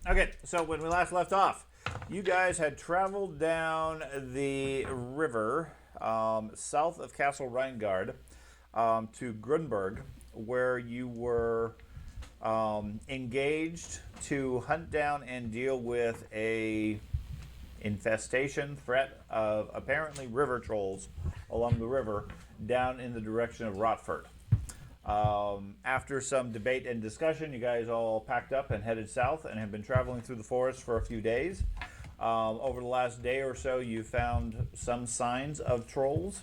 Okay, so when we last left off, you guys had traveled down the river south of Castle Reingard to Grunberg, where you were engaged to hunt down and deal with a infestation threat of apparently river trolls along the river down in the direction of Rotford. After some debate and discussion, you guys all packed up and headed south and have been traveling through the forest for a few days. Over the last day or so, you found some signs of trolls,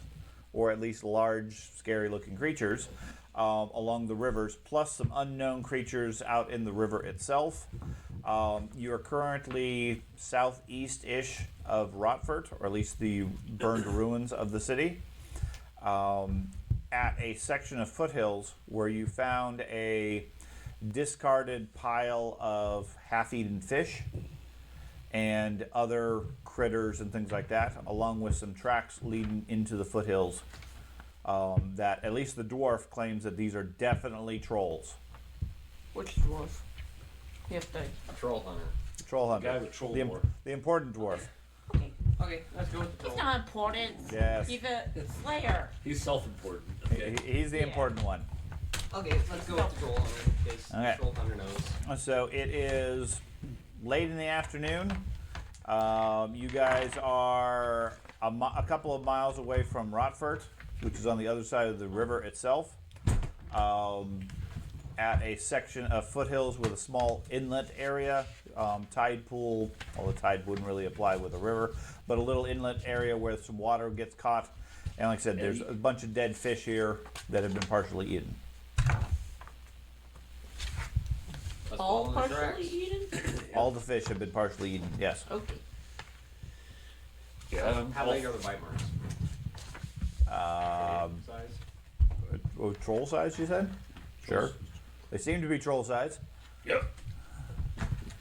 or at least large, scary-looking creatures, along the rivers, plus some unknown creatures out in the river itself. You are currently southeast-ish of Rotford, or at least the burned ruins of the city. At a section of foothills where you found a discarded pile of half-eaten fish and other critters and things like that, along with some tracks leading into the foothills that at least the dwarf claims that these are definitely trolls. Which dwarf? Yes, A troll hunter. Troll hunter. The guy with troll dwarf. The important dwarf. Okay, let's go with the He's troll. not important. Yes. He's a slayer. He's self-important. Okay. He's the important one. Okay, let's go with the troll hunter, because Okay. the troll hunter knows. So it is late in the afternoon. You guys are a couple of miles away from Rotford, which is on the other side of the river itself, at a section of foothills with a small inlet area, tide pool, although tide wouldn't really apply with a river, but a little inlet area where some water gets caught. And like I said, there's a bunch of dead fish here that have been partially eaten. Let's All follow the partially tracks. eaten? All the fish have been partially eaten, yes. Okay. Yeah. How big are the bite marks? Size? Troll size, you said? Sure. They seem to be troll size. Yep.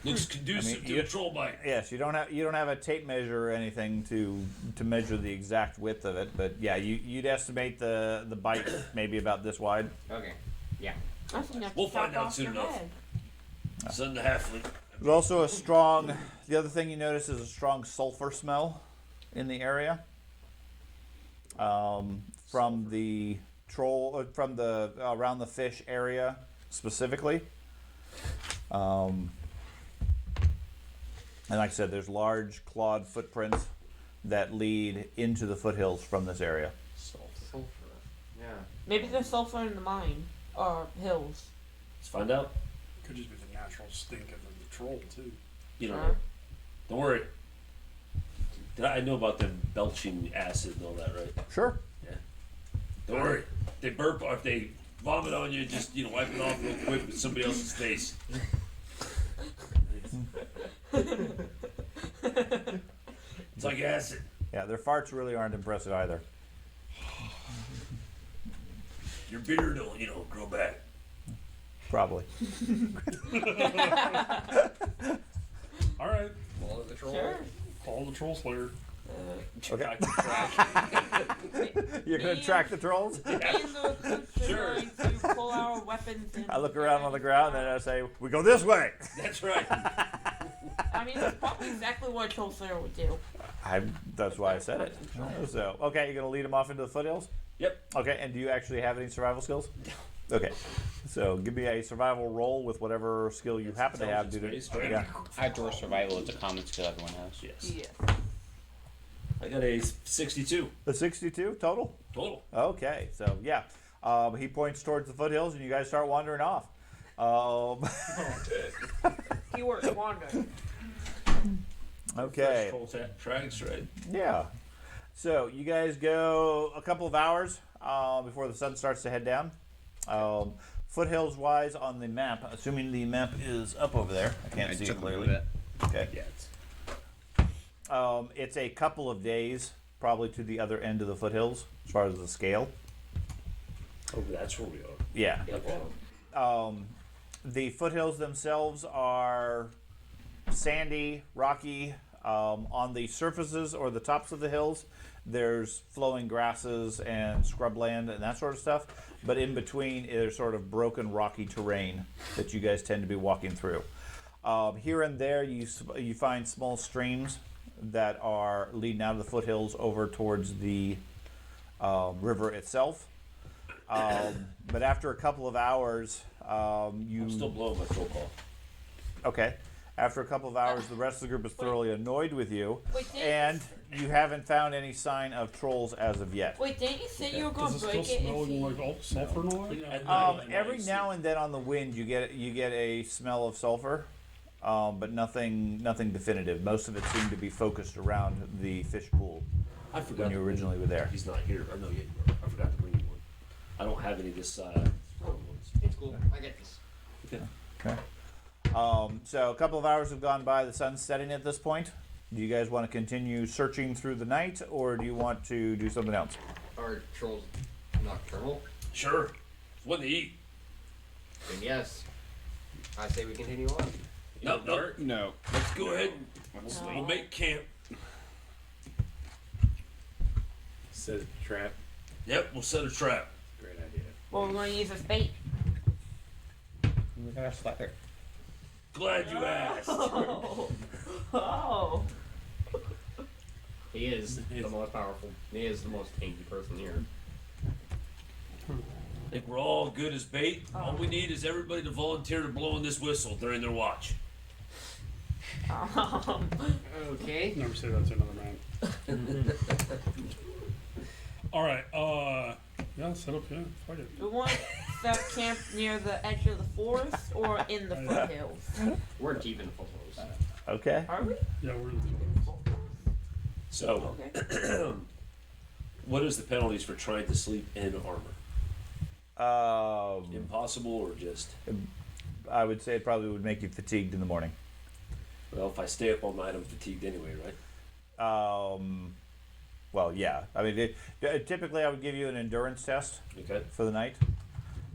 Looks conducive to a troll bite. Yes, you don't have a tape measure or anything to measure the exact width of it, but yeah, you'd estimate the bite maybe about this wide. Okay. Yeah. I think that's We'll chop find out off soon your enough. head. Son the halfling. There's also a strong. The other thing you notice is a strong sulfur smell in the area from the troll, from the around the fish area specifically. And like I said, there's large clawed footprints that lead into the foothills from this area. Sulfur. Yeah. Maybe there's sulfur in the mine or hills. Let's find out. Could just be the natural stink of the troll too. You know, Sure. don't worry. I know about them belching acid and all that, right? Sure. Yeah. Don't worry. If they burp or if they vomit on you, just wipe it off real quick with somebody else's face. It's like acid. Yeah, their farts really aren't impressive either. Your beard will, grow back. Probably. All right, Follow the troll. Sure. call the troll slayer. Okay. Track. You're gonna track the trolls? Me and the recruits Sure. are going to pull our weapons and I look around on the ground and I say, "We go this way." That's right. I mean, that's probably exactly what a troll slayer would do. That's why I said it. So, okay, you're gonna lead them off into the foothills. Yep. Okay, and do you actually have any survival skills? Okay, so give me a survival roll with whatever skill you happen to have. Intelligence based, right? Yeah. Outdoor survival is a common skill everyone has. Yes. Yes. I got a 62 A 62 total. total. Okay, so yeah, he points towards the foothills, and you guys start wandering off. Keyword wander. Okay. Troll tracks, right? Yeah. So you guys go a couple of hours before the sun starts to head down. Foothills wise on the map, assuming the map is up over there. I can't see it clearly. Okay. Yeah. It's a couple of days probably to the other end of the foothills as far as the scale. Oh, that's where we are. Yeah. Okay. The foothills themselves are sandy, rocky. On the surfaces or the tops of the hills, there's flowing grasses and scrubland and that sort of stuff. But in between is sort of broken, rocky terrain that you guys tend to be walking through. Here and there, you find small streams that are leading out of the foothills over towards the river itself. But after a couple of hours, I'm still blowing my troll call. Okay. After a couple of hours, the rest of the group is thoroughly annoyed with you, Wait, didn't and you haven't found any sign of trolls as of yet. Wait, didn't you say you were Does gonna it still break it? smell If you... like all sulfur and all that? At night, Every you now and then on the wind, you get a smell of sulfur, but nothing definitive. Most of it seemed to be focused around the fish pool I forgot when you to originally were there. He's not here. I know you. I forgot to bring you one. I don't have any of this strong ones. It's cool. I get this. Okay. Okay. So a couple of hours have gone by. The sun's setting at this point. Do you guys want to continue searching through the night, or do you want to do something else? Are trolls nocturnal? Sure. It's what they eat. Then yes. I say we continue on. No, no. No. Let's go ahead. We'll make camp. Set a trap. Yep, we'll set a trap. Great idea. Well, we're gonna use a bait. We got a slather. Glad you asked. Oh. He is the most powerful. He is the most tanky person here. I think we're all good as bait. All we need is everybody to volunteer to blow in this whistle during their watch. Okay. Never say that to another man. All right. Yeah, set up. Yeah, fuck it. We want to set up camp near the edge of the forest or in the foothills. We're deep in the foothills. Okay. Are we? Yeah, we're. So, Okay. what is the penalties for trying to sleep in armor? Impossible or just? I would say it probably would make you fatigued in the morning. Well, if I stay up all night, I'm fatigued anyway, right? Well, yeah. I mean, typically I would give you an endurance test Okay. for the night.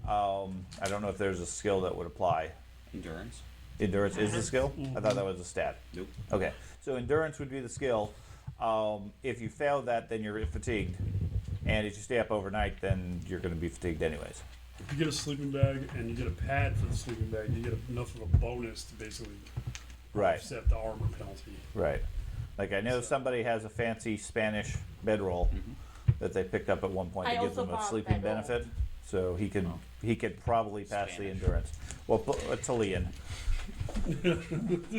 I don't know if there's a skill that would apply. Endurance. Endurance is the skill? I thought that was a stat. Nope. Okay. So endurance would be the skill. If you fail that, then you're fatigued. And if you stay up overnight, then you're going to be fatigued anyways. If you get a sleeping bag and you get a pad for the sleeping bag, you get enough of a bonus to basically Right. offset the armor penalty. Right. Like I know somebody has a fancy Spanish bedroll that they picked up at one point I to give also them a bought a sleeping bedroll. benefit. So he could probably pass the Spanish. endurance. Well, Italian.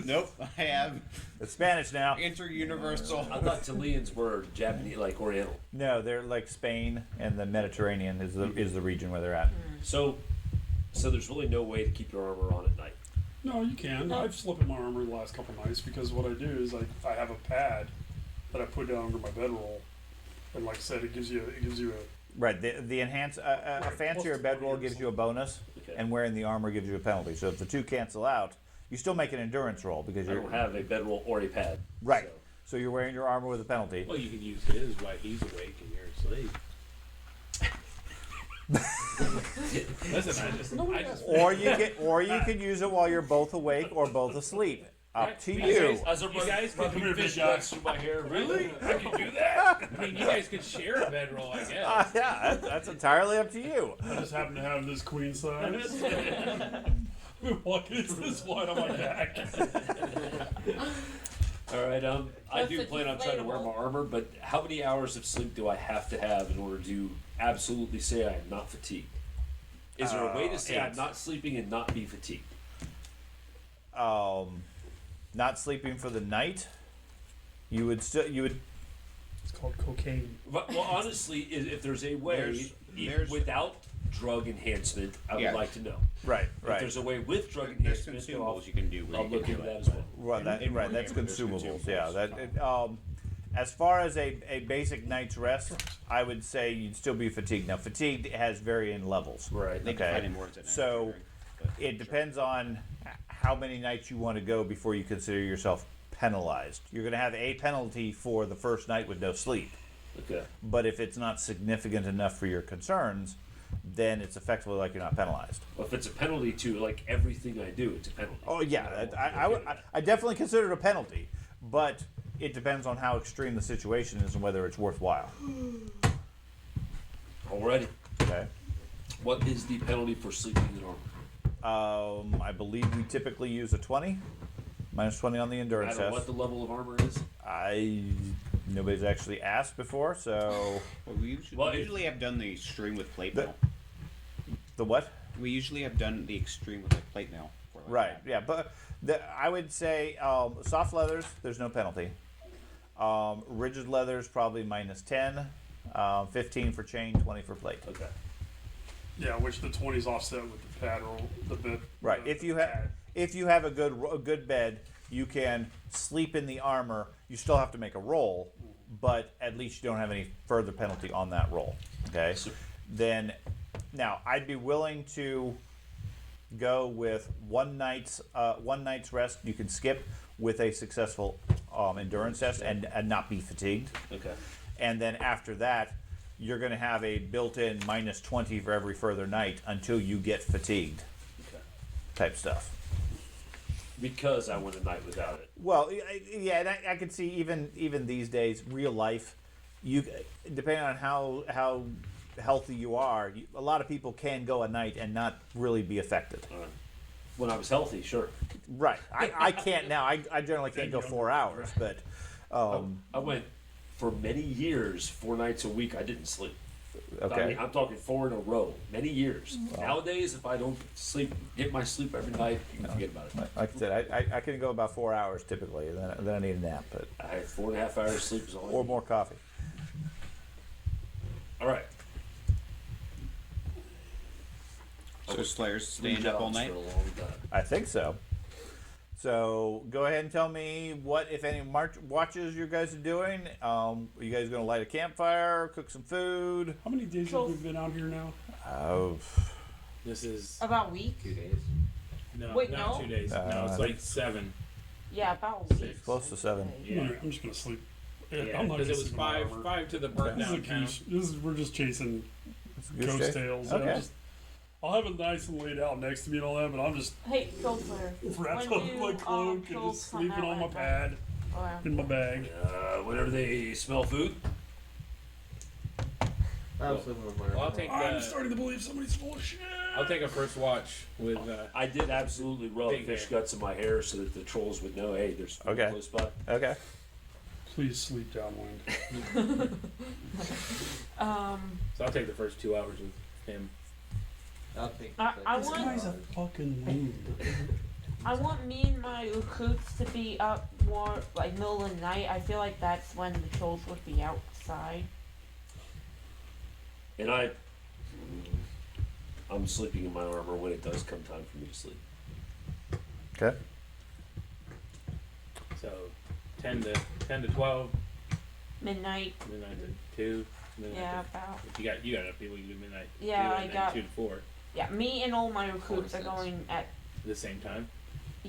Nope. I have It's Spanish now. inter-universal. I thought Chileans were Japanese, like Oriental. No, they're like Spain and the Mediterranean is the region where they're at. So there's really no way to keep your armor on at night. No, you can. I've slept in my armor the last couple nights because what I do is like I have a pad that I put down under my bedroll, and like I said, it gives you a Right. The enhance a fancier Plus bedroll 20 or gives you a bonus, Okay. and wearing the armor gives you a penalty. So if the two cancel out, you still make an endurance roll because I you're don't have a bedroll or a pad. right. So you're wearing your armor with a penalty. Well, you can use his while he's awake and you're asleep. Listen, I just Or you could use it while you're both awake or both asleep. Up to You you. guys- As a You guys Come could here, big fish guy. nuts through my hair. Really? I could do that. I mean, you guys could share a bedroll, I guess. Yeah, that's entirely up to you. I just happen to have this queen size. What is this one on my back? All right. I That's do a plan on trying to wear my deflatable. armor, but how many hours of sleep do I have to have in order to absolutely say I am not fatigued? Is there a way to say 8. I'm not sleeping and not be fatigued? Not sleeping for the night. You would. It's called cocaine. Well, honestly, if there's a way There's- without drug enhancement, I would Yeah. like to know. Right. If Right. there's a way with drug There's enhancement, consumables you can do. Where I'll you look can into do that it. as well. Right. That's Warhammer, there's consumables. Yeah. consumables. That. As far as a basic night's rest, I would say you'd still be fatigued. Now, fatigued has varying levels. Right. They Okay. define in words at night, So, but It depends on how many nights you want to go before you consider yourself penalized. You're going to have a penalty for the first night with no sleep. Okay. But if it's not significant enough for your concerns, then it's effectively like you're not penalized. Well, if it's a penalty to like everything I do, it's a penalty. Oh yeah, I definitely consider it a penalty, but it depends on how extreme the situation is and whether it's worthwhile. Alrighty. Okay. What is the penalty for sleeping in armor? I believe we typically use a 20. Minus 20 on the No endurance matter test. what the level of armor is. Nobody's actually asked before, so Well, we usually have done the extreme with plate The- mail. the what? We usually have done the extreme with like plate mail. for, like, Right. that. Yeah, but I would say soft leathers. There's no penalty. Rigid leathers probably minus 10, 15 for chain, 20 for plate. Okay. Yeah, which the 20's offset with the pad or the bit. Right. the If you pad. have a good bed, you can sleep in the armor. You still have to make a roll, but at least you don't have any further penalty on that roll. Okay. Then, now I'd be willing to go with one night's rest. You can skip with a successful endurance test and not be fatigued. Okay. And then after that, you're going to have a built-in minus 20 for every further night until you get fatigued. Okay. Type stuff. Because I went a night without it. Well, yeah, and I could see even these days, real life, you depending on how healthy you are, a lot of people can go a night and not really be affected. When I was healthy, sure. Right. I can't now. I generally can't go 4 hours, but I went for many years, 4 nights a week. I didn't sleep. okay. I mean, I'm talking 4 in a row, many years. Nowadays, if I don't get my sleep every night, you can forget about it. Like I said, I can go about 4 hours typically, and then I need a nap, but I had 4.5 hours sleep is all I or need. more coffee. All right. So Slayer's staying Three up all jobs night. for a long time. I think so. So go ahead and tell me what, if any, watches you guys are doing. Are you guys going to light a campfire, cook some food? How many days have we been out here now? Oh, This is About a week. 2 days. no, Wait, not no? 2 days. I No, it's think- like 7. Yeah, about a week. close to 7. Yeah, I'm just gonna sleep. yeah, I'm not because gonna it was sleep in my armor. 5 to the burnt This is a down town. quiche. We're just chasing Goose ghost day? tales. Okay. I'll have it nice and laid out next to me and all that, but I'm just Hey, Goldflare. wrapped When up in do, my cloak and trolls just come sleeping out on my at pad Or, in my bag. Whenever they smell food, I was living with my. Well, I'll take I'm the. starting to believe somebody's full of shit. I'll take a first watch with. I did absolutely rub Big fish hair. guts in my hair so that the trolls would know, hey, there's food Okay. close by. Okay. Please sleep downwind. So I'll take the first 2 hours with him. I'll take. I This want- guy's a fucking loon. I want me and my recruits to be up more like middle of the night. I feel like that's when the trolls would be outside. And I'm sleeping in my armor when it does come time for me to sleep. Okay. So 10 to 12, Midnight. midnight to 2. Midnight Yeah, to, about. if you got enough people, you can do midnight. Yeah, 2, I and got- then 2 to 4 Yeah, me and all my recruits are 46. going at at the same time.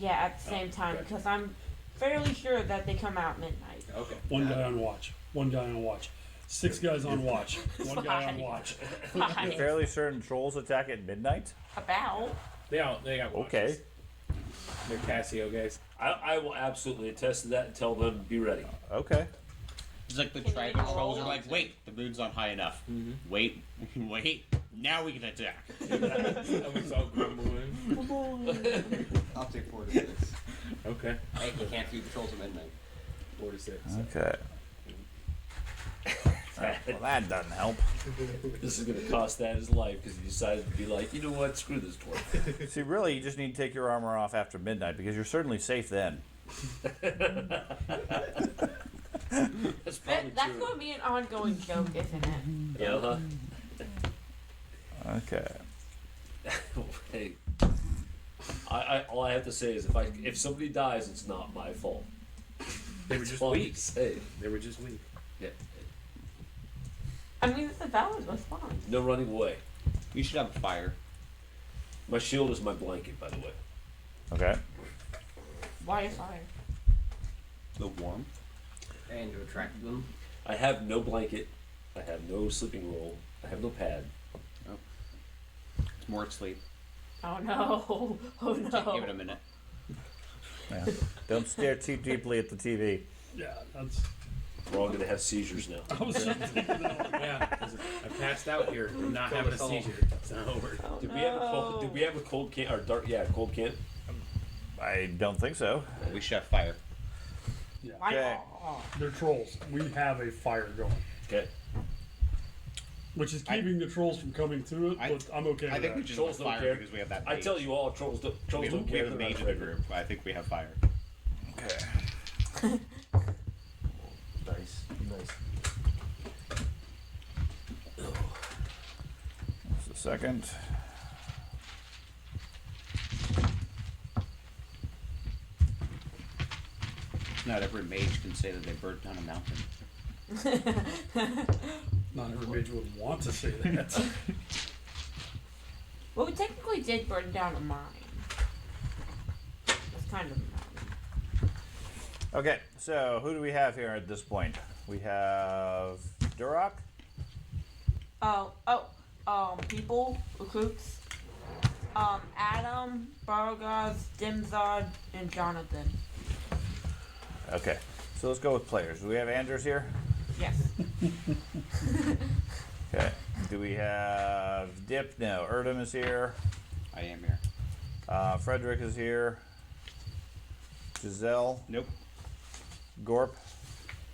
at the same time okay. because I'm fairly sure that they come out midnight. Okay. One guy on watch. One guy on watch. 6 guys on watch. One guy on Fine. watch. You're fairly certain trolls attack at midnight? About. They got watches. Okay. They're Casio guys. I will absolutely attest to that and tell them, be ready. Okay. It's like the Can you tribal roll? trolls are like, wait, the moon's not high enough. Wait, wait, now we can attack. Everyone's all grumbling. I'll take 4 to 6. Okay. Hey, you can't feed the trolls at midnight. 4 to 6. Okay. Well, that doesn't help. This is going to cost that his life because he decided to be like, you know what, screw this dwarf. See, really, you just need to take your armor off after midnight because you're certainly safe then. That's probably That's true. going to be an ongoing joke, isn't it? Yeah, huh? Okay. Hey, all I have to say is if somebody dies, it's not my fault. They were That's just all I weak. can say. They were just weak. Yeah. I mean, it's a valid response. No running away. You should have a fire. My shield is my blanket, by the way. Okay. Why a fire? The warmth. And to attract them. I have no blanket. I have no sleeping roll. I have no pad. It's more sleep. Oh no! Oh Give it no! a minute. Yeah. Don't stare too deeply at the TV. Yeah, that's. We're all going to have seizures now. I was just thinking that. Yeah. I passed out here. I'm not having a seizure. It's not over. Oh, Did we have a cold? no. Did we have a cold can or dark? Yeah, cold can. I don't think so. We should have fire. Yeah. Why Okay. not? They're trolls. We have a fire going, Okay. which is keeping the trolls from coming through it. But I'm okay with I think that. we just Trolls have don't fire care. because we have that. I mage. tell you all, trolls don't we care. have a They're not mage in the afraid. group. I think we have fire. Okay. Nice. Just a second. Not every mage can say that they burnt down a mountain. Not every mage would want to say that. Well, we technically did burn down a mine. It's kind of a mine. Okay, so who do we have here at this point? We have Duroc. People, recruits. Adam, Borgar, Dimzard, and Jonathan. Okay, so let's go with players. Do we have Anders here? Yes. Okay. Do we have Dip? No. Erdem is here. I am here. Frederick is here. Giselle. Nope. Gorp.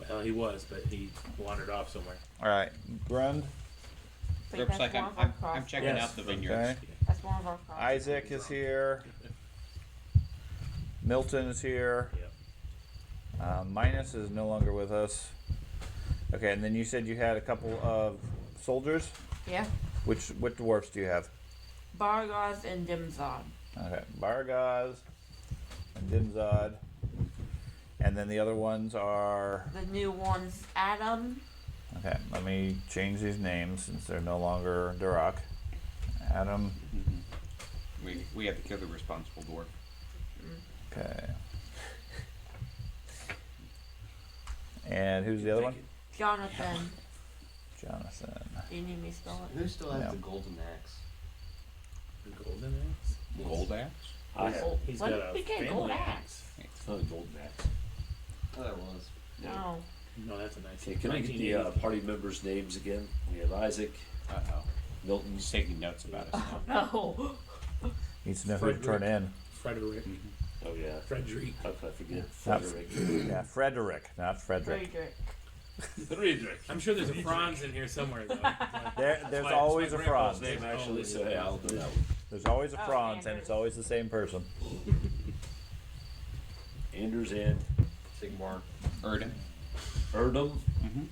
Well, he was, but he wandered off somewhere. All right. Grund. I think Looks that's like one of our I'm cross- checking Yes. out the vineyards. Okay. That's one of our cross- Isaac is here. Milton is here. Yep. Minus is no longer with us. Okay, and then you said you had a couple of soldiers. Yeah. What dwarfs do you have? Borgar and Dimzard. Okay, Bargaz and Dimzad. And then the other ones are. The new ones, Adam. Okay, let me change these names since they're no longer Duroc. Adam. We have to kill the responsible dwarf. Okay. And who's the other one? Jonathan. Jonathan. Do you need me to spell it? Who still has Yeah. the golden axe? The golden axe? Gold axe? I have. Oh, He's when got did a we get family gold axe. axe? It's not a golden axe. Oh, there was. No. No, that's a nice. Okay, can I get the party members' names again? We have Isaac, Uh-oh. Milton, He's taking notes about us now. No. Needs to know who to turn in. Frederick. oh yeah, Frederick. how could I forget? Not- Frederick. Yeah, Frederick, not Frederick. Friedrich. Friedrich. I'm sure there's a Franz in here somewhere, though. There's My- always it's a my grandpa's Franz. name actually, Oh, so yeah, I'll do that one. There's always a Oh, Franz, and Anders. it's always the same person. Anders and Sigmar. Erdem. Erdem. Mhm.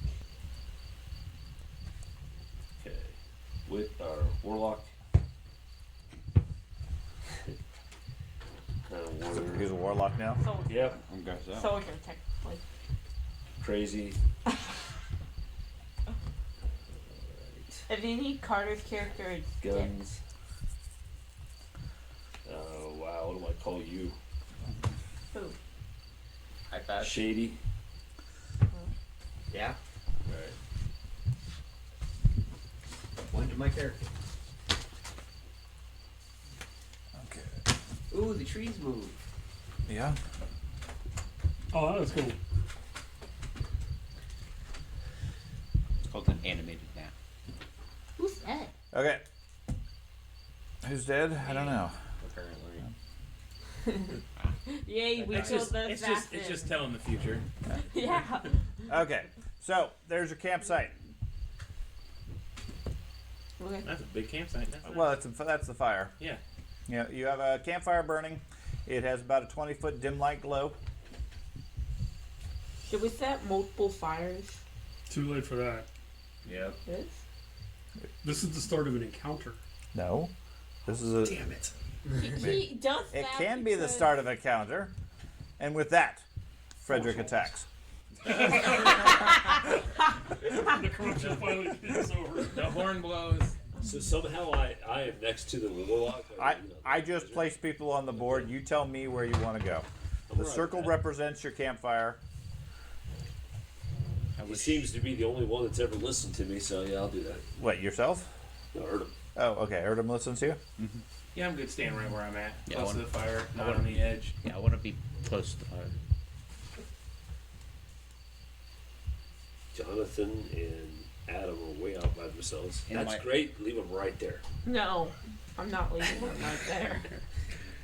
Okay, with our warlock. Warrior. He's a warlock now. Soldier. Yep, I'm good. So. Soldier, technically. crazy. If you need Carter's character, it's Dick. Guns. Oh wow, what do I call you? Who? High pass. Shady. Yeah. Alright. One to my character. Okay. Ooh, the trees move. Yeah. Oh, that was cool. It's called an animated nap. Who's that? Okay. Who's dead? I don't know. Apparently. Yay, we It's killed just, the it's assassin. just telling the future. Yeah. Okay. So there's your campsite. Okay. That's a big campsite. That's nice. Well, that's the fire. Yeah. You have a campfire burning. It has about a 20-foot dim light glow. Should we set multiple fires? Too late for that. Yep. Yes. This is the start of an encounter. No. This is a. Damn it. He does It that can be the because- start of a counter. And with that, Frederick attacks. The corruption finally is over. The horn blows. So somehow I am next to the warlock. I just place people on the board. You tell me where you want to go. The circle represents your campfire. He seems to be the only one that's ever listened to me, so yeah, I'll do that. What, yourself? No, Erdem. Oh, okay. Erdem listens to you? Yeah, I'm good staying right where I'm at. Yeah, Close I to the wanna- fire, not wanna- on the edge. Yeah, I want to be close to the fire. Jonathan and Adam are way out by themselves. And That's my- great. Leave them right there. No, I'm not leaving him right there.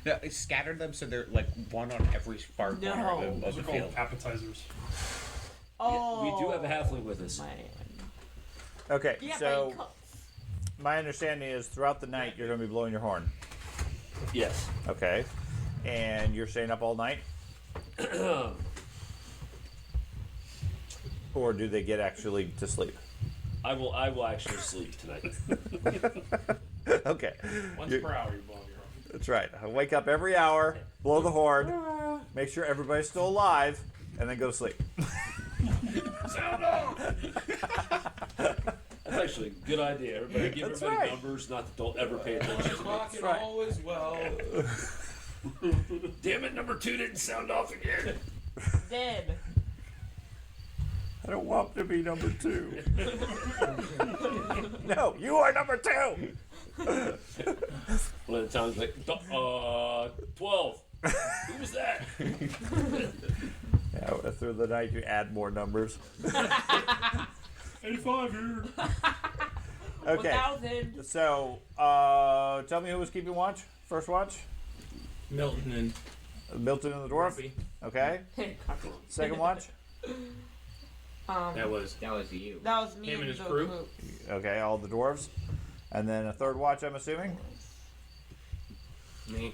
No, scatter them so they're like one on every far corner No. of Those the are called field. appetizers. Oh. We do have a halfling with us. Okay, Yeah, so but my understanding is throughout the night you're going to be blowing your horn. Yes. Okay, and you're staying up all night, or do they get actually to sleep? I will actually sleep tonight. Okay, Once You- per hour, you blow your horn. that's right. I wake up every hour, blow the horn, make sure everybody's still alive, and then go to sleep. Sound off! That's actually a good idea. Everybody give That's everybody right. numbers, not that don't ever pay attention. Clock and right. all is well. Damn it, number 2 didn't sound off again. dead. I don't want to be number 2. No, you are number 2. One of the times like, 12. Who was that? Yeah, through the night you add more numbers. 85 here. Okay, 1,000. so tell me who was keeping watch. First watch, Milton and Milton and the dwarf. Grumpy. Okay. Second watch. That was That was you. That was me Him and his the crew? crew. Okay, all the dwarves, and then a third watch. I'm assuming me.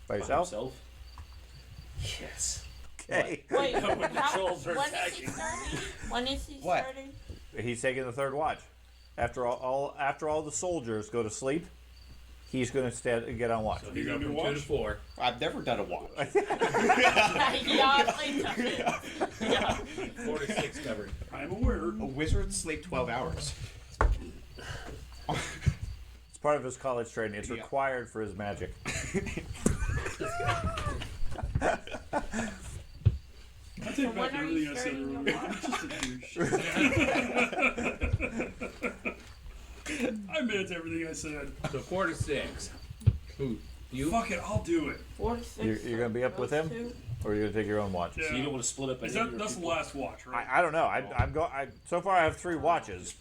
by yourself. Himself? Yes. Okay. Wait, When the how, trolls are when is he attacking. starting? When is he What? starting? He's taking the third watch. After all the soldiers go to sleep, he's going to get on watch. So he's You up gonna from do 2 to watch? 4. I've never done a watch. Yeah, honestly, yeah. 4 to 6 covered. I'm aware. Wizards sleep 12 hours. It's part of his college training. It's Yeah. required for his magic. I take when back are you everything I said starting your earlier. watch? I'm just a douche. I meant everything I said. So 4 to 6. Who? You? Fuck it, I'll do it. 4 to 6. You're going to be up with him, those two? or you're going to take your own watch? Yeah. So you don't want to split up Is any of that your that's the people? last watch, right? I don't know. So far I have 3 watches.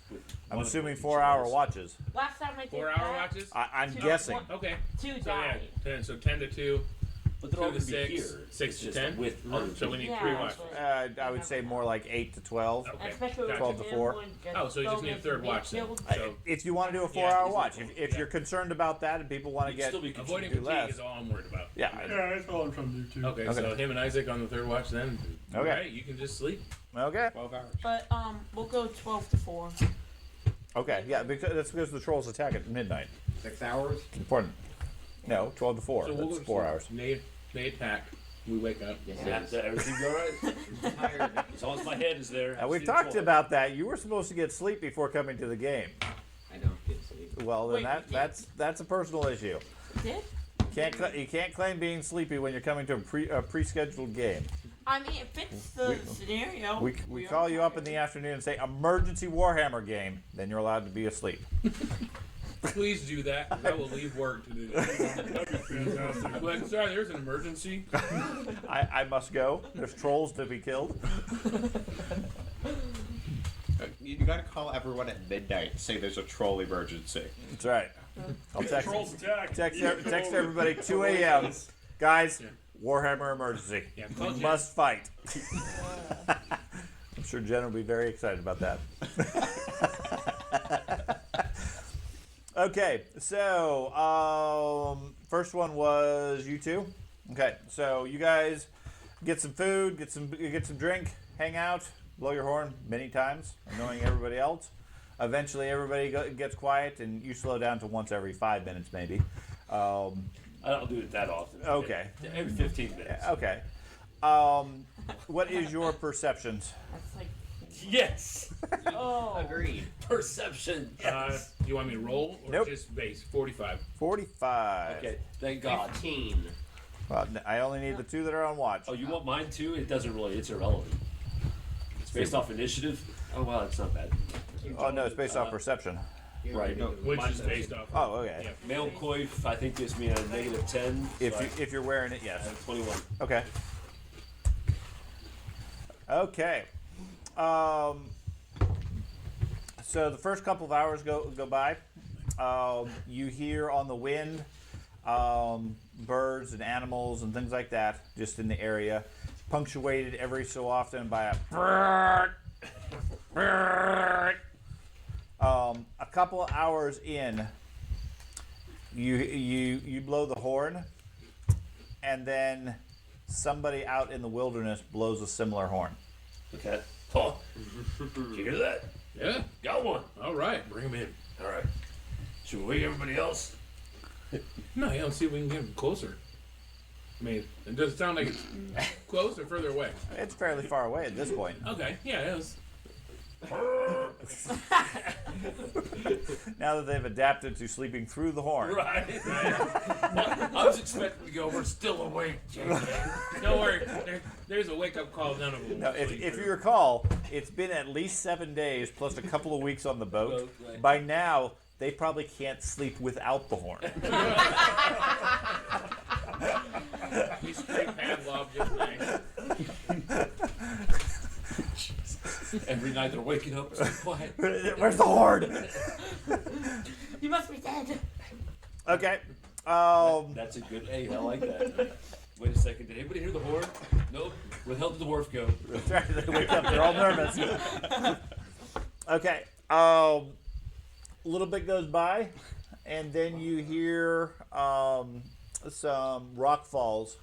I'm One assuming of each 4-hour of us. watches. Last time I did 4 that, hour watches? I'm Two- guessing. one- Okay. 2 So yeah, died. 10, so 10 to 2. But they're all 2 to going to be 6. here. 6 It's to just 10. with other So we need Yeah, 3 watches. but- I would say more like 8 to 12. Okay. Especially with Gotcha. 12 to him 4. when just Oh, so you just need a bonus third and watch then. killed. So If you want to do a Yeah, 4-hour he's watch, like, if yeah. you're concerned about that and people want to You'd get still be avoiding do fatigue less. is all I'm worried about. yeah, Yeah, that's all I'm trying to do too. Okay, Okay. so him and Isaac on the third watch then. Okay. Alright, you can just sleep. okay, 12 hours. But we'll go 12 to 4. okay, yeah, that's because the trolls attack at midnight. 6 hours? It's important. No, 12 to 4. So we'll That's go 4 sleep. hours. They attack. We wake up. Yes, Yeah, it is. everything's all right. I'm tired. As long as my head is there. Now we've see the talked troll. about that. You were supposed to get sleep before coming to the game. I don't get sleep. Well, then Wait, that's a personal issue. Did? You can't claim being sleepy when you're coming to a pre-scheduled game. I mean, it fits the scenario. We are call you up in tired. the afternoon and say emergency Warhammer game. Then you're allowed to be asleep. Please do that, 'cause I will leave work to do that. That'd be fantastic. I'm like, sorry, there's an emergency. I must go. There's trolls to be killed. You gotta call everyone at midnight and say there's a troll emergency. That's right. I'll text Trolls attack. text everybody 2 a.m. Guys, Warhammer emergency. Yeah, call We Jen. must fight. I'm sure Jen will be very excited about that. Okay, so first one was you two. Okay, so you guys get some food, get some drink, hang out, blow your horn many times, annoying everybody else. Eventually, everybody gets quiet, and you slow down to once every 5 minutes, maybe. I don't do it that often. Okay. Every 15 minutes. Okay. What is your perceptions? That's like, Yes. oh. Agreed. Perception. Yes. Do you want me to roll or Nope. just base? 45. 45. Okay. Thank God. 15. Well, I only need the 2 that are on watch. Oh, you want mine too? It doesn't really. It's irrelevant. It's based off initiative. Oh wow, that's not bad. Oh, no, it's based off perception. Right. No, Which mine's is based off. Oh, okay. Yeah. Male coif, I think gives me a -10. If you're wearing it, I yes. have 21. Okay. Okay. So the first couple of hours go by. You hear on the wind birds and animals and things like that just in the area, punctuated every so often by a couple of hours in, you blow the horn, and then somebody out in the wilderness blows a similar horn. Okay. Oh, did you hear that? Yeah. Got one. All right. Bring him in. All right. Should we wake everybody else? No, yeah. Let's see if we can get him closer. I mean, it doesn't sound like it's close or further away. It's fairly far away at this point. Okay. Yeah. It is. Now that they've adapted to sleeping through the horn. Right. I was expecting to go. We're still awake, JJ. Don't worry. There's a wake-up call. None of them. Now, if you recall, it's been at least 7 days plus a couple of weeks on the boat. Right. By now, they probably can't sleep without the horn. He's straight padlocked just nice. Every night they're waking up. It's quiet. Where's the horn? You must be dead. Okay. That's a good. Hey, I like that. Wait a second. Did anybody hear the horn? Nope. Where the hell did the wharf go? They wake up. They're all nervous. Okay. A little bit goes by, and then you hear some rock falls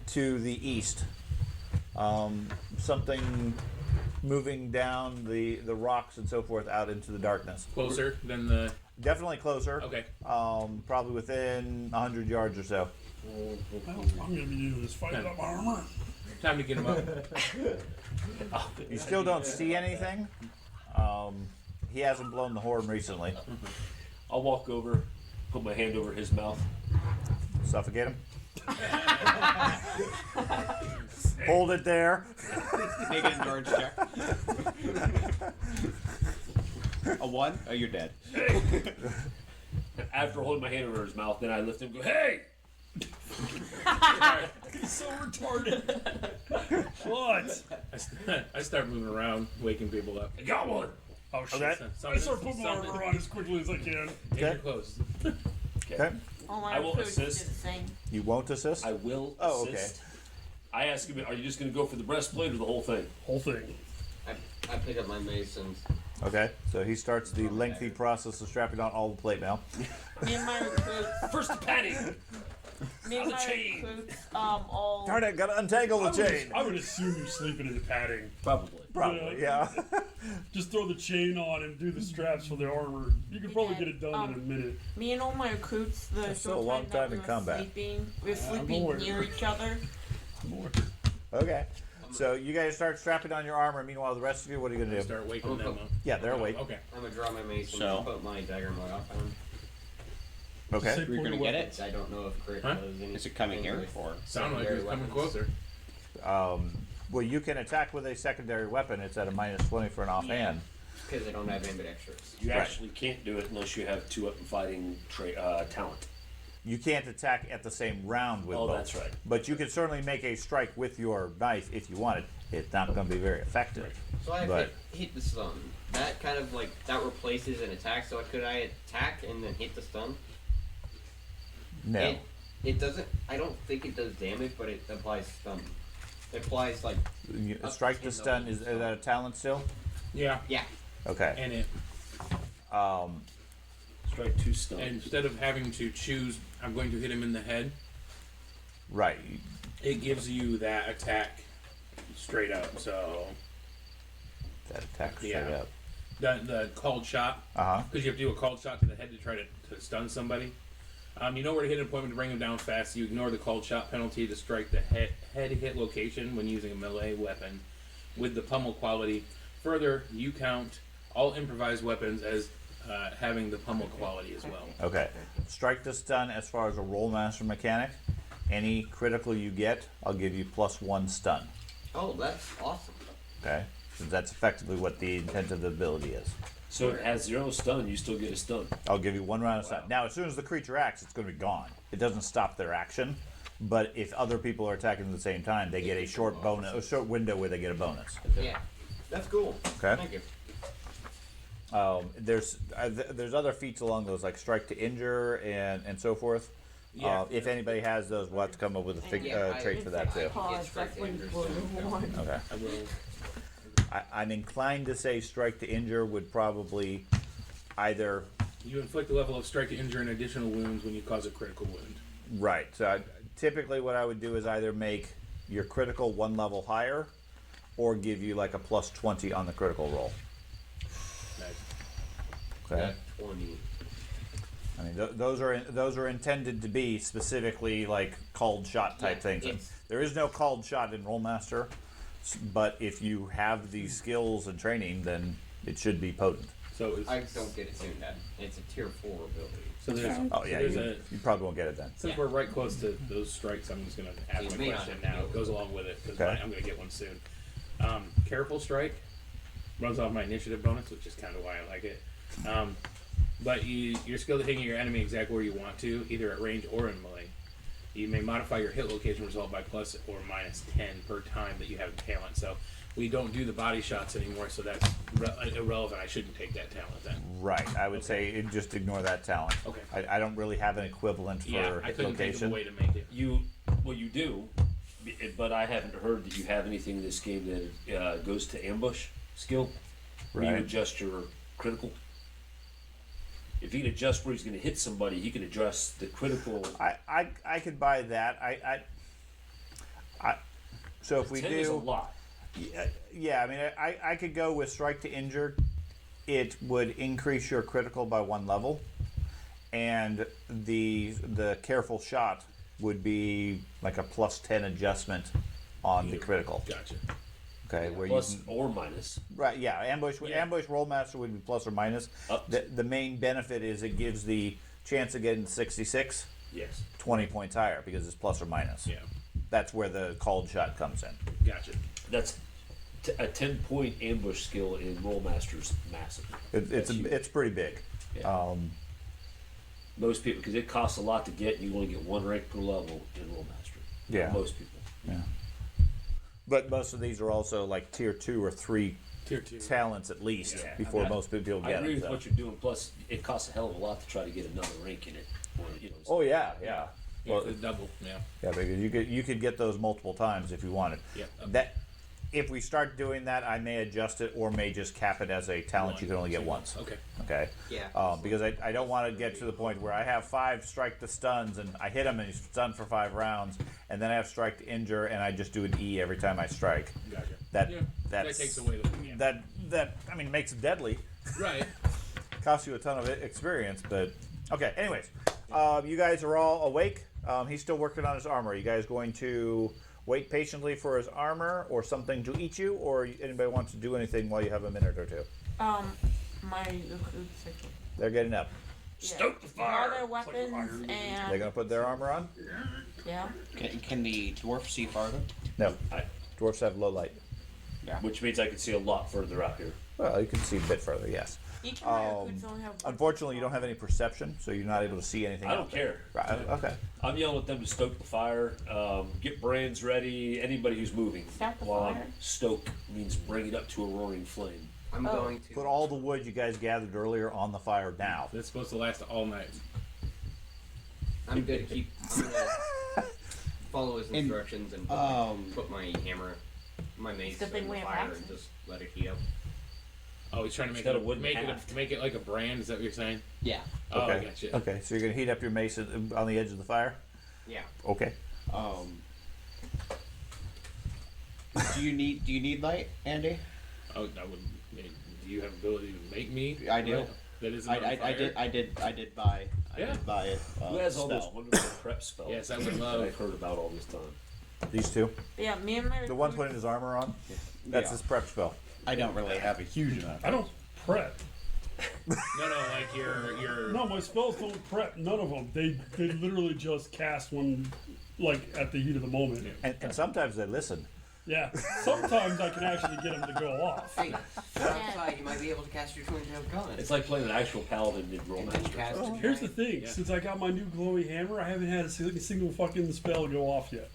to the east. Something moving down the rocks and so forth out into the darkness. Closer than the. Definitely closer. Okay. Probably within 100 yards or so. Well, I'm gonna be doing this fighting up my armor. Time to get him up. You still don't see anything. He hasn't blown the horn recently. I'll walk over, put my hand over his mouth. Suffocate him. Hold it there. Make an endurance check. A 1? Oh, you're dead. After holding my hand over his mouth, then I lift him and go, hey! He's so retarded. What? I start moving around, waking people up. I got one! Oh shit! Okay. I start putting my armor on as quickly as I can. Get you close. Okay. All my I will recruits assist. do the same. You won't assist? I will Oh, okay. assist. I ask him, are you just going to go for the breastplate or the whole thing? Whole thing. I pick up my masons. Okay. So he starts the lengthy process of strapping on all the plate mail. Me and my recruits. First the panty! Me and the my chain. recruits. All. Darn it, gotta untangle the chain. I would assume you're sleeping in the padding. Probably. Probably, yeah. Just throw the chain on and do the straps for the armor. You could probably get it done in a minute. Me and all my recruits. The That's still a short long time time that in we combat. We're sleeping aware. near each other. More. Okay. So you guys start strapping on your armor. Meanwhile, the rest of you, what are you gonna do? Start waking them up. Yeah, they're awake. Okay. I'm gonna draw my mason So- and put my dagger in my offhand. Okay. Say You're point gonna of get weapon. it? I don't know if Crit Huh? does any. Is it coming here English or? Sound like secondary he's coming weapons. closer. Well, you can attack with a secondary weapon. It's at a -20 for an offhand. Because I don't have ambidextrous. You Right. actually can't do it unless you have 2-up fighting talent. You can't attack at the same round with Oh, both. that's right. But you can certainly make a strike with your knife if you wanted. It's not going to be very effective. So I But- hit the stun. That kind of like that replaces an attack. So could I attack and then hit the stun? No. It doesn't. I don't think it does damage, but it applies stun. It applies like Strike to 10 stun, is levels. that a talent still? Yeah. yeah. Okay. And it. Strike 2 stun. And instead of having to choose, I'm going to hit him in the head. Right. It gives you that attack straight up. So That attack straight Yeah. up. the called shot, Uh-huh. because you have to do a called shot to the head to try to stun somebody. You know where to hit an appointment to bring them down fast. You ignore the called shot penalty to strike the head hit location when using a melee weapon with the pummel quality. Further, you count all improvised weapons as having the pummel quality as well. Okay. Strike to stun as far as a Rolemaster mechanic. Any critical you get, I'll give you +1 stun. Oh, that's awesome. Okay? So that's effectively what the intent of the ability is. So it has 0 stun, you still get a stun. I'll give you 1 round of stun. Now, as soon as the creature acts, it's going to be gone. It doesn't stop their action, but if other people are attacking at the same time, they get a short bonus, a short window where they get a bonus. Yeah, that's cool. Okay. Thank you. There's other feats along those, like strike to injure and so forth. Yeah. If anybody has those, we'll have to come up with a trait for that too. Pause, that's when you go to one. Okay. I will. I'm inclined to say strike to injure would probably either You inflict a level of strike to injure and additional wounds when you cause a critical wound. right. So typically, what I would do is either make your critical one level higher, or give you like a plus 20 on the critical roll. Nice. Okay. 20. I mean, those are intended to be specifically like called shot type Yeah, things. it's- There is no called shot in Rolemaster, but if you have these skills and training, then it should be potent. So it's, I don't get it soon then. It's a tier 4 ability. so there's Oh so yeah, there's you probably won't get it then. since Yeah. we're right close to those strikes, I'm just gonna ask You my may not question have to now. go It goes along with it because Okay. I'm gonna get one soon. Careful strike runs off my initiative bonus, which is kind of why I like it. But you're skilled at hitting your enemy exactly where you want to, either at range or in melee. You may modify your hit location result by plus or minus 10 per time that you have talent. So we don't do the body shots anymore, so that's irrelevant. I shouldn't take that talent then. Right. I would say just ignore that talent. Okay. I don't really have an equivalent for Yeah, I couldn't think of a location. way to make it. You do, but I haven't heard that you have anything in this game that goes to ambush skill. Where you Right. adjust your critical. If he can adjust where he's going to hit somebody, he can adjust the critical. I could buy that. So if we 10 is a do, lot. yeah, I mean, I could go with strike to injure. It would increase your critical by one level, and the careful shot would be like a plus 10 adjustment on the critical. Gotcha. Okay, where Plus you or minus. right, yeah, ambush Rollmaster would be plus or minus. Up. The main benefit is it gives the chance of getting 66 Yes. 20 points higher because it's plus or minus. Yeah. That's where the called shot comes in. Gotcha. That's a 10-point ambush skill in Rollmaster's massive. It's pretty big. Yeah. Most people, because it costs a lot to get, and you only get one rank per level in Rollmaster. Yeah. Most people. Yeah. But most of these are also like tier 2 or 3 Tier 2. talents at least Yeah. before I mean, most people I get agree it. with so. what you're doing. Plus, it costs a hell of a lot to try to get another rank in it. Or, you know, Oh yeah, yeah. Yeah, Well, the double. Yeah. yeah, because you could get those multiple times if you wanted. Yeah. That if we start doing that, I may adjust it or may just cap it as a talent you can only get once. Okay. Okay. Yeah. Because I don't want to get to the point where I have 5 strike to stuns and I hit him and he's stunned for 5 rounds, and then I have strike to injure and I just do an E every time I strike. Gotcha. That Yeah, that that takes away the. Yeah. that I mean makes it deadly. Right. Costs you a ton of experience, but okay. Anyways, you guys are all awake. He's still working on his armor. Are you guys going to wait patiently for his armor, or something to eat you, or anybody wants to do anything while you have a minute or two? My recruits are They're getting up. Stoke the all fire! their weapons They're and gonna put their armor on. yeah. Can the dwarf see farther? No, I- dwarves have low light. Which means I can see a lot further out here. Well, you can see a bit further. Yes. Each of my recruits only have. one Unfortunately, you don't have any perception, so you're not able to see anything. I don't out there. care. Right. Okay. I'm yelling at them to stoke the fire, get brands ready, anybody who's moving. Start the While fire? stoke means bring it up to a roaring flame. I'm going to Put all the wood you guys gathered earlier on the fire now. That's supposed to last all night. I'm gonna follow his instructions and put my hammer, my mace It's the thing in we the have fire access. and just let it heat up. Oh, he's trying to make got it a wooden haft. make it like a brand. Is that what you're saying? Yeah. Oh, I Okay. gotcha. Okay. So you're gonna heat up your mace on the edge of the fire. Yeah. Okay. Do you need light, Andy? Oh, that would. Do you have ability to make me? I do. Right? That isn't on I fire? did buy. I Yeah. did buy it. Who has all those spell. wonderful prep spells Yes, I would that love. I've heard about all this time? These two. Yeah, me and my The one recruits- putting his armor on. That's Yeah. his prep spell. I don't really have a huge amount. I don't prep. No, like your. No, my spells don't prep. None of them. They literally just cast when, like, at the heat of the moment. And sometimes they listen. Yeah. Sometimes I can actually get them to go off. Hey, outside, you might be able to cast your twin-tailed comet. It's like playing an actual paladin in Rolemaster. Here's the thing. Yeah. Since I got my new glowy hammer, I haven't had a single fucking spell go off yet.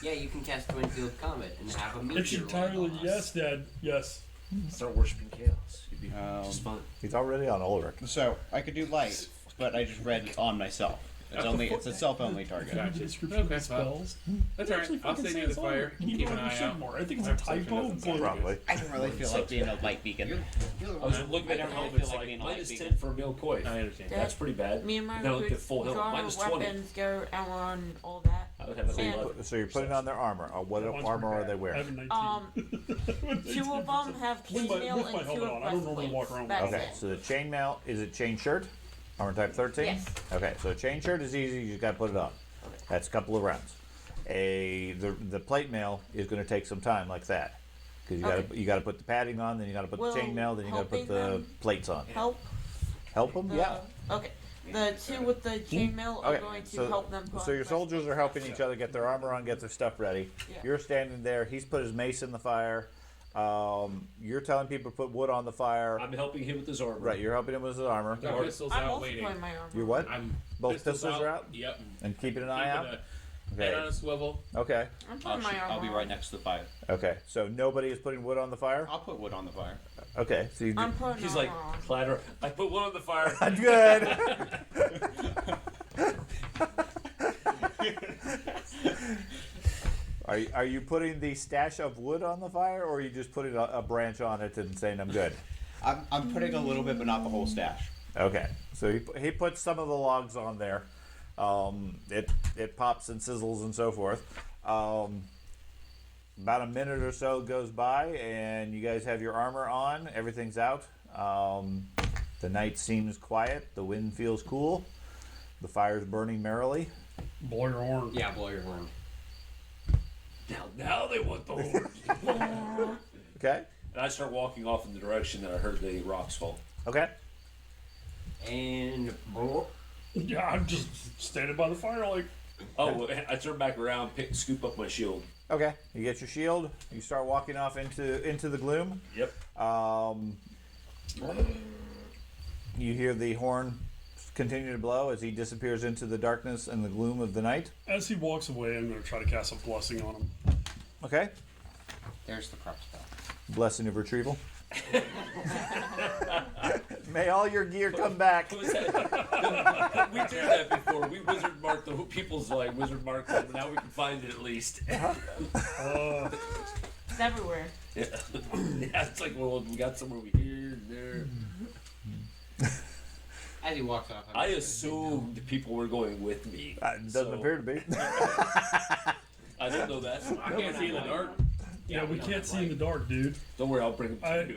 Yeah, you can cast twin-tailed comet and have a meteor. It's entirely land on us. yes, Dad. Yes. Start worshiping chaos. You'd be just fine. He's already on Ulrich. So I could do light, but I just read it on myself. It's a self-only target. Gotcha. Description Okay, of spells. That's alright. Actually I'll fucking stay near says the all. fire. You Keep need an to eye understand out. more. I think it's My a perception typo. doesn't sound but- Probably. I don't really feel like being a light beacon. I was looking at I don't your helmet. feel It's like like being a light minus beacon. 10 for a mil coif. I understand. That's pretty bad. Me and my They don't get recruits full health. draw Minus our 20. weapons, go and on all that. I would have an And- 11. So you're putting on their armor. What That one's armor pretty are they bad. I wearing? have a 19. Two of them have With my- chainmail with my and two helmet on. I have don't normally walk breastplates. around with That's Okay, it. so the chainmail, is it chain shirt? Armor type 13? Yes. Okay, so a chain shirt is easy, you just gotta put it on. That's a couple of rounds. The plate mail is gonna take some time like that. Because you gotta put the padding on, then you gotta put Will the chainmail, then you gotta put helping the them plates on. Help. Help them? The, Yeah. Okay. The two with the chainmail are Okay, going to so, help them. Put so on your soldiers are helping each other get their armor on, get their stuff ready. Yeah. You're standing there. He's put his mace in the fire. You're telling people to put wood on the fire. I'm helping him with his armor. Right, you're helping him with his armor. My pistol's I'm out also waiting. putting my armor. You're what? I'm Both pistols are out? Yep. And keeping an eye Keeping out? a head on Okay. a swivel. Okay. I'm putting my armor I'll be on. right next to the fire. Okay. So nobody is putting wood on the fire? I'll put wood on the fire. Okay. So you do. I'm putting He's armor like, on. clatter. I put one on the fire. I'm good. Are you putting the stash of wood on the fire, or are you just putting a branch on it and saying I'm good? I'm putting a little bit, but not the whole stash. Okay, so he puts some of the logs on there. It pops and sizzles and so forth. About a minute or so goes by, and you guys have your armor on. Everything's out. The night seems quiet. The wind feels cool. The fire's burning merrily. Blow your horn. Yeah, blow your horn. Now they want the horn. Okay. And I start walking off in the direction that I heard the rocks fall. Okay. And Yeah, I'm just standing by the fire like. Oh, I turn back around, scoop up my shield. Okay. You get your shield. You start walking off into the gloom. Yep. You hear the horn continue to blow as he disappears into the darkness and the gloom of the night. As he walks away, I'm going to try to cast a blessing on him. Okay. There's the crop spell. Blessing of retrieval. May all your gear come back. What was that? We did that before. We wizard marked the people's like wizard marks, but now we can find it at least. It's everywhere. Yeah. Yeah, it's like, well, we got somewhere over here and there. as he walks off, I assumed people were going with me. Doesn't so- appear to be. I don't know that. I can't see in the dark. Yeah, we can't see in the dark, dude. Don't worry, I'll bring them to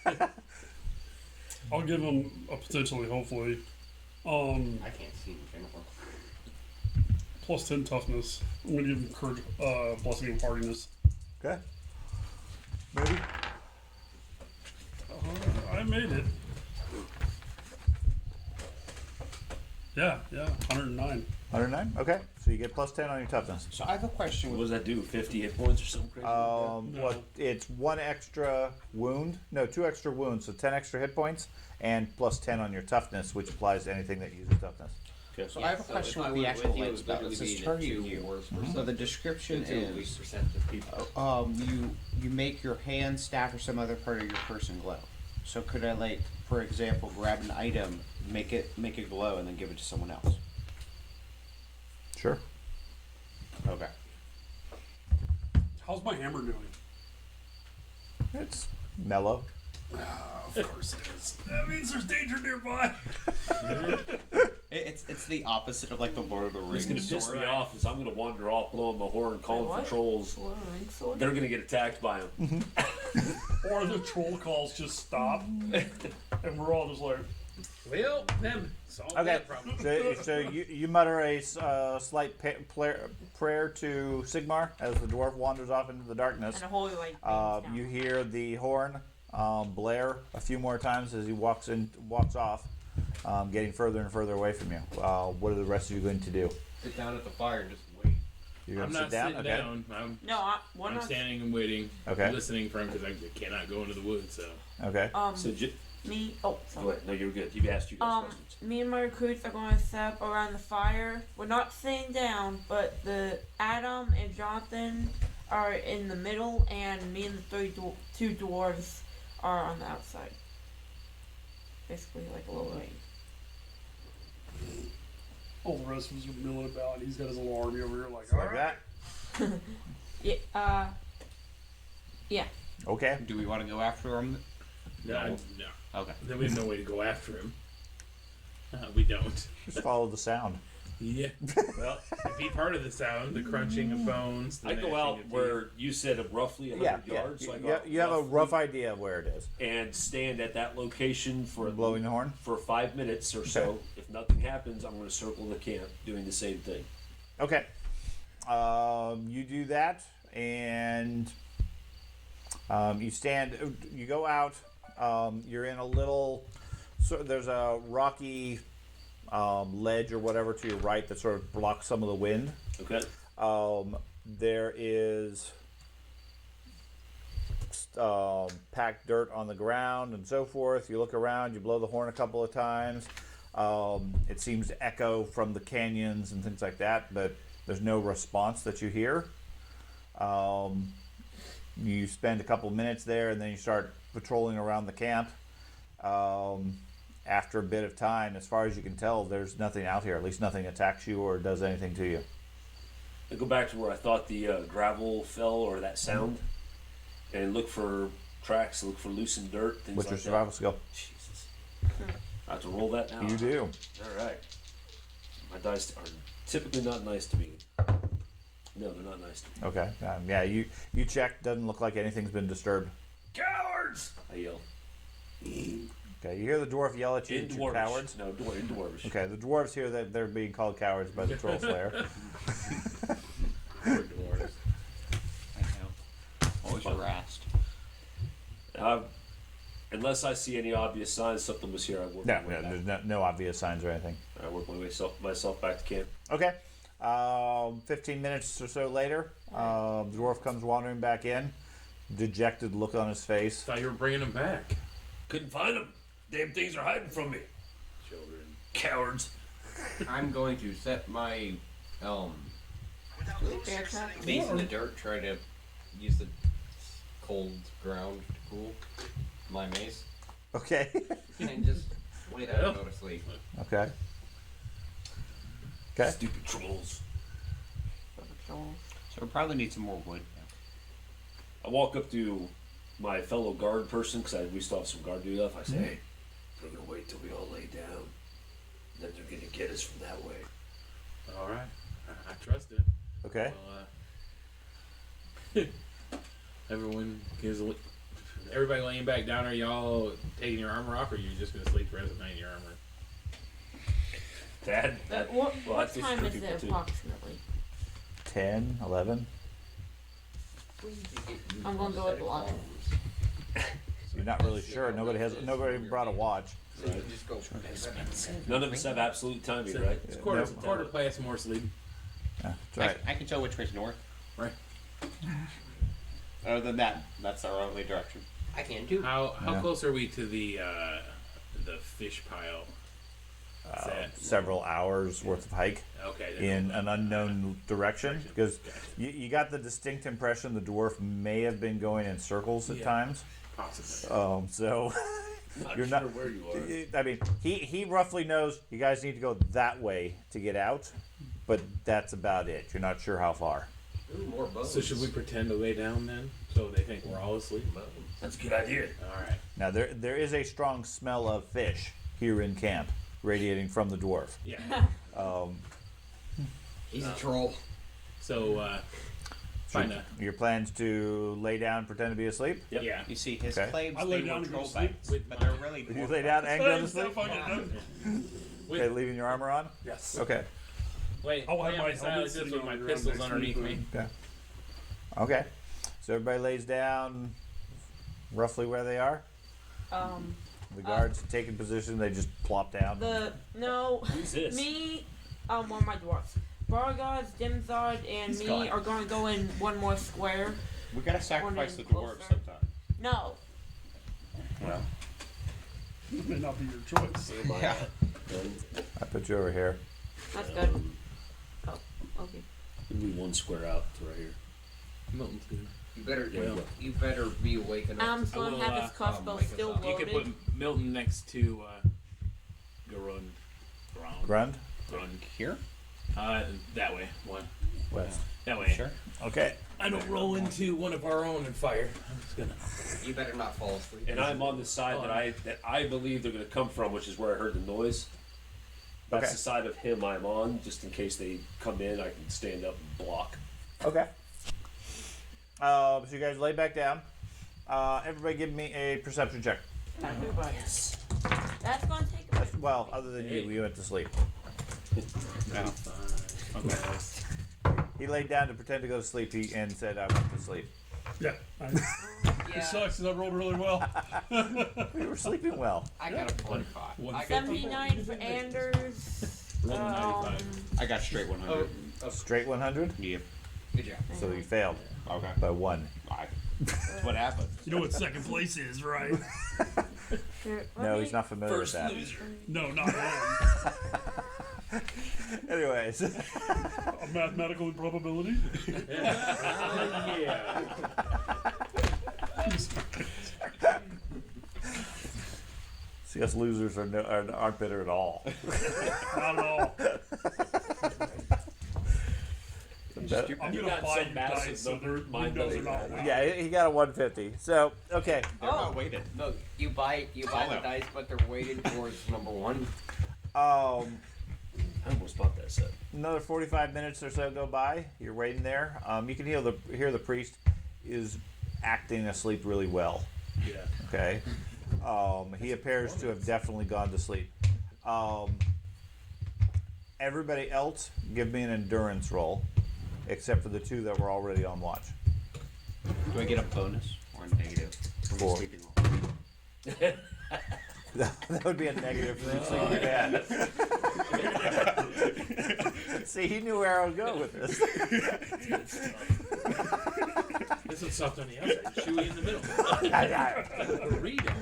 you. I'll give him a potentially, hopefully, I can't see in general. plus 10 toughness. I'm gonna give him courage, blessing of hardiness. Okay. Maybe. I made it. Yeah, 109. 109. Okay. So you get plus 10 on your toughness. So I have a question. What does that do? 50 hit points or something crazy? Well, it's one extra wound. No, 2 extra wounds. So 10 extra hit points and plus 10 on your toughness, which applies to anything that uses toughness. Okay. So I have a question with the actual light spell. It says turning you. So the description is, of people. you make your hand, staff, or some other part of your person glow. So could I, like, for example, grab an item, make it glow, and then give it to someone else? Sure. Okay. How's my hammer doing? It's mellow. Of course it is. That means there's danger nearby. It's the opposite of like the Lord of the What's Rings. gonna piss me off is I'm gonna wander off, blowing my horn, calling What? for trolls. Glowing sword. They're gonna get attacked by them. Or the troll calls just stop, and we're all just like, Well, then solve Okay. that problem. So you mutter a slight prayer to Sigmar as the dwarf wanders off into the darkness. And a holy light. beams down. You hear the horn blare a few more times as he walks off, getting further and further away from you. What are the rest of you going to do? Sit down at the fire and just wait. You're I'm going to not sit down? sitting Okay. down. No, we're I'm not. standing and waiting. Okay. Listening for him because I cannot go into the woods. So Okay. So Me. Oh, go sorry. ahead. No, you're good. You've asked you guys questions. Me and my recruits are going to set up around the fire. We're not sitting down, but the Adam and Jonathan are in the middle, and me and the two dwarves are on the outside. Basically, like a little ring. All the rest of us are milling about, and he's got his little army over here, like, Like alright. that. Yeah. Okay. Do we want to go after him? No. Okay. Then we have no way to go after him. We don't. Just follow the sound. Yeah. Well, if be part of the sound, the crunching of bones. The I go gnashing out of where you said roughly 100 Yeah, yards. So I go yeah. out You have a roughly rough idea of where it is. and stand at that location for Blowing the horn. for 5 minutes or so. Okay. If nothing happens, I'm going to circle the camp doing the same thing. Okay. You do that, and you stand. You go out. You're in a little. So there's a rocky ledge or whatever to your right that sort of blocks some of the wind. Okay. There is packed dirt on the ground and so forth. You look around. You blow the horn a couple of times. It seems to echo from the canyons and things like that, but there's no response that you hear. You spend a couple minutes there, and then you start patrolling around the camp. After a bit of time, as far as you can tell, there's nothing out here. At least nothing attacks you or does anything to you. I go back to where I thought the gravel fell or that sound, and look for tracks, look for loosened dirt, things What's like your survival skill? that. Jesus. I have to roll that now. You do. All right. My dice are typically not nice to me. No, they're not nice to me. Okay. Yeah, you check. Doesn't look like anything's been disturbed. Cowards! I yell. Okay. You hear the dwarf yell at you In that you're dwarvish. cowards. No, in dwarvish. Okay. The dwarves hear that they're being called cowards by the troll slayer. Poor dwarves. I know. Always Fun. harassed. Unless I see any obvious signs something was here, I work No, my way back. there's no obvious signs or anything. I work myself back to camp. Okay. 15 minutes or so later, the dwarf comes wandering back in, dejected look on his face. Thought you were bringing them back. Couldn't find them. Damn things are hiding from me. Children. Cowards. I'm going to set my face in the dirt, try to use the cold ground to cool my mace, Okay. and just lay down and go to sleep. Okay. Okay. Stupid trolls. So we probably need some more wood. I walk up to my fellow guard person because we still have some guard duty left. I say, hey, we're gonna wait till we all lay down. Then they're gonna get us from that way. All right. I trust it. Okay. Well, everyone gives everybody laying back down. Are y'all taking your armor off, or are you just gonna sleep the rest of the night in your armor? Dad? What that's just time for is people it too. approximately? 10, 11. I'm gonna go with 11. You're not really sure. Nobody brought a watch. So you can just go. None of us have absolute timing, So right? it's quarter, Nope. quarter past more sleep. Yeah, that's right. I can tell which way's north. Right. Other than that, that's our only direction. I can too. How Yeah. close are we to the fish pile? Is that- Several hours worth of hike Okay. then in hold an on. unknown direction because Gotcha. you got the distinct impression the dwarf may have been going in circles at Yeah. times. Possibly. So Not you're sure not. where you are. I mean, he roughly knows you guys need to go that way to get out, but that's about it. You're not sure how far. Ooh, more bones. So should we pretend to lay down then, so they think we're all asleep? That's a good idea. All right. Now there is a strong smell of fish here in camp, radiating from the dwarf. Yeah. He's a troll. So find a Your plans to lay down, pretend to be asleep? Yep. yeah. You see, his Okay. claims I lay they down were and go troll to sleep bites, with but my- they're really You dwarf lay down and go to Still sleep? fucking- Okay, leaving your armor on? Yes. Okay. Wait. I'll have wait, my I'm silent, helmet just sitting with on my the ground pistols next to underneath me. me. Okay. Okay. So everybody lays down roughly where they are? The guards taking position, they just plop down. Who's this? Me, one of my dwarfs. Borgar, Dimzard, and He's me gone. are going to go in one more square. We gotta sacrifice the One in dwarves closer. sometime. No. Well, It may not be your choice. yeah. I put you over here. That's good. Oh, okay. Give me one square out to right here. Milton's good. You better, Well. you better be awake enough. I'm to going to will, have his crossbow wake us still up. You loaded. could put Milton next to Garund. Grund? On here? That way. One. West. That way. Sure. Okay. I don't roll into one of our own and fire. I'm just gonna. You better not fall asleep. And I'm on the side that I believe they're going to come from, which is where I heard the noise. That's Okay. the side of him I'm on, just in case they come in. I can stand up and block. Okay. So you guys lay back down. Everybody give me a perception check. Yes. That's gonna take a minute. Well, other than you went to sleep. No. Okay. He laid down to pretend to go to sleep and said, I went to sleep. Yeah. It sucks because I rolled really well. We were sleeping well. I got a 45. I got 79 for Anders. Roll a 95. I got straight 100. Straight 100? Yep. Good job. So you failed Okay. by 1. That's what happened. You know what second place is, right? No, he's not familiar with that. No, not one. Anyways. A mathematical improbability. Yeah. See, us losers aren't bitter at all. Not at all. I'm You gonna got buy some you massive dice so number- their mind windows are numbing. not loud. Yeah, he got a 150. So, okay. They're not weighted. No, you buy the Follow. dice, but they're weighted towards number 1. I almost bought that set. Another 45 minutes or so go by. You're waiting there. You can hear the priest is acting asleep really well. Yeah. Okay. He appears to have definitely gone to sleep. Everybody else, give me an endurance roll, except for the 2 that were already on watch. Do I get a bonus or a negative from 4. sleeping well? That would be a negative for the sleeping bad. See, he knew where I was going with this. This is soft on the outside, chewy in the middle. Read it.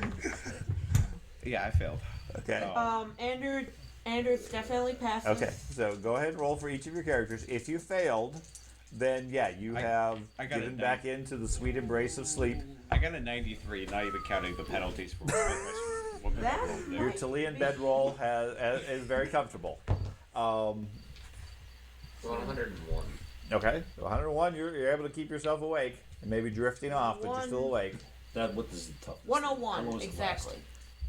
Yeah, I failed. Okay. Anders definitely passes. Okay. So go ahead and roll for each of your characters. If you failed, then yeah, you have I got given it back into the sweet embrace of sleep. I got a 93, not even counting the penalties for what That's I rolled there. Your Chilean bedroll is very comfortable. 101. Okay, so 101, you're able to keep yourself awake and maybe drifting off, but you're still awake. That what is the toughest? 101, How long was it exactly.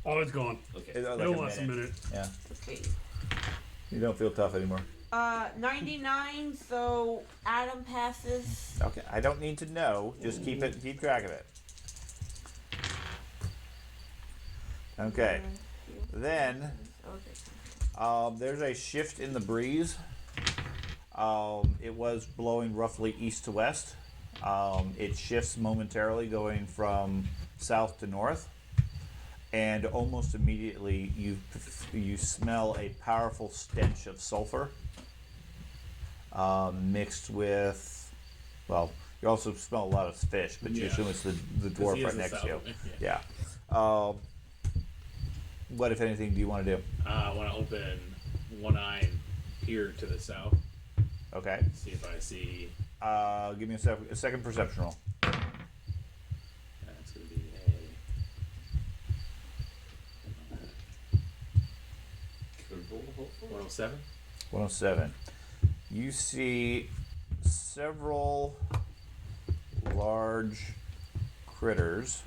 Oh, it's gone. last? It's Okay. like It'll last a minute. Yeah, Okay. you don't feel tough anymore. 99, so Adam passes. Okay, I don't need to know. Just keep track of it. Okay, then Okay. there's a shift in the breeze. It was blowing roughly east to west. It shifts momentarily, going from south to north, and almost immediately you smell a powerful stench of sulfur mixed with, well, you also smell a lot of fish, but you Yeah. assume it's the 'Cause dwarf he right is a next to you. salad. Yeah. What, if anything, do you want to do? I want to open one eye and peer to the south. Okay. See if I see. Give me a second perception roll. That's going to be a 107. 107. You see several large critters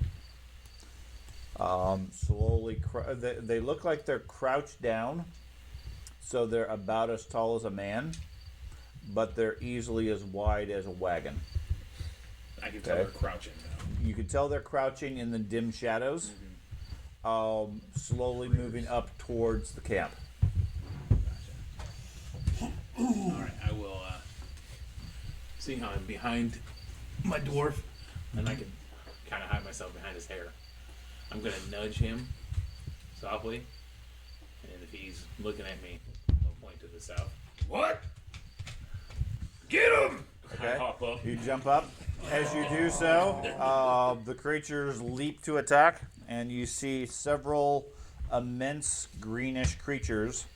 slowly they look like they're crouched down, so they're about as tall as a man, but they're easily as wide as a wagon. I can tell Okay. they're crouching now. You can tell they're crouching in the dim shadows, slowly moving up towards the camp. Alright, I will see how I'm behind my dwarf, and I can kind of hide myself behind his hair. I'm going to nudge him softly, and if he's looking at me, I'll point to the south. What? Get him! Okay. I hop up. You jump up. As you do so, the creatures leap to attack, and you see several immense greenish creatures.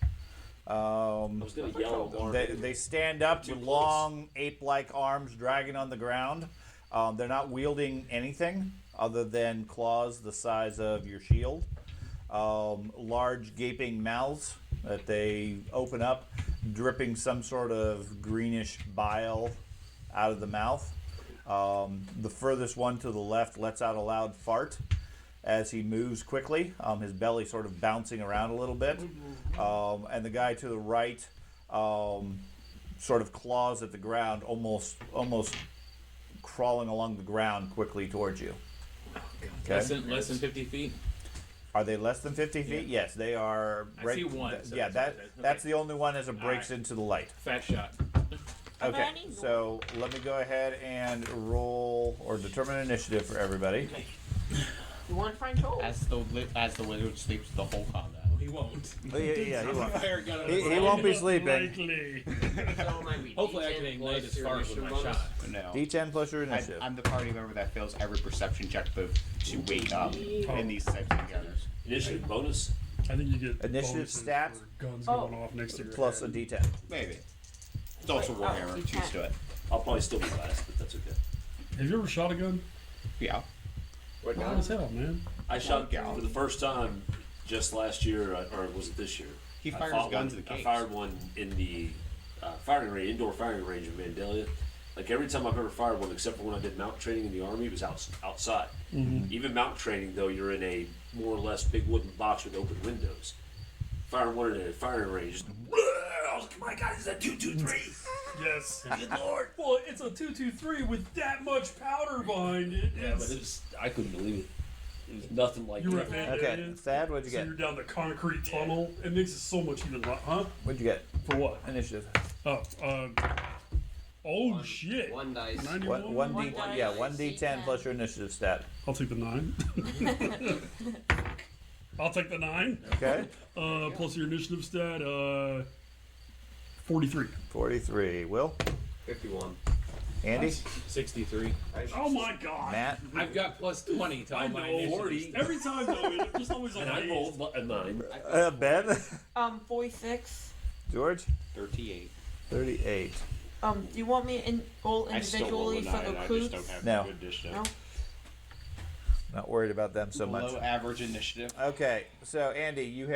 I was gonna yell at Warren. They stand up Too with close. long ape-like arms dragging on the ground. They're not wielding anything other than claws the size of your shield. Large gaping mouths that they open up, dripping some sort of greenish bile out of the mouth. The furthest one to the left lets out a loud fart as he moves quickly, his belly sort of bouncing around a little bit. And the guy to the right sort of claws at the ground, almost crawling along the ground quickly towards you. Okay. Less than 50 feet. Are they less than 50 feet? Yes, they are. I see one, so yeah, that's that's the only one as it breaks Alright. into the light. Fast shot. Okay, Alrighty. so let me go ahead and roll or determine initiative for everybody. You want to find gold? As the wizard sleeps the whole combat. He won't. Oh, yeah, he won't. Fire gun on He his won't be head. sleeping. Likely. Hopefully I can ignite his fart with my shot. No. D10 plus your initiative. I'm the party member that fails every perception check to wake up in these types of encounters. Initiative bonus. I think you get Initiative bonuses stat. for guns Oh. going off next to your Plus a head. D10. Maybe. It's also Wait, Warhammer. you Choose can't. to it. I'll probably still be last, but that's okay. Have you ever shot a gun? Yeah. What Wild gun? as hell, man. I shot for the first time just last year, or was it this year? He I fires fought guns one- in the I caves. fired one in the indoor firing range of Vandalia. Like every time I've ever fired one, except for when I did mount training in the army, it was outside. Even mount training, though, you're in a more or less big wooden box with open windows. Firing one in a firing range, just, oh my God, is that 223? Yes. Good Lord! Well, it's a 223 with that much powder behind it. Yeah, but I couldn't believe it. It was nothing like You're it. a Okay, Vandalian. Thad, what'd you So get? you're down the concrete tunnel. It makes it so much even. Huh? What'd you get? For what? Initiative. Oh, shit. One dice. 91? One One D. die, Yeah, one D10 D10. plus your initiative stat. I'll take the 9. I'll take the 9. Okay. Plus your initiative stat, 43. 43. Will. 51. Andy. 63. Oh my god. Matt. I've got plus 20 to all I my know. initiatives. Every time though, it's just always And on I eight. rolled a 9. Ben. 46. George. 38. 38. Do you want me in roll I still roll a individually for 9. the I just recruits? don't have No. good initiative. No. Not worried about them so much. Below average initiative. Okay, so Andy, you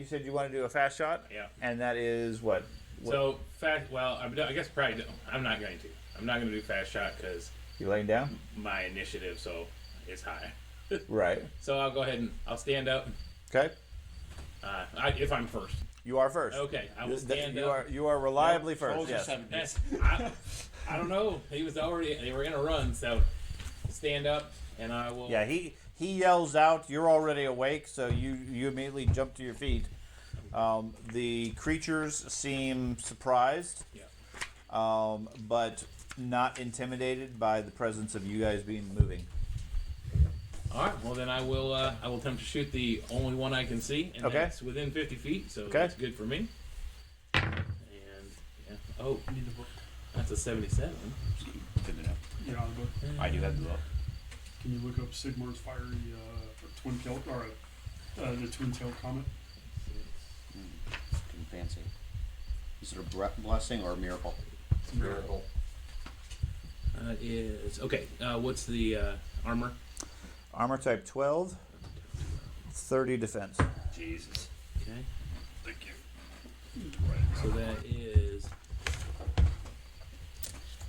said you want to do a fast shot, Yeah. and that is what? So fast. Well, I guess probably I'm not going to. I'm not going to do fast shot because You laying down? my initiative so it's high. Right. So I'll go ahead and I'll stand up. Okay. If I'm first. You are first. Okay, I will stand you up. You are reliably Rolls first. a Yes. 7. I don't know. They were gonna run, so stand up and I will. Yeah. He yells out. You're already awake, so you immediately jump to your feet. The creatures seem surprised, Yeah. but not intimidated by the presence of you guys being moving. All right. Well, then I will attempt to shoot the only one I can see, and Okay. that's within 50 feet, so Okay. that's good for me. And yeah. Oh, Need the book. that's a 77. Good to know. You know the book. I do have the book. Can you look up Sigmar's fiery twin kill or the twin-tailed comet? Getting fancy. Is it a blessing or a miracle? It's a miracle. Is okay. What's the armor? Armor type 12, 30 defense. Jesus. Okay. Thank you. So that is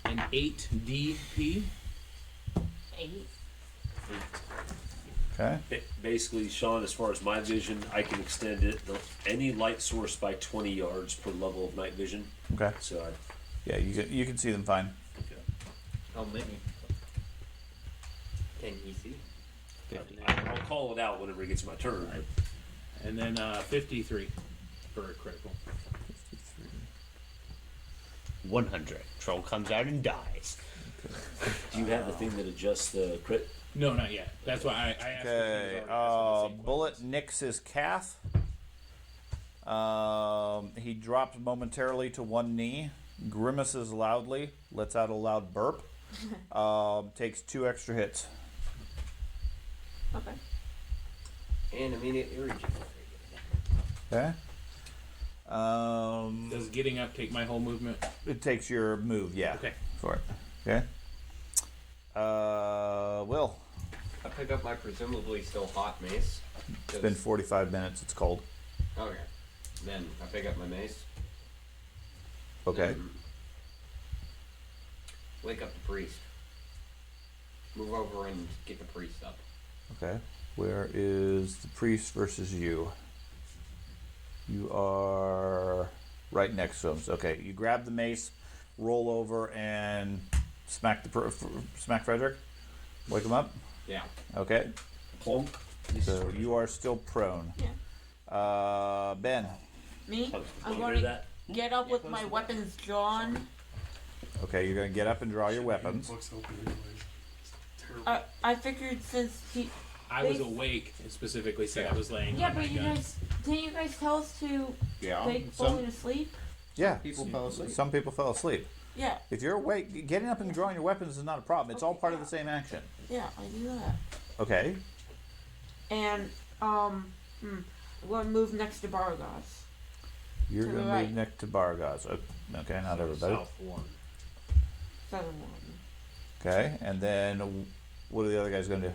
an 8 DP. 8. Okay. Basically, Sean, as far as my vision, I can extend any light source by 20 yards per level of night vision. Okay. So Yeah, you can see them fine. How many? Can he see? I'll call it out whenever it gets my turn. But And then 53 for a critical. 100. Troll comes out and dies. do you have the thing that adjusts the crit? No, not yet. That's why I asked. Okay. if he was already asking the same Bullet questions. nicks his calf. He drops momentarily to one knee, grimaces loudly, lets out a loud burp. Takes 2 extra hits. Okay. And immediate regeneration. Okay. Does getting up take my whole movement? It takes your move, yeah. Okay. For it. Okay. Will. I pick up my presumably still hot mace. It's been 45 minutes. It's cold. Okay. Then I pick up my mace. Okay. Wake up the priest. Move over and get the priest up. Okay. Where is the priest versus you? You are right next to him. So, okay, you grab the mace, roll over, and smack smack Frederick. Wake him up. Yeah. Okay. Plump. So you are still prone. Yeah. Ben. Me? I'm Wanna going do to that? get up with my weapons drawn. Okay, you're gonna get up and draw your weapons. Books open anyways. It's terrible. I figured since he. I was awake, and specifically said I was laying Yeah, on my but you gun. guys. Didn't you guys tell us to Yeah. take Some falling asleep? Yeah. people fell asleep. Some people fell asleep. Yeah. If you're awake, getting up and drawing your weapons is not a problem. It's all part of the same action. Yeah, I do that. Okay. And, I'm going to move next to Borgar's. You're To the gonna right. move next to Bargaz. Okay, not everybody. South one. Southern one. Okay, and then what are the other guys gonna do?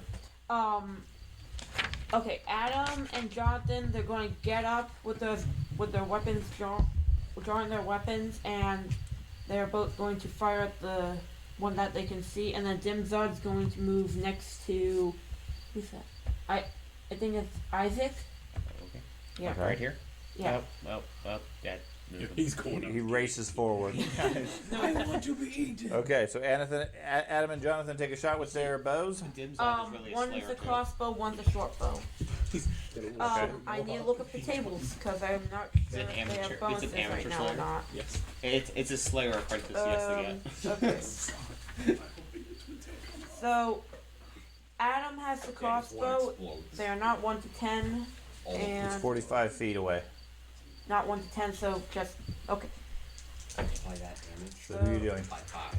Okay, Adam and Jonathan, they're going to get up with their weapons drawing their weapons, and they're both going to fire at the one that they can see, and then Dimzad's going to move next to who's that? I think it's Isaac. Okay. Yeah. Okay. Right here? Yeah. That. He's going up. He races forward. I want to be eaten. Okay, so Adam and Jonathan take a shot with their bows. Dimzad is really a One's slayer, a too. crossbow, one's a short bow. I need to look up the tables because I'm not sure an if they amateur- have bonuses it's an right amateur now or slayer. not. Yes. It's a slayer apprentice, yes, to get. Okay. So, Adam has the crossbow. They are not 1 to 10, It's and 45 feet away. not 1 to 10. So just okay. Multiply that damage So who are you doing? by 5.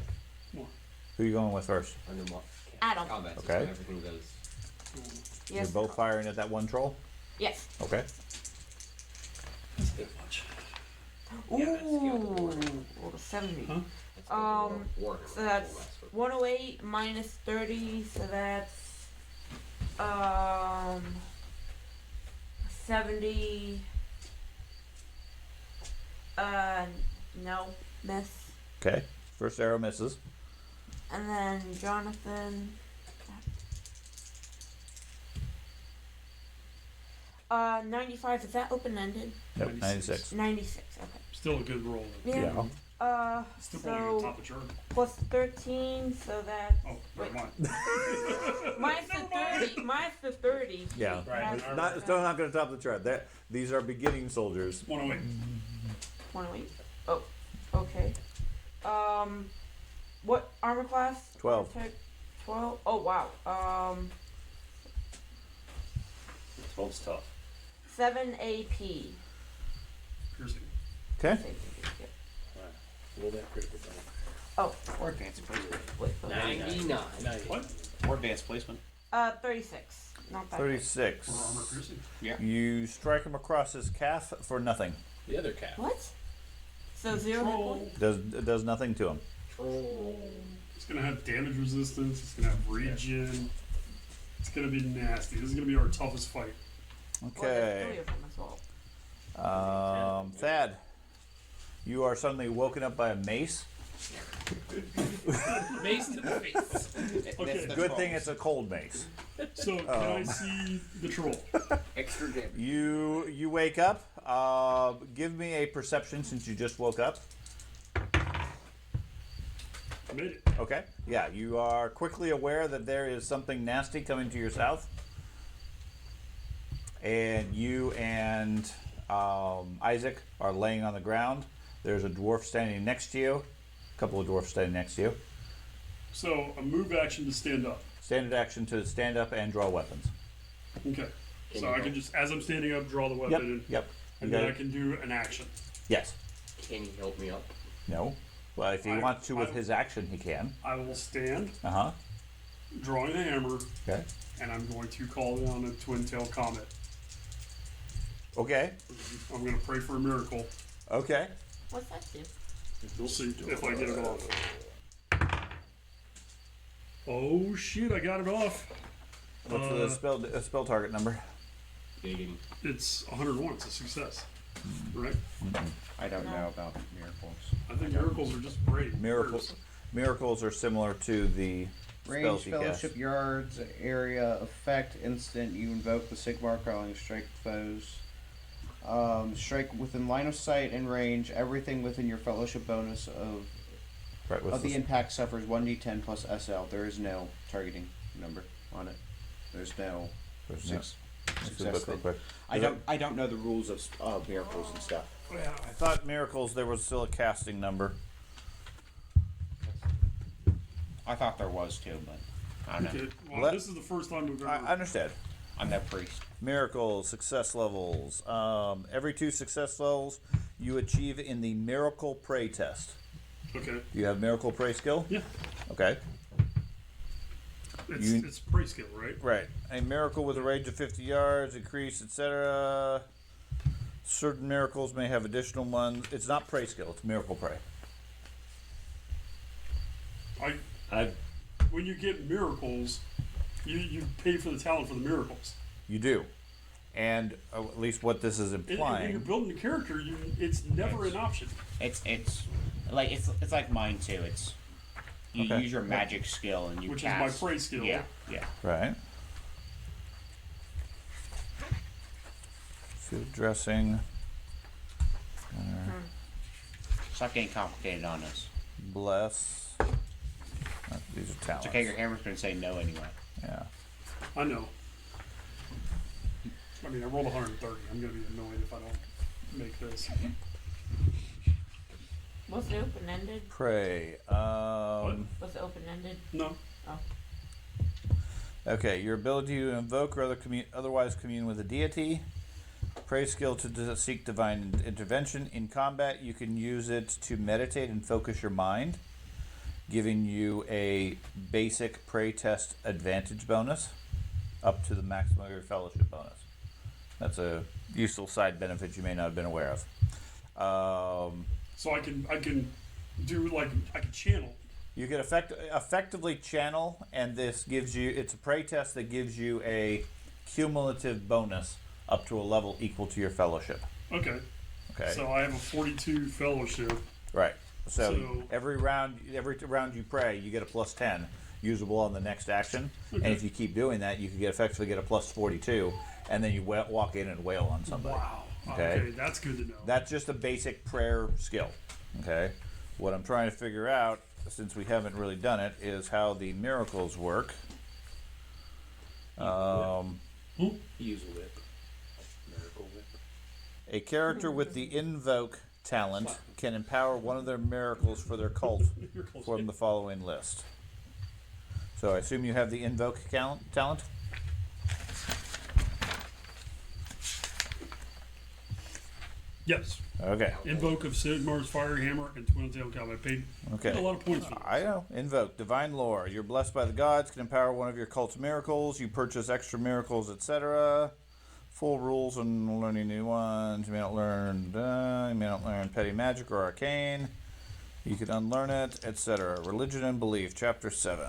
Who are you going with first? Under Adam. combat Okay. system, everything goes. Yes. You're both firing at that one troll? Yes. Okay. Ooh. Yeah, that's the other one. Rolled a 70. Huh? That's the Warhammer So that's Rolemaster. 108 minus 30. So that's 70. No, miss. Okay. First arrow misses. And then Jonathan. 95. Is that open ended? Nope, 96. 96. Okay. Still a good roll. Though. Yeah. Still probably on So top of chart. plus 13. So that's Oh, wait. never mind. minus the 30. Minus the 30. Yeah. Right. That's Not, still not going to top the chart. These are beginning soldiers. 108. 108. Oh, okay. What armor class? 12. 12. Oh wow. 12's tough. 7 AP. Piercing. Okay. Roll that critical die. Oh, Or advanced placement. wait. 99. What? Or advanced placement. 36. Not that. 36. Or armor piercing. Yeah. You strike him across his calf for nothing. The other cat. What? So 0 hit Troll. points? Does nothing to him. It's gonna have damage resistance. It's gonna have regen. It's gonna be nasty. This is gonna be our toughest fight. Well, there's 3 Okay. of them as well. Thad, you are suddenly woken up by a mace. Mace to the face. Okay. Good thing it's a cold mace. So can I see the troll? Extra damage. You wake up. Give me a perception since you just woke up. I made it. Okay. Yeah, you are quickly aware that there is something nasty coming to your south. And you and Isaac are laying on the ground. There's a dwarf standing next to you. A couple of dwarfs standing next to you. So a move action to stand up. Standard action to stand up and draw weapons. Okay. Can So you I go? can just, as I'm standing up, draw the weapon, Yep. and, Yep. You and got then I it. can do an action. Yes. Can you help me up? No. Well, if he wants to with his action, he can. I will stand, Uh huh. drawing a hammer, Okay. and I'm going to call down a twin-tail comet. Okay. I'm going to pray for a miracle. Okay. What's that do? We'll see if I get it off. Oh shit! I got it off. What's the spell target number? Digging. It's 101. It's a success. right? I don't No. know about miracles. I think miracles are just brave. Miracles are similar to the Range, spells you cast. fellowship yards, area, effect, instant. You invoke the Sigmar calling strike foes. Strike within line of sight and range. Everything within your fellowship bonus Right, what's of the this? impact suffers 1d10 plus SL. There is no targeting number on it. There's no There's six, Let's do the success book real thing. quick. I don't know the rules of miracles and stuff. Yeah, I thought miracles there was still a casting number. I thought there was too, but I don't know. Okay, well, Let- this is the first time we've ever. I understand. I'm no priest. Miracles, success levels. Every 2 success levels you achieve in the Miracle Prey test. Okay. Do you have Miracle Prey skill? Yeah. Okay. You- It's prey skill, right? Right. A miracle with a range of 50 yards, increase, etc. Certain miracles may have additional ones. It's not prey skill, it's Miracle Prey. When you get miracles, you pay for the talent for the miracles. You do. And at least what this is And when implying. you're building a character, it's never an option. It's like mine too. It's you Okay. use your magic skill and you Which cast. is my prey skill. Yeah, yeah. Right. Field dressing. Stop getting complicated on us. Bless. These are talents. It's okay. Your hammer's gonna say no anyway. Yeah. I know. I mean, I rolled 130. I'm gonna be annoyed if I don't make this. Was it open ended? Prey. Was it open ended? No. Okay, your ability to invoke or otherwise commune with a deity. Prey skill to seek divine intervention. In combat, you can use it to meditate and focus your mind, giving you a basic prey test advantage bonus up to the maximum of your fellowship bonus. That's a useful side benefit you may not have been aware of. So I can do I can channel. You can effectively channel, and this gives you, it's a prey test that gives you a cumulative bonus up to a level equal to your fellowship. Okay. Okay. So I have a 42 fellowship. Right. So So- every round you pray, you get a plus 10 usable on the next action. And Okay. if you keep doing that, you can effectively get a plus 42, and then you walk in and wail on somebody. Wow. Okay. That's good to know. That's just a basic prayer skill. Okay. What I'm trying to figure out, since we haven't really done it, is how the miracles work. Use a whip. Miracle whip. A character with the invoke talent can empower one of their miracles for their cult from the following list. So I assume you have the invoke talent? Yes. Okay. Invoke of Sigmar's Fire Hammer and Twin Tail Cow. I paid Okay. a lot of points for that. I know. Invoke. Divine lore. You're blessed by the gods, can empower one of your cult's miracles. You purchase extra miracles, etc. Full rules on learning new ones. You may not learn petty magic or arcane. You can unlearn it, etc. Religion and belief. Chapter 7.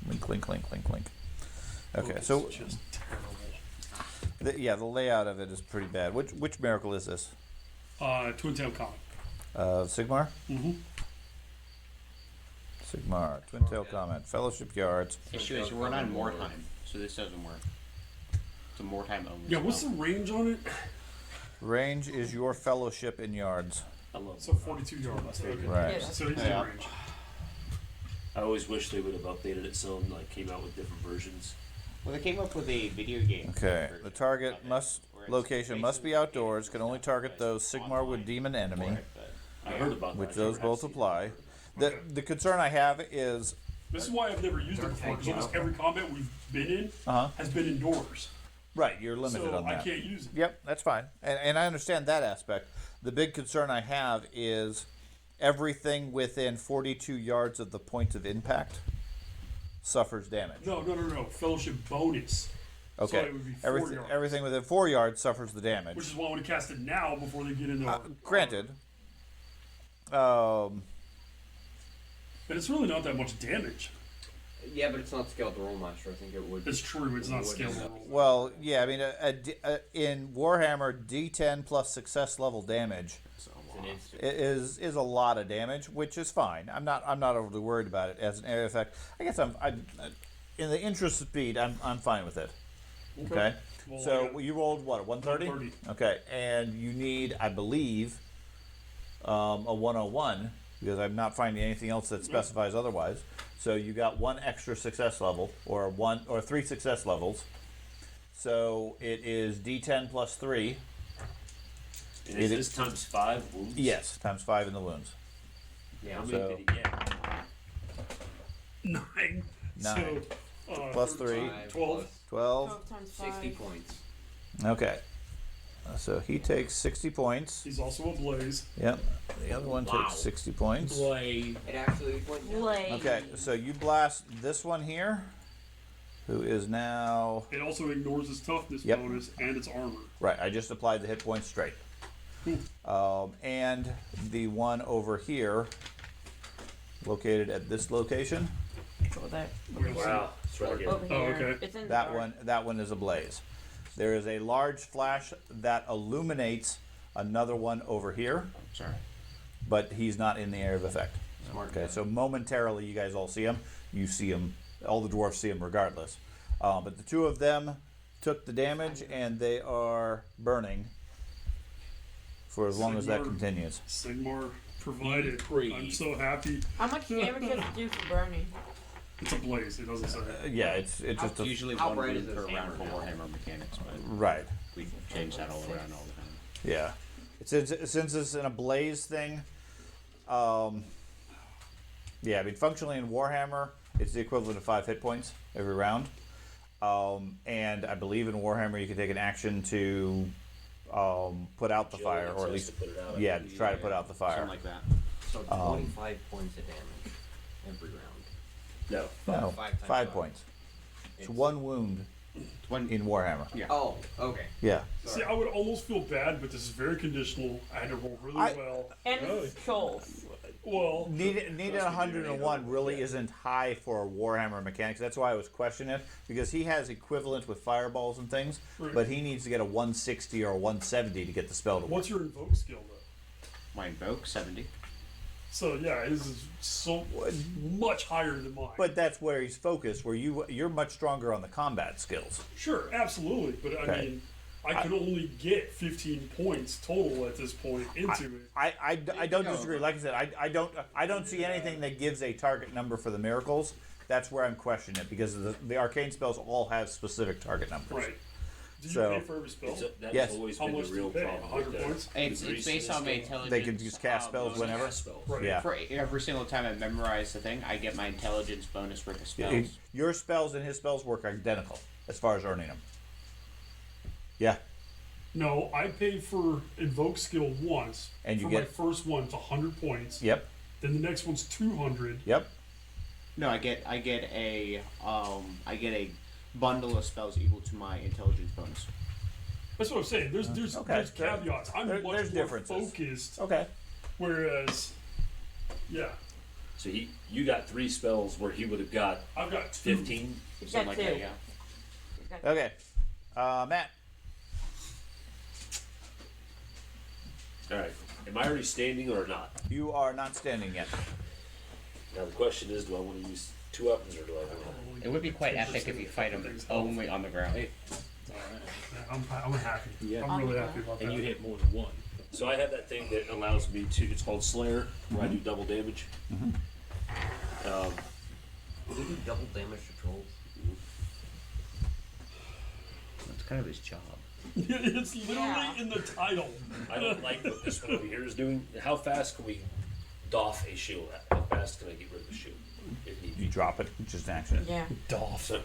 Link, link, link, link, link. Okay, so It's just terrible. the layout of it is pretty bad. Which miracle is this? Twin Tail Comet. Sigmar? Mm-hmm. Sigmar. Twin Tail Comet. Fellowship Yards. Issue is we're not in Mordheim, so this doesn't work. It's a Mordheim only. Yeah, what's the spell. range on it? Range is your fellowship in yards. I love So 42 yards. Okay. Right. Yeah. So he's Yeah. in range. I always wish they would have updated it some, like came out with different versions. Well, they came up with a video game. Okay. version The target of it, must where it's location must be basically outdoors. Can only target those Sigmar would deem an enemy, for it, but- I heard about that. which I those never have both seen it. apply. The concern I have is This is why I've never used it before, because almost every combat we've been in has been indoors. right. You're limited So on I that. can't use it. Yep, that's fine, and I understand that aspect. The big concern I have is everything within 42 yards of the point of impact suffers damage. No. Fellowship bonus. So Okay. it would be 4 yards. Everything within 4 yards suffers the damage. Which is why I want to cast it now before they get into. Granted, And it's really not that much damage. Yeah, but it's not scaled to Rolemaster. I think it would. It's true. It's not It would. scalable. Well, yeah, I mean, in Warhammer, D10 plus success level damage It's an instant. is a lot of damage, which is fine. I'm not overly worried about it as an area effect. I guess I'm in the interest of speed, I'm fine with it. Okay. Well, So you rolled what, a 130? 130. Okay, and you need, I believe, a 101 because I'm not finding anything else that specifies otherwise. So you got one extra success level, or 3 success levels. So it is D10 plus 3. And is this times 5 wounds? Yes, times 5 in the wounds. Yeah. How many So- did he get? 9. 9. So, Plus 3. 5 12. 12. 12 times 60 5. points. Okay. So he takes 60 points. He's also a blaze. Yep. The other one Wow. takes 60 points. Boy, It actually went down. Blade. Okay, so you blast this one here, who is now... It also ignores its toughness Yep. bonus and its armor. Right, I just applied the hit points straight. And the one over here, located at this location, Over there. Wow. It's right here. Over here. Oh, okay. It's in the that one is ablaze. There is a large flash that illuminates another one over here, Sorry. but he's not in the area of effect. Smart Okay, guy. so momentarily you guys all see him. You see him. All the dwarves see him regardless. But the two of them took the damage and they are burning for as long as that Sigmar. continues. Sigmar provided. Free. I'm so happy. How much damage does it do for burning? It's a blaze. It doesn't say. Yeah, it's just It's a, usually how one bright wound is per this round for hammer now? Warhammer mechanics, but right. we change that all around all the time. Yeah, since it's an ablaze thing. Yeah, I mean functionally in Warhammer, it's the equivalent of 5 hit points every round. And I believe in Warhammer you can take an action to put out the Jill fire, or at says least to put it out, I yeah, believe. to try to put out the fire. Something like that. So 25 points of damage every round. No. No, 5 times 5 5. points. It's It's- one wound One in Warhammer. Yeah. Oh, okay. Yeah. See, I would almost feel bad, but this is very conditional. I had to roll really well. And Really? it's trolls. Well, Needed 101 really isn't high for a Warhammer mechanics. That's why I was questioning it, because he has equivalent with fireballs and things, Right. but he needs to get a 160 or a 170 to get the spell to work. what's your invoke skill though? My invoke 70. So yeah, his is so much higher than mine. But that's where he's focused. Where you're much stronger on the combat skills. Sure, absolutely. But I Okay. mean, I can only get 15 points total at this point into it. I don't disagree. Like I said, I don't see anything that gives a target number for the miracles. That's where I'm questioning it, because the arcane spells all have specific target numbers. Right. Do you So- pay for every spell? That's Yes. always How been much the do you real pay? problem. 100 with points? It's Grease based in on my this intelligence. They can just cast spells bonus. whenever? Cast spells. Right. Yeah. For every single time I memorize the thing, I get my intelligence bonus with the spells. Your spells and his spells work identical as far as earning them. Yeah. No, I pay for invoke skill once. And you for get- my first one, it's 100 points. Yep. Then the next one's 200. Yep. No, I get a bundle of spells equal to my intelligence bonus. That's what I'm saying. There's Okay. there's caveats. I'm There's much more differences. focused. Okay. Whereas, yeah, So you got 3 spells where he would have got I've got 2. 15. He's Something got like 2. that, yeah. Okay. Matt. All right. Am I already standing or not? You are not standing yet. Now the question is, do I want to use 2 weapons or do I want It would be quite epic if you fight him only on the ground. hey, I'm happy. Yeah. I'm really happy about and that. you hit more than one. So I have that thing that allows me to. It's called Slayer, where I do double damage. Do we do double damage to trolls? That's kind of his job. It's literally Yeah. in the title. I don't like what this one over here is doing. How fast can we doff a shield? How fast can I get rid of a shield? If need You be. drop it, which is an action. Yeah. Doff. So,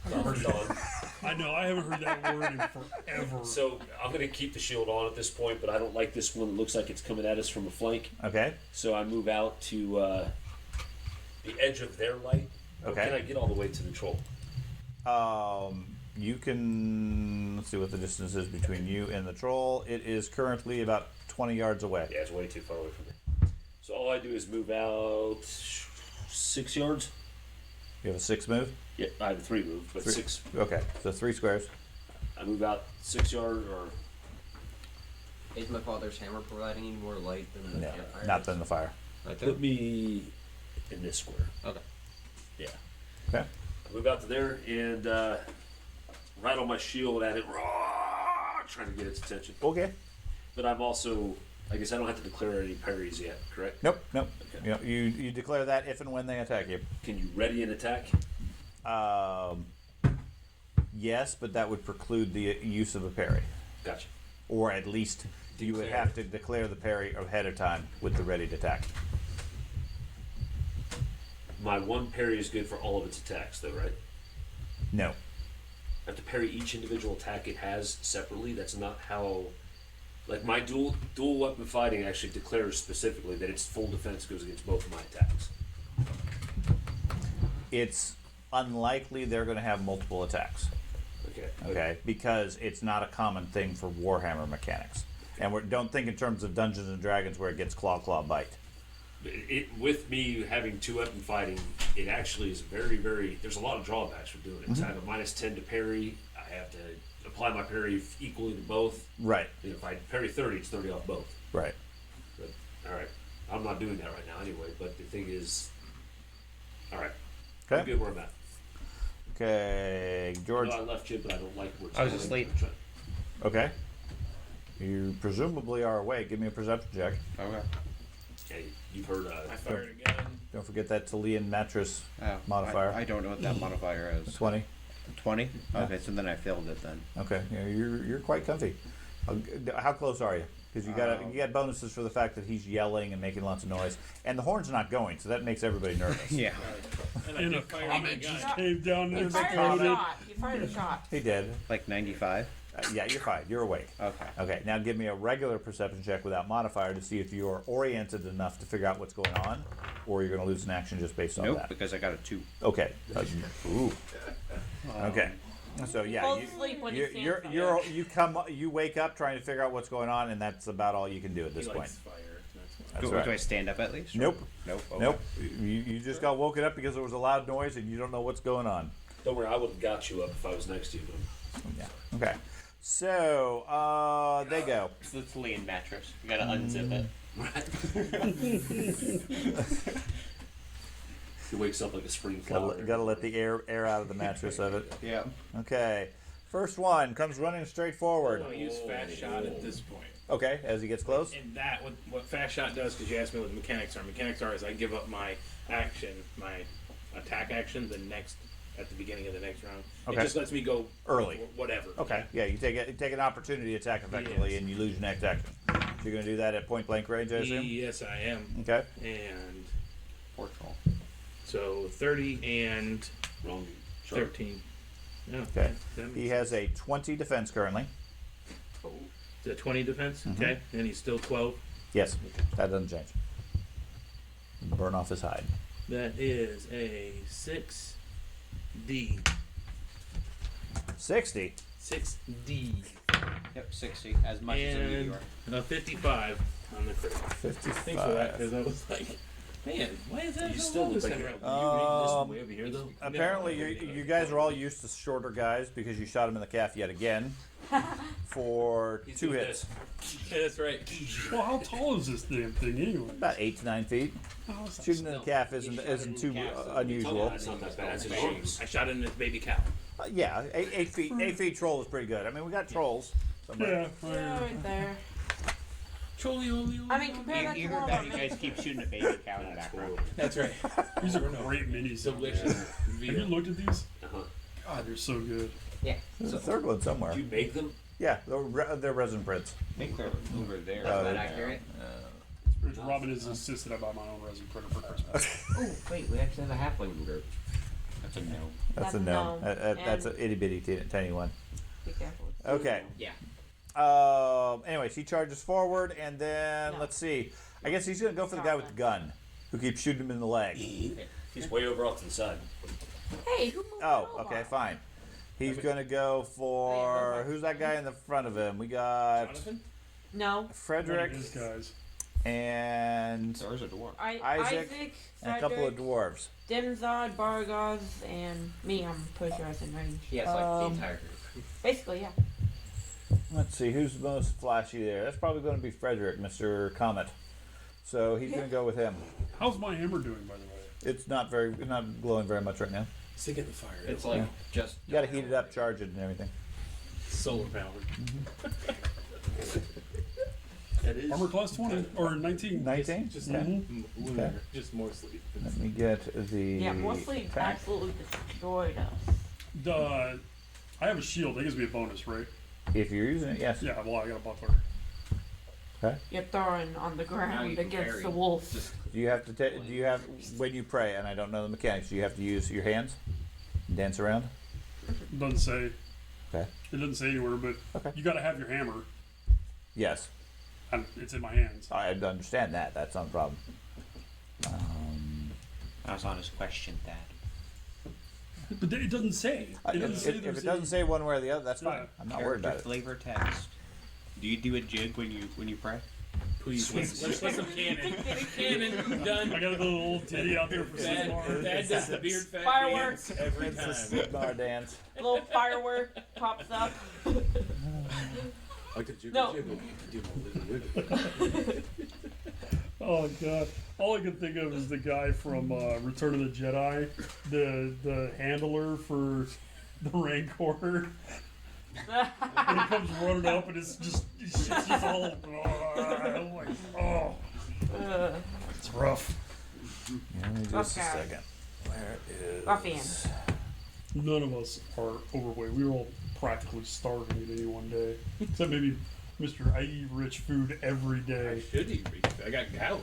doff it on. I know, I haven't heard that word in forever. So I'm going to keep the shield on at this point, but I don't like this one. It looks like it's coming at us from a flank. Okay. So I move out to the edge of their light. Or Okay. can I get all the way to the troll? You can, let's see what the distance is between you and the troll. It is currently about 20 yards away. Yeah, it's way too far away from me. So all I do is move out 6 yards. You have a 6 move? Yeah, I have a 3 move, but 6. Okay, so 3 squares. I move out 6 yards or. Is my father's hammer providing any more light than the No, campfire? not than the fire. Right there? Put me in this square. Okay. Yeah. Okay. I move out to there and right on my shield at it, trying to get its attention. Okay. But I'm also, I guess I don't have to declare any parries yet, correct? Nope. Okay. You declare that if and when they attack you. Can you ready an attack? Yes, but that would preclude the use of a parry. Gotcha. Or at least you would Declare. have to declare the parry ahead of time with the ready to attack. My 1 parry is good for all of its attacks, though, right? No. I have to parry each individual attack it has separately. That's not how. Like my dual weapon fighting actually declares specifically that its full defense goes against both of my attacks. It's unlikely they're going to have multiple attacks. Okay. Okay, because it's not a common thing for Warhammer mechanics, and don't think in terms of Dungeons and Dragons where it gets claw bite. With me having 2 weapon fighting, it actually is very, very. There's a lot of drawbacks for doing it. So I have a -10 to parry. I have to apply my parry equally to both. Right, If I parry 30, it's 30 off both. right. But all right, I'm not doing that right now anyway. But the thing is, all right, I'm Okay. good where I'm at. Okay, George. I left you, but I don't like where it's I was going. asleep. Okay. You presumably are awake. Give me a perception check. Okay. Okay, you've heard. I fired again. Don't forget that Talian mattress Oh, modifier. I don't know what that modifier is. 20. 20? Okay, so then I failed it then. Okay, yeah, you're quite comfy. How close are you? Because you got bonuses for the fact that he's yelling and making lots of noise, and the horn's not going, so that makes everybody nervous. Yeah. And I In did a fire my comment gun. just came down He there. fired a exploded. shot. He fired a shot. He did. Like 95? Yeah, you're fine. You're awake. Okay. Okay, now give me a regular perception check without modifier to see if you're oriented enough to figure out what's going on, or you're going to lose an action just based on Nope, that. because I got a 2. Okay. Ooh. Okay. So yeah, Falls asleep when he stands up. you wake up trying to figure out what's going on, and that's about all you can do at this He point. likes fire. That's why. That's Do, right. do I stand up at least? Nope. Nope. Okay. Nope. You just got woken up because there was a loud noise and you don't know what's going on. Don't worry, I would have got you up if I was next to you. Yeah. Okay. So they go. It's the Talian mattress. You gotta unzip it. He wakes up like a spring flower. Gotta let the air out of the mattress of it. Yeah. Okay. First one comes running straight forward. I use fast shot at this point. Okay, as he gets close. And that, what fast shot does, because you asked me what the mechanics are. Mechanics are is I give up my action, my attack action, at the beginning of the next round. Okay. It just lets me go Early. whatever. Okay. Yeah, you take an opportunity attack effectively, Yes. and you lose your next action. So you're gonna do that at point blank range, I assume. Yes, I am. Okay. And Portal. so 30 and Wrong. Sure. 13. Yeah, Okay. that makes He has a 20 defense currently. The 20 defense, Mm-hmm. okay, and he's still 12. Yes, that doesn't change. Burn off his hide. That is a 6D. 60. 6D. Yep, 60. As much as a And meteor. a 55 on the crit. 55. Thanks for that, because I was like, man, why is that You so still low look this like time you're. around? You reading this way over here though. Apparently, you guys are all used to shorter guys because you shot him in the calf yet again for He's 2 doing hits. Yeah, that's right. Well, how tall is this damn thing anyway? About 8 to 9 feet. How is that Shooting in the calf isn't too unusual. It's not that bad. It's enormous. I shot in this baby cow. Yeah, 8 feet. 8 feet troll is pretty good. I mean, we got trolls. somewhere. Yeah, right there. I mean, compare that You to heard that? You Warhammer. guys keep shooting a baby cow in the background. That's right. These are great minis. out there. Delicious. Have you looked at these? Uh-huh. God, they're so good. There's a third one somewhere. Do you make them? Yeah, they're resin prints. I think they're over there. Oh, Is that yeah. accurate? Robin has insisted I buy my own resin printer for Christmas. Oh, wait, we actually have a halfling group. That's a no. That's a That's a no. no. That's an itty bitty tiny one. Be careful. Okay. Yeah. Anyways, he charges forward, and then No. let's see. I guess he's gonna go for the guy with the gun, who keeps shooting him in the leg. He's way over off to the side. Hey, who moved Oh, the okay, robot? fine. He's gonna go for who's that guy in the front of him? We got Jonathan? No. One of Frederick, his guys. and There's a dwarf. Isaac, and a couple of Frederick, dwarves. Dimzod, Borgar, and me. I'm pretty sure it's in range. He has like the entire group. Basically, yeah. Let's see, who's the most flashy there? That's probably going to be Frederick, Mr. Comet. So he's going to go with him. How's my hammer doing, by the way? It's not glowing very much right now. Stick it in the fire. It's like just. You got to heat it up, charge it, and everything. solar powered. That is. Armor class 20 or 19. 19? Just Okay. just more sleep. Let me get the. Yeah, mostly attack. absolutely destroyed us. I have a shield. That gives me a bonus, right? If you're using it, yes. Yeah, well, I got a buckler. Okay. You're throwing on the Now ground you can against parry. the wolf. Just Do you have to? Do you have when you pray? And I don't know the mechanics. Do you have to use your hands, dance around? It doesn't say. Okay. It doesn't say anywhere, but Okay. you got to have your hammer, Yes, and it's in my hands. I understand that. That's not a problem. I was on his question, Dad. But it doesn't say. It doesn't say If there's it doesn't any- say one way or the other, that's fine. Yeah. I'm not worried about it. Flavor text. Do you do a jig when you pray? Please, let's put some cannon. Cannon done. I got a little titty out there for Sigmar. That does the beard fat Fireworks. dance every It's a time. Sigmar dance. A little firework pops up. Like a jiggle No. jiggle. Do my little wiggle. Oh god! All I can think of is the guy from Return of the Jedi, the handler for the Rancor. When he comes running up and it's just all. I'm like, oh, it's rough. Yeah, let me just a Okay. second. Where is? Ruffian. None of us are overweight. We were all practically starving at any one day, except maybe Mr. I eat rich food every I day. should eat rich. I got gout.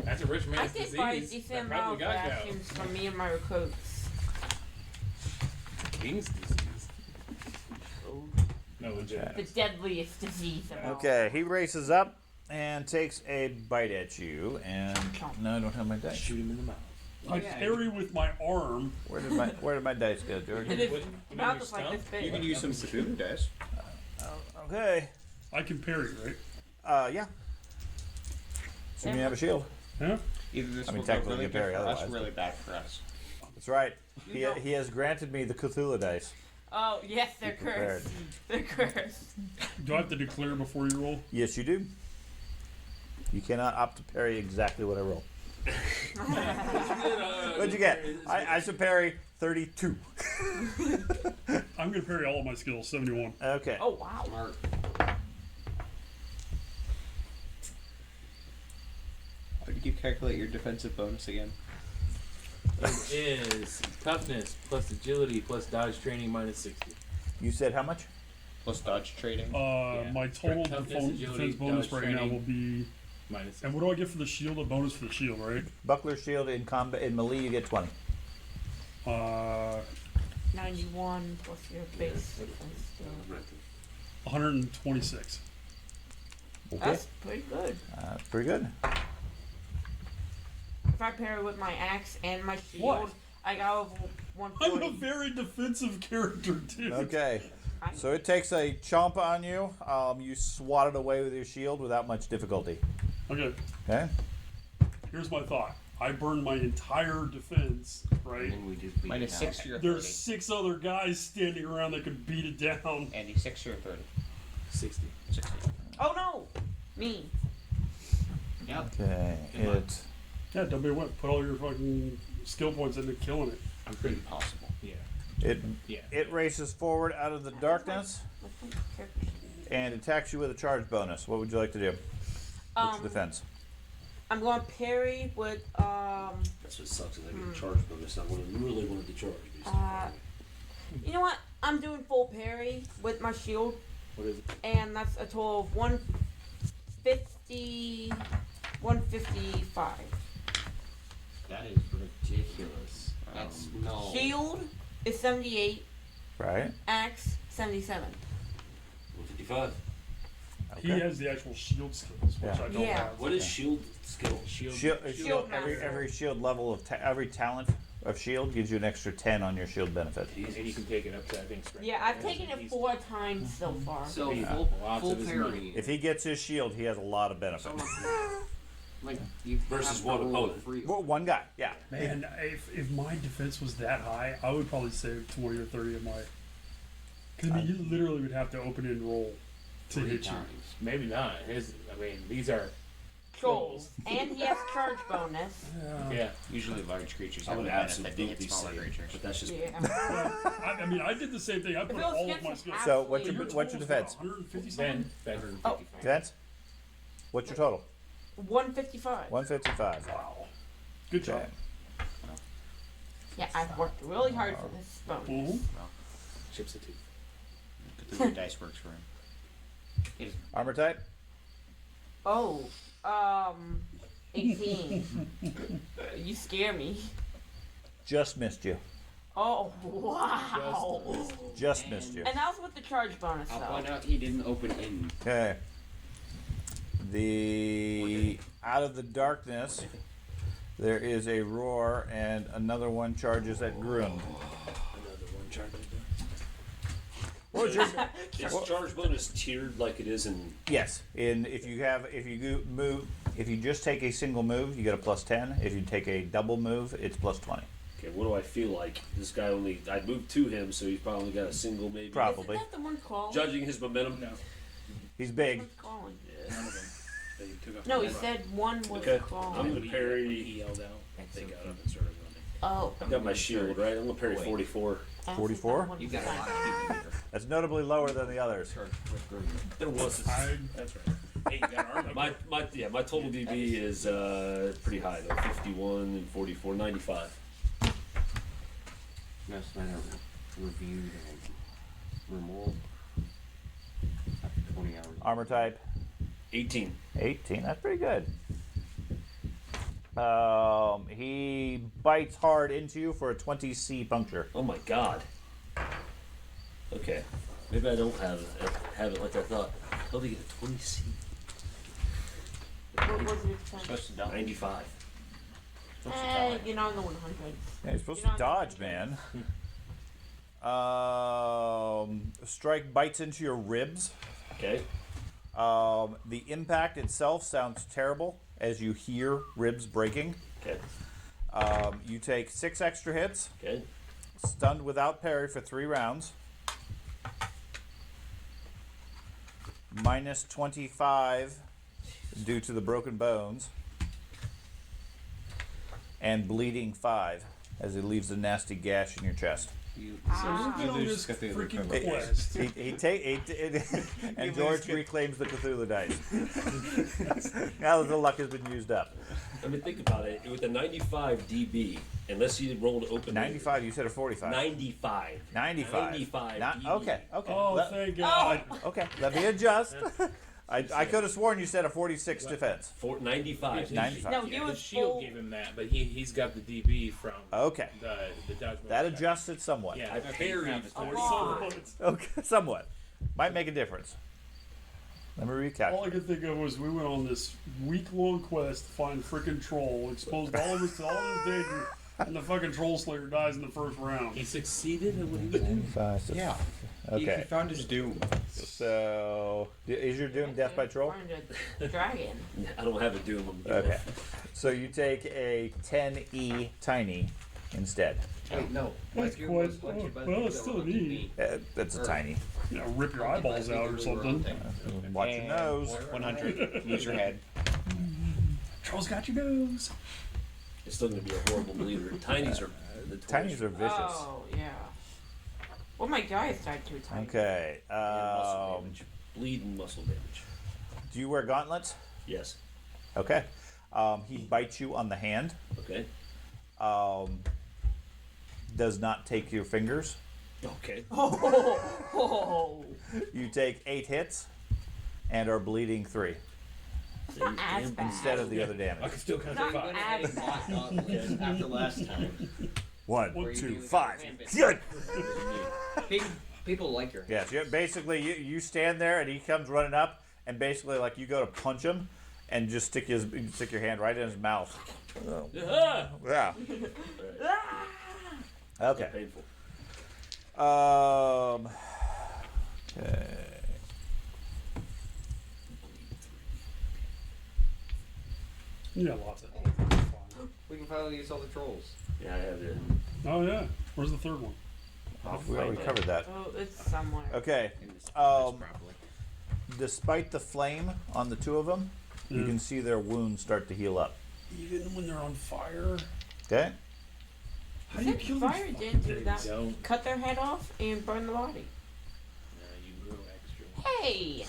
That's a rich I man's did buy a disease. decent I amount probably of got gout. rations from me and my recruits. King's disease. No, legit. The deadliest disease of all. Okay, he races up and takes a bite at you, and no, I don't have my dice. Shoot him in the mouth. I parry with my arm. Where did my dice go, George? And his Put him in mouth your is like this stump? big. You can use some Cthulhu dice. Okay. I can parry, right? Yeah. So you have a shield. Yeah. Either this I mean, will go technically really you good parry for us, otherwise. really bad for us. That's right. He has granted me the Cthulhu dice. Oh, yes, they're Be prepared. cursed. They're cursed. Do I have to declare before you roll? Yes, you do. You cannot opt to parry exactly what I roll. What'd you get? I should parry 32. I'm gonna parry all of my skills. 71. Okay. Oh, wow. smart. How did you calculate your defensive bonus again? It is toughness plus agility plus dodge training minus 60. You said how much? Plus dodge trading. My total Toughness, agility, defense bonus dodge right now training. will be. Minus 60. And what do I get for the shield? A bonus for the shield, right? Buckler shield in combat in melee you get 20. 91 plus your base defense. So 126. Okay. that's pretty good. Pretty good. If I pair it with my axe and my shield, What? I got over I'm 140. a very defensive character, dude. Okay. So it takes a chomp on you. You swat it away with your shield without much difficulty. Okay, Okay. here's my thought. I burned my entire defense, right? And we just beat Minus it 6 out. to your 30. There's 6 other guys standing around that could beat it down. Andy, 6 to your 30. 60. 60. Oh no! Me. Yep. Okay. It. Yeah, don't be a wimp. Put all your fucking skill points into killing it. I'm pretty. Impossible. Yeah. It. Yeah. It races forward out of the darkness What's my character sheet? and attacks you with a charge bonus. What would you like to do? Which defense? I'm going parry with That's what sucks. Is I get a charge bonus. I really wanted to charge. you know what? I'm doing full parry with my shield, What is it? and that's a total of 155. That is ridiculous. That's no. Shield is 78, Right. axe 77. 155. Okay. He has the actual shield skills, which Yeah. I don't Yeah. have. What is shield skill? Shield. Shield, Shield every master. every shield level of every talent of shield gives you an extra 10 on your shield benefit. And you can take it up to, I think, strength. Yeah, I've taken it 4 times so far. So Yeah. full, Lots full of his parry. If he gets his shield, he has a lot of benefit. Like you Versus have one to roll opponent. free. Well, one guy, yeah. Man, if my defense was that high, I would probably save 20 or 30 of my. Because I mean, you literally would have to open and roll to 3 hit you. times. Maybe not. These are Trolls. And he has charge bonus. yeah. Usually large creatures I have would a benefit that absolutely hit smaller save, creatures. but that's just Yeah. I mean, I did the same thing. I put If it was all of against my an skills. So what's athlete- your what's your defense? 150 Ben, something? Ben. Oh. Defense? What's your total? 155. 155. Wow. Good job. Yeah, I've worked really hard for this bonus. Mhm. Chips a tooth. Cthulhu dice works for him. It is Armor type? Oh, 18. You scare me. Just missed you. Oh, wow. Just missed you. And that was with the charge bonus, I'll though. point out he didn't open in. Okay. The out of the darkness, there is a roar, and another one charges at Grund. another one charge. What was your? Is charge bonus tiered like it is in? Yes. If you just take a single move, you get a plus 10. If you take a double move, it's plus 20. Okay, what do I feel like? This guy only. I moved to him, so he's probably got a single maybe. Probably. Isn't that the one crawling? Judging his momentum. No. He's big. One's crawling. None of them. They took off No, the he rock. said one was Okay. I'm crawling. gonna parry. He yelled out. They got up and started running. Oh. I got my shield right. I'm gonna parry 44. 44? You You've got a lot of people here. That's notably lower than the others. There was. That's right. Hey, you got armor. My total DB is pretty high though. 51 and 44, 95. Most of mine are reviewed and removed after 20 hours. Armor type 18. 18. That's pretty good. He bites hard into you for a 20C puncture. Oh my god. Okay. Maybe I don't have it like I thought. How do you get a 20C? What was your defense? Supposed to die. 95. You're not in the 100s. Yeah, you're supposed You're to not- dodge, man. Strike bites into your ribs. Okay. The impact itself sounds terrible as you hear ribs breaking. Okay. You take 6 extra hits, Okay. stunned without parry for 3 rounds. Minus 25 due to the broken bones. And bleeding 5 as he leaves a nasty gash in your chest. You, Ah. Get on lose this Cthulhu freaking cover. quest. And George reclaims the Cthulhu dice. Now that the luck has been used up. I mean, think about it. With a 95 DB, unless he rolled open. 95, you said a 45. 95. 95. 95 DB. Okay. Oh, thank God. Okay, let me adjust. I could have sworn you said a 46 defense. 95. 95. No, he The was shield full. gave him that, but he's got the DB from Okay, the dodge. that adjusts it somewhat. Yeah. I parried Oh, 44. wow. Okay, somewhat. Might make a difference. Let me All recalculate. I could think of was we went on this week-long quest to find frickin' troll, exposed all of us to all of his danger, and the fucking troll slayer dies in the first round. He succeeded at what he was doing. Yeah. He Okay, found his doom. so is your doom death by troll? Find a dragon. I don't have a doom. I'm Okay, so you take a 10E tiny instead. Wait, no. That's My doom quite- was punctured by the well, people it's that still were looking neat. at me. That's a tiny. You know, rip your eyeballs out or something. Watch your And nose. 100. Use your head. Troll's got your nose. It's still going to be a horrible bleeder. Tinies are the Tinies are vicious. Oh, yeah. Well, my guys died too tiny. Okay. muscle damage. Bleeding muscle damage. Do you wear gauntlets? Yes. Okay. He bites you on the hand. Okay. Does not take your fingers. Okay. Oh, You take 8 hits and are bleeding 3 it's not as bad. instead of the other I damage. can still count Not to 5. as bad. After last time. 1, Where you 2, do 5. that Good. People like your Yes. Basically, you stand there and he comes running up, and basically, like you go to punch him, and just stick your hand right in his mouth. Ah! Yeah. Okay. Painful. Okay. Yeah, lots of. We can finally use all the trolls. Yeah, I have it. Oh yeah. Where's the third one? We already covered that. Oh, it's somewhere. Okay. In this Um, properly. Despite the flame on the two of them, you Yeah. can see their wounds start to heal up. Even when they're on fire. Okay. How do you kill these Fire fucking didn't do things? that. Don't. Cut their head off and burn the body. You grow extra. Hey!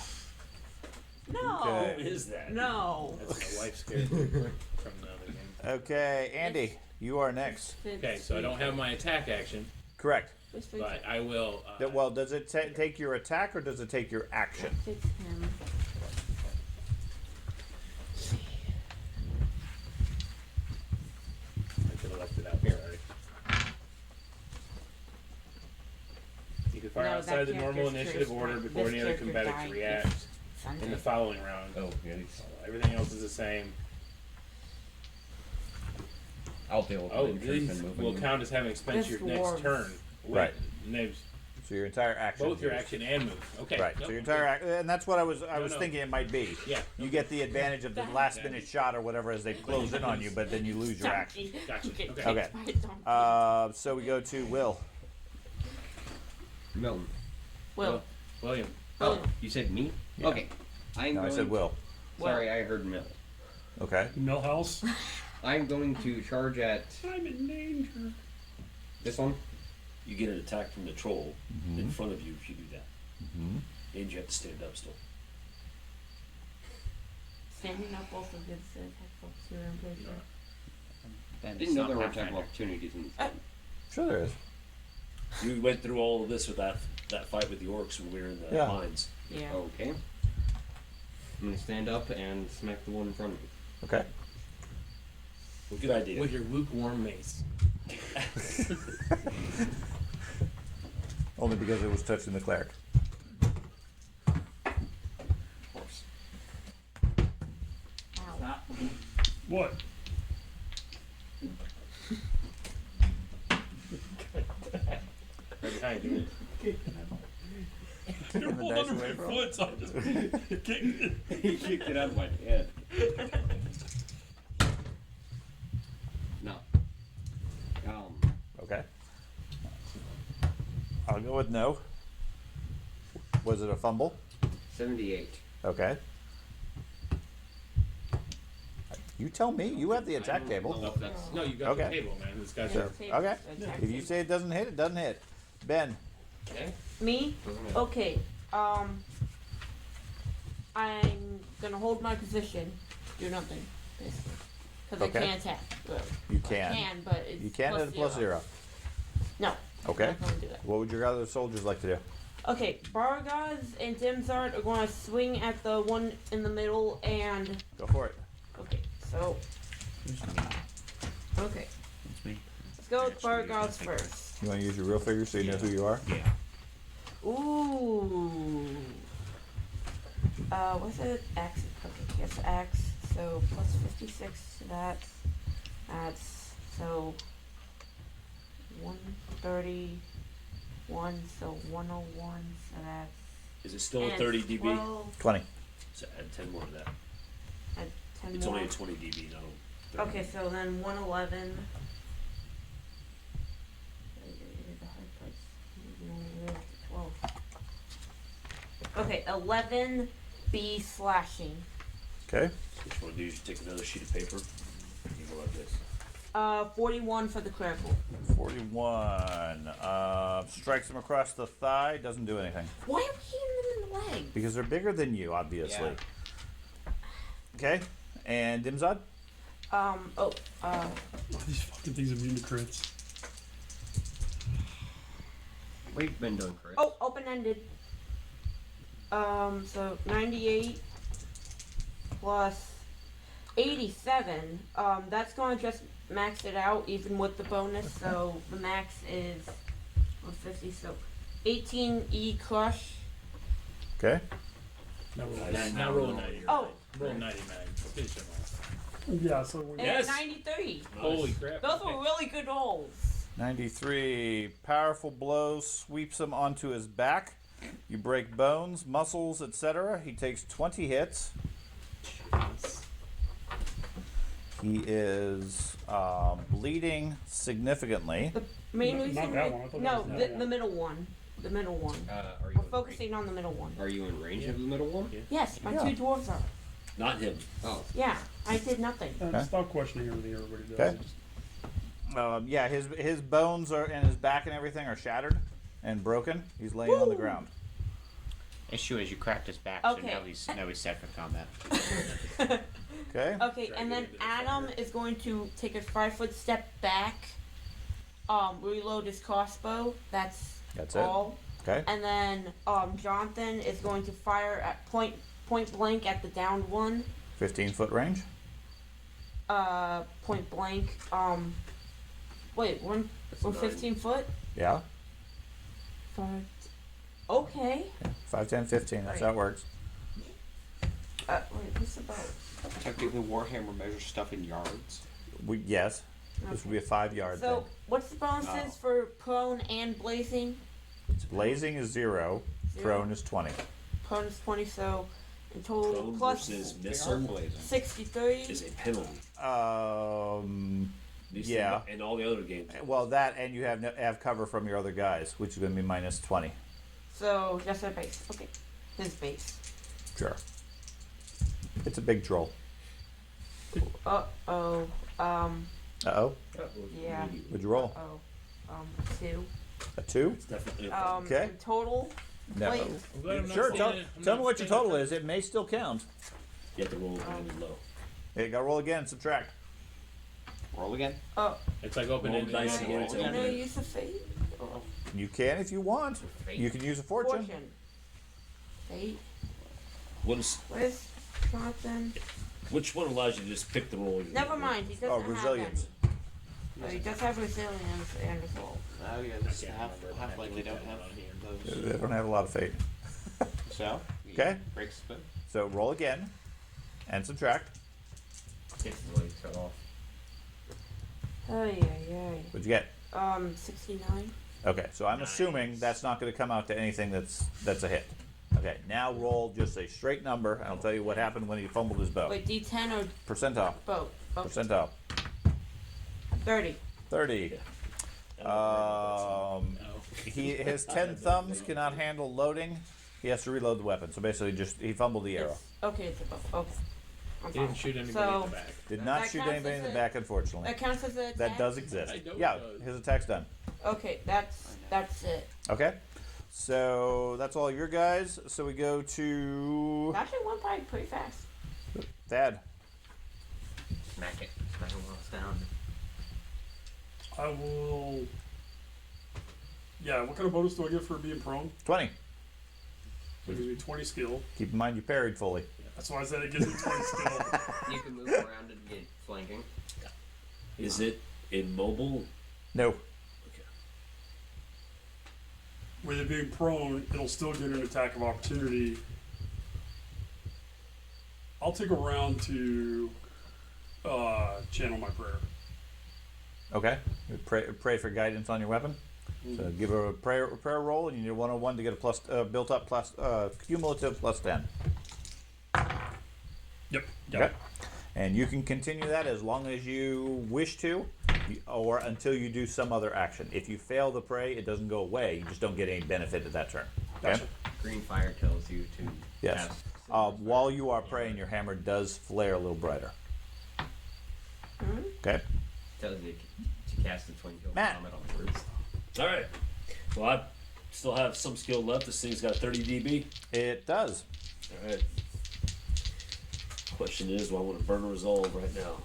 No! Okay. What is that? No! That's my wife's character from the other game. Okay, Andy, you are next. Okay, so I don't have my attack action, Correct. but I will. Well, does it take your attack or does it take your action? Fix him. I could have left it out here already. You can fire No, outside that the normal character's initiative cursed. order before This any other character combatant died reacts Sunday. in the following round. Oh, yeah. Everything else is the same. I'll deal with Oh, it. these will count as having spent This your dwarves. next turn. Wait, Right. Names, So your entire action. both your is- action and move. Okay. Right. Nope, So your entire and that's what I was No. thinking it might be. Yeah. You get the advantage of the last minute shot or whatever as they close in on you, but then you lose your action. Gotcha. Get Okay. Okay. kicked by a donkey. So we go to Will. Milton. Will. William. Oh, you said me? Yeah. Okay. I'm No, I going said Will. Sorry, I heard Mill. Okay. Millhouse. I'm going to charge at I'm in danger. this one. You get an attack from the troll Mm-hmm. in front of you if you do that. And you have to stand up still. Standing up also gives the attack bonus to your impression. I didn't know there were attack opportunities in this game. Sure there is. You went through all of this with that fight with the orcs when we were in the Yeah. mines. Yeah. Okay. I'm gonna stand up and smack the one in front of me. Okay. Well, good idea. With your lukewarm mace. Only because it was touching the cleric. Of course. Ow. What? Right behind you. You're the all dice under away my from foot, so I just kicked it. He kicked it out of my head. No. Okay. I'll go with no. Was it a fumble? 78. Okay. You tell me. You have the attack I don't table. know if that's- No, you got Okay. the table, man. This guy's Sure. Okay. If you say it doesn't hit, it doesn't hit. Ben. Okay. Me? Doesn't matter. Okay. I'm gonna hold my position. Do nothing. Basically. Because Okay. I can't attack. Well, You I can. can, but it's You can at a plus zero. No. Okay. I'm not gonna do that. What would your other soldiers like to do? Okay, Borgars and Dimzard are going to swing at the one in the middle and... Go for it. Okay, so... Okay. It's me. Let's go with Borgars first. You want to use your real figure so you know who you are? Yeah. Ooh. What's it? Axe. Okay, yes, axe. So plus 56 to that. That's so 131. So 101. So that's Is it still a and 30 dB? 12, 20. So add 10 more to that. and 10 It's more. only a 20 dB, not a 30. Okay, so then 111. Okay, 11 B slashing. Okay. What you want to do is you take another sheet of paper. You go like this. 41 for the clerical. 41. Strikes him across the thigh. Doesn't do anything. Why are we hitting them in the leg? Because they're bigger than you, obviously. Okay. And Dimzad? These fucking things immune to crits. We've been doing crits. Oh, open-ended. So 98 plus 87. That's gonna just max it out even with the bonus. So the max is 150. So 18 E crush. Okay. Now roll a 90. Oh, Roll 99. Finish them all. Yeah, so we And Yes. 93. Holy crap. Those okay. were really good rolls. 93. Powerful blow sweeps him onto his back. You break bones, muscles, etc. He takes 20 hits. He is bleeding significantly. The main Not reason. that one. I thought No, that was the, that the middle one. The middle one. Are you We're in focusing on the middle one. Are you in range of the middle one? Yeah. Yes, my Yeah. 2 dwarves are. Not him. Oh, Yeah, I did nothing. Okay. Stop questioning everything everybody does. Okay. Just- Yeah, his bones are and his back and everything are shattered and broken. He's laying on the Woo! ground. Issue is you cracked his back, Okay. so now he's set for combat. Okay. Okay, and then Adam is going to take a 5-foot step back, reload his crossbow. That's That's it. all. Okay. And then Jonathan is going to fire at point blank at the downed one. 15-foot range. Point blank. Wait, we're That's a 15 foot. Yeah. 5. Okay. 5, 10, 15. That's how it works. Wait, what's about? Technically, Warhammer measures stuff in yards. Yes. This would be a 5-yard So thing. what's the bonuses for prone and blazing? Blazing is 0. Prone is 20. Prone is 20, so in total Prone plus versus They are missile blazing. 63. is a penalty. At least Yeah. In all the other games. Well, that and you have cover from your other guys, which is going to be minus 20. So that's their base. Okay, his base. Sure. It's a big troll. Uh oh. Uh-oh. Yeah. Would you roll? 2. A 2? It's definitely a Okay. In total. No. Wait. I'm glad I'm not Sure, tell standing- I'm me not what your standing total up. is. It may still count. You have to roll really low. You got to roll again, subtract. Roll again. Oh, It's like open Roll ended. dice can again. It's I open. use a fate? Oh, You can if you want. You can use a fortune. Fate. What is? Where's Jonathan? Which one allows you to just pick the roll? you Never want? mind. He doesn't Oh, have resilience. any. Oh, he does have resilience and resolve. Oh yeah, this half like they don't have those. They don't have a lot of fate. So. he Okay. Breaks the. So roll again and subtract. it's like cut off. Oh yeah. What'd you get? 69. Okay, so I'm assuming that's not going to come out to anything that's a hit. Okay, now roll just a straight number, and I'll tell you what happened when he fumbled his bow. Wait, D10 or Percentile. both? Both. Percentile. 30. 30. No. His 10 thumbs cannot handle loading. He has to reload the weapon. So basically, he fumbled the arrow. It's, okay, it's a both. Okay. I'm He didn't fine. shoot anybody So, in the back. Did not That shoot counts anybody as in the a- back, unfortunately. That counts as an attack? That does exist. I know it Yeah, does. his attack's done. Okay, that's it. Okay, so that's all your guys. So we go to Actually went by pretty fast. Thad. Smack it. Smack it while it's down. I will. Yeah, what kind of bonus do I get for being prone? 20. It gives me 20 skill. Keep in mind you parried fully. That's why I said it gives me 20 skill. You can move around and get flanking. Is it immobile? No. Okay. With it being prone, it'll still get an attack of opportunity. I'll take a round to channel my prayer. Okay. Pray for guidance on your weapon. So give her a prayer roll, and you need a 101 to get a plus built up plus cumulative plus 10. Yep. Okay. And you can continue that as long as you wish to, or until you do some other action. If you fail the pray, it doesn't go away. You just don't get any benefit at that turn. Okay. Gotcha. Green fire tells you to Yes. cast While you are praying, your hammer does flare a little brighter. Okay. tells you to cast the twin kill Matt. comet on first. All right. Well, I still have some skill left. This thing's got 30 dB. It does. All right. Question is, do I want to burn a resolve right now?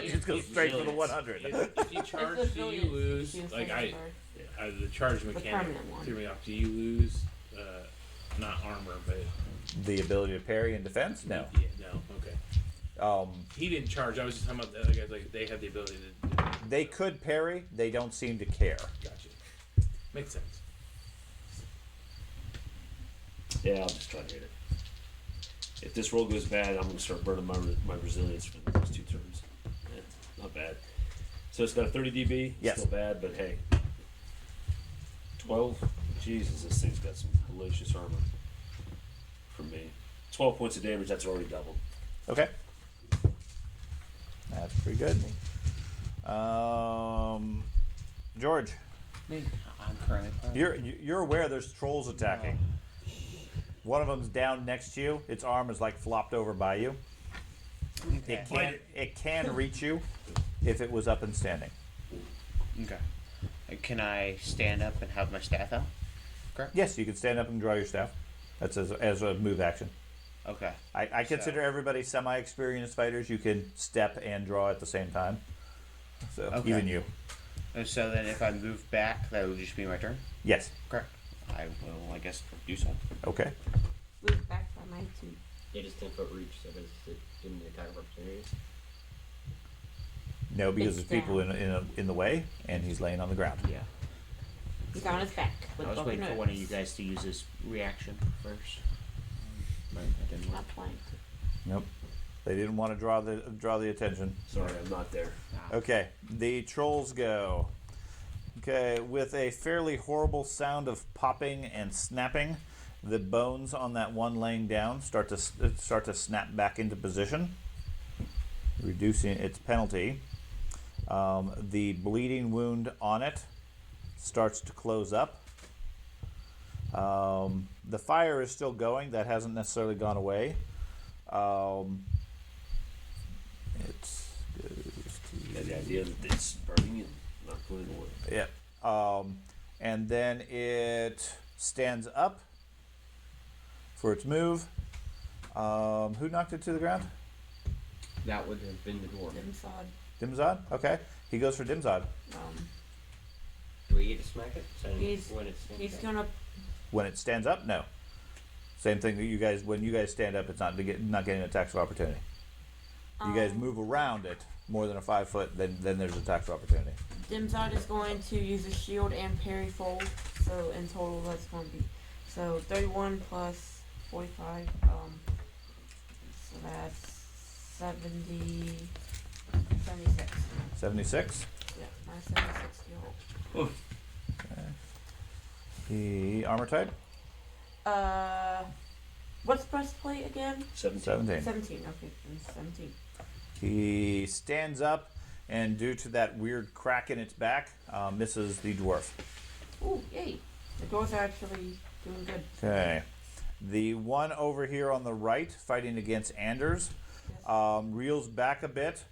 Just go straight for the 100. If you charge, It's do you resilience. lose? Use Like fire. the charge mechanic permanent one. threw me off. Do you lose? Not armor, but The ability to parry and defense? No. yeah, no, okay. He didn't charge. I was just talking about the other guys. Like they have the ability to. They could parry. They don't seem to care. Gotcha. Makes sense. Yeah, I'll just try to hit it. If this roll goes bad, I'm gonna start burning my resilience for the next 2 turns. Not bad. So it's got a 30 dB. Yes. Still bad, but hey. 12. Jesus, this thing's got some hellacious armor. For me, 12 points of damage. That's already doubled. Okay. That's pretty good. George, Me. I'm currently playing. you're aware there's trolls attacking. One of them's down next to you. Its arm is like flopped over by you. Okay. It can reach you if it was up and standing. Okay. Can I stand up and have my staff out? Yes, you can stand up and draw your staff. That's as a move action. Okay. I consider everybody semi-experienced fighters. You can step and draw at the same time. So Okay. even you. And so then if I move back, that would just be my turn? Yes. Correct. I will, I guess, do so. Okay. Move back by my 2. It is 10-foot reach, so does it give me the attack of opportunity? No, because It's there's people down. in the way, and he's laying on the ground. Yeah. He's on his back. With I was broken waiting for nose. one of you guys to use his reaction first. But that didn't work. Not playing. Nope. They didn't want to draw the attention. Sorry, I'm not there. Okay, the trolls go. Okay, with a fairly horrible sound of popping and snapping, the bones on that one laying down start to snap back into position, reducing its penalty. The bleeding wound on it starts to close up. The fire is still going. That hasn't necessarily gone away. Yeah, the idea that it's burning and not going away. Yeah. And then it stands up for its move. Who knocked it to the ground? That would have been the dwarf. Dimsod. Dimzad? Okay. He goes for Dimzad. Do we get to smack it? So He's- when it's He's gonna. When it stands up, no. Same thing that you guys, when you guys stand up, it's not getting attacks of opportunity. You guys move around it more than a 5 foot, then there's attacks of opportunity. Dimsod is going to use a shield and parry fold. So in total, that's going to be 31 plus 45. So that's 76. 76. Yeah, my 76 skill. The armor type? What's breastplate again? 17. 17. Okay, then 17. He stands up, and due to that weird crack in its back, misses the dwarf. Ooh, yay! The dwarves are actually doing good. Okay. The one over here on the right, fighting against Anders, reels back a bit,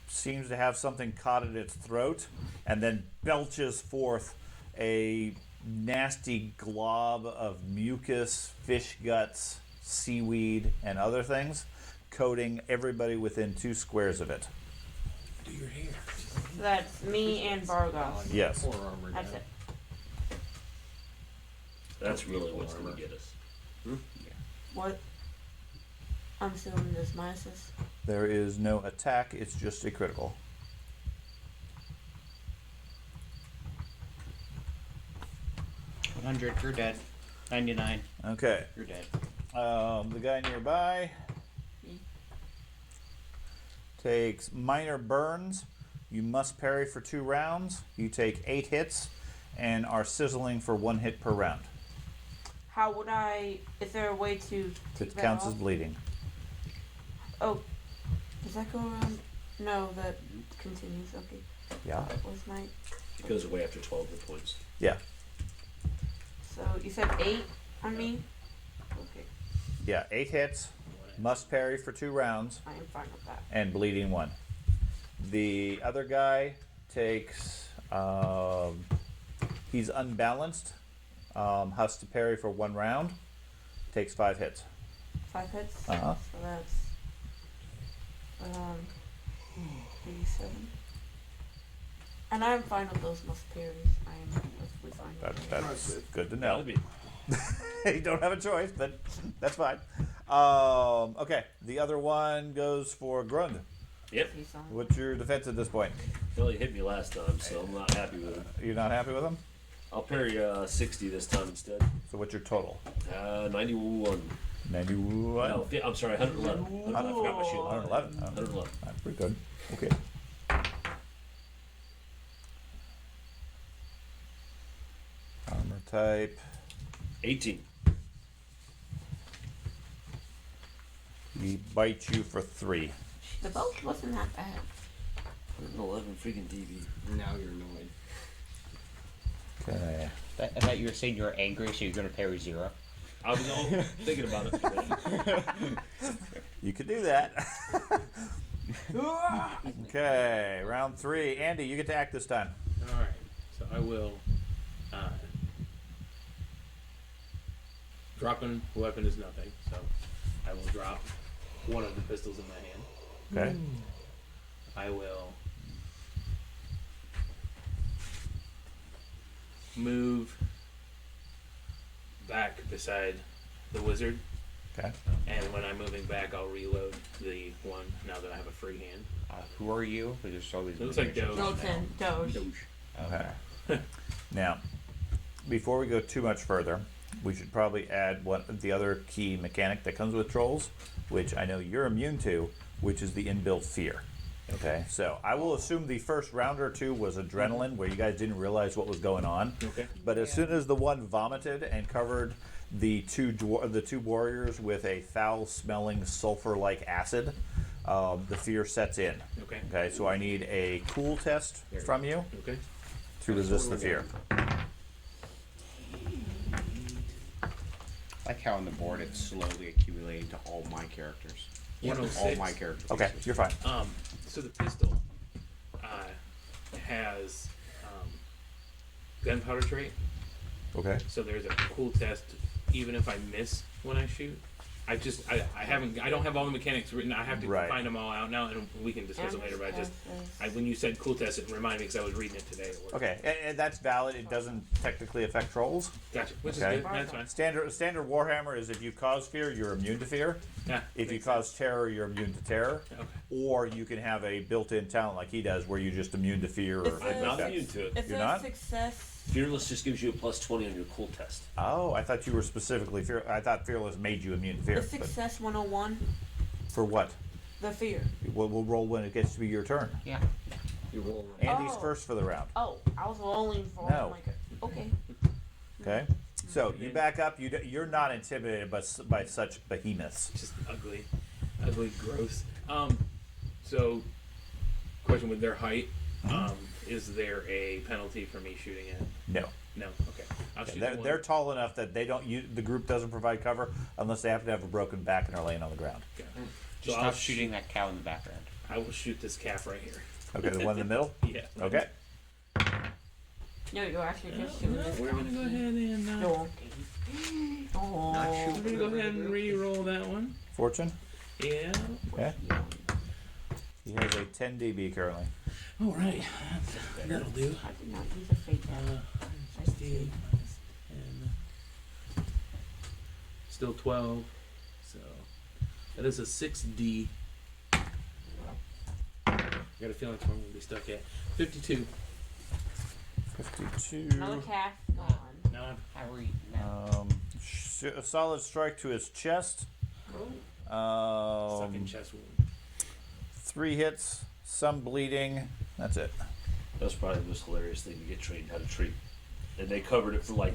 seems to have something caught at its throat, and then belches forth a nasty glob of mucus, fish guts, seaweed, and other things, coating everybody within 2 squares of it. Do your hair. So that's me and Borgar. Yes. Poor armor That's guy. it. That's really what's going to get us. What? I'm assuming there's minuses. There is no attack, it's just a critical. $100, you're dead. 99, Okay. you're dead. The guy nearby takes minor burns. You must parry for 2 rounds. You take 8 hits and are sizzling for 1 hit per round. How would I? Is there a way to take It that counts off? as bleeding. Oh, does that go around? No, that continues. Okay, Yeah. that was my. It goes away after 12 hit points. Yeah. So you said 8 on me. Okay, Yeah. 8 hits. Must parry for 2 rounds. I am fine with that. And bleeding 1. The other guy takes. He's unbalanced. Has to parry for 1 round. Takes 5 hits. 5 hits. Uh-huh. So that's 87. And I'm fine with those must parries. I am perfectly fine with that. That's good to know. That'd be You don't have a choice, but that's fine. Okay, the other one goes for Grund. Yep. He's fine. What's your defense at this point? Billy hit me last time, so I'm not happy with him. You're not happy with him? I'll parry 60 this time instead. So what's your total? 91. 91. No, I'm sorry, 111. I forgot my shield. 111. Oh, 111. that's pretty good. Okay. Armor type. 18. We bite you for 3. The boat wasn't that bad. 111 freaking DV. Now you're annoyed. Okay. I thought you were saying you were angry, so you're gonna parry 0. I was all thinking about it today. You could do that. Okay, round 3. Andy, you get to act this time. All right. So I will. Dropping weapon is nothing, so I will drop one of the pistols in my hand. Okay. I will move back beside the wizard, Okay. and when I'm moving back, I'll reload the one now that I have a free hand. Who are you? There's always It looks like Doge. Milton, Doge. Okay. Now, before we go too much further, we should probably add one the other key mechanic that comes with trolls, which I know you're immune to, which is the inbuilt fear. Okay, so I will assume the first round or two was adrenaline, where you guys didn't realize what was going on. Okay. But as soon as the one vomited and covered the two warriors with a foul-smelling sulfur-like acid, the fear sets in. Okay. Okay, so I need a cool test from you Okay. to resist the fear. I like how on the board it's slowly accumulating to all my characters. All 106. my characters. Okay, you're fine. So the pistol has gunpowder trait. Okay. So there's a cool test. Even if I miss when I shoot, I don't have all the mechanics written. I have to Right. find them all out now, and we can discuss it later. But when you said cool test, it reminded me because I was reading it today at work. Okay, and that's valid. It doesn't technically affect trolls. Gotcha. Which Okay. is good. That's fine. Standard Warhammer is if you cause fear, you're immune to fear. Yeah. If you cause terror, you're immune to terror. Okay. Or you can have a built-in talent like he does, where you're just immune to fear. Or It's I'm not effects. immune to it. It's You're a not? success. Fearless just gives you a plus 20 on your cool test. Oh, I thought you were specifically fear. I thought fearless made you immune to fear. The success 101. But for what? The fear. We'll roll when it gets to be your turn. Yeah. You roll. Andy's Oh. first for the round. Oh, I was rolling for No. like okay. Okay. So you back up. You're not intimidated by such behemoths. Just ugly, gross. So, question with their height, is there a penalty for me shooting at? No. No. Okay. I'll shoot They're, the one. they're tall enough that they don't. The group doesn't provide cover unless they happen to have a broken back and are laying on the ground. Okay. Just I'll stop shooting that cow in the background. I will shoot this calf right here. Okay, the one in the middle. Yeah. Okay. No, you're actually just shooting this. We're gonna go ahead and Donkey. Not Oh. shoot. we're gonna go ahead and re-roll that one. Fortune. Yeah. Okay. He has a 10 dB currently. All right. That'll do. I did not use a fake out. 60 minus 10. Still 12. So that is a 6D. I got a feeling it's going to be stuck at 52. 52. Another calf gone. Now I'm Harry, no. A solid strike to his chest. stuck in chest wound. 3 hits, some bleeding. That's it. That's probably the most hilarious thing to get trained how to treat. And they covered it for like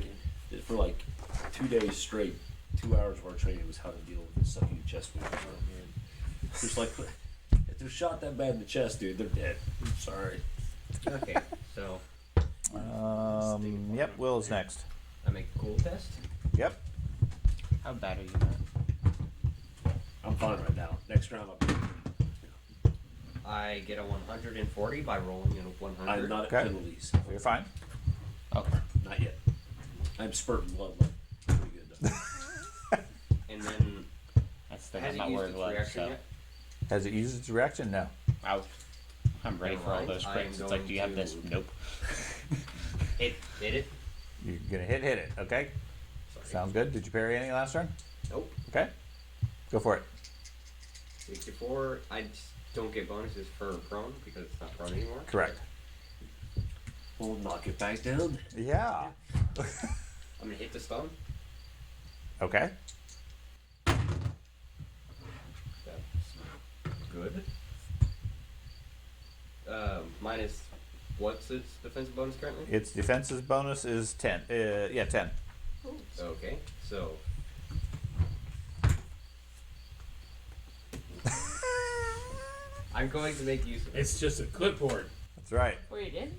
2 days straight. 2 hours of our training was how to deal with the sucking chest wound. Oh man. Just like if they're shot that bad in the chest, dude, they're dead. I'm sorry. Okay, so Yep, Will is next. I make a cool test. Yep. How bad are you, man? I'm fine right now. Next round I'll I get a 140 by rolling a 100. I'm not at Okay. penalties. You're fine. Okay. Not yet. I'm spurting blood like pretty good though. And then That's still has it not used where its it was, reaction so. yet? Has it used its reaction? No. I'm ready for all those I am crits. It's like, do you have going this? to- Nope. It did it. You're gonna hit it. Okay. Sorry. Sounds good. Did you parry anything last turn? Nope. Okay. Go for it. 64. I just don't get bonuses for prone because it's not prone anymore. Correct. We'll knock it back down. Yeah. I'm gonna hit the stun. Okay. good. Minus what's its defensive bonus currently? Its defense's bonus is 10. 10. Okay, so I'm going to make use of it. It's just a clipboard. That's right. Oh, you did?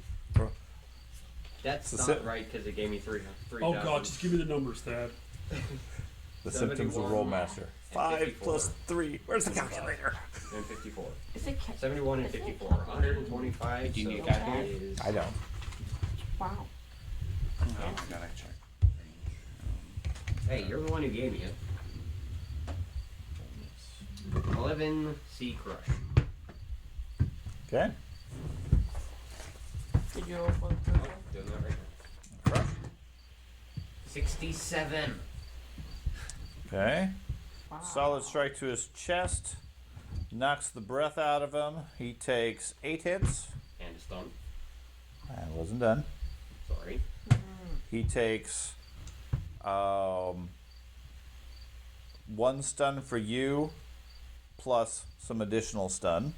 That's It's a not si- right because it gave me three. Oh god, just give me the numbers, Dad. The symptoms of 71 Rolemaster. 5 54. plus 3. Where's the calculator? And 54. Is it 71 and is it 54. calculated? 125. Do you need a so calculator? that is I don't. Wow. Oh my god, I checked. Hey, you're the one who gave me it. 11 C crush. Okay. Did you roll for the Oh, doing that right now. Crush. 67. Okay. Wow. Solid strike to his chest. Knocks the breath out of him. He takes 8 hits. And a stun. I wasn't done. Sorry. He takes 1 stun for you, plus some additional stun.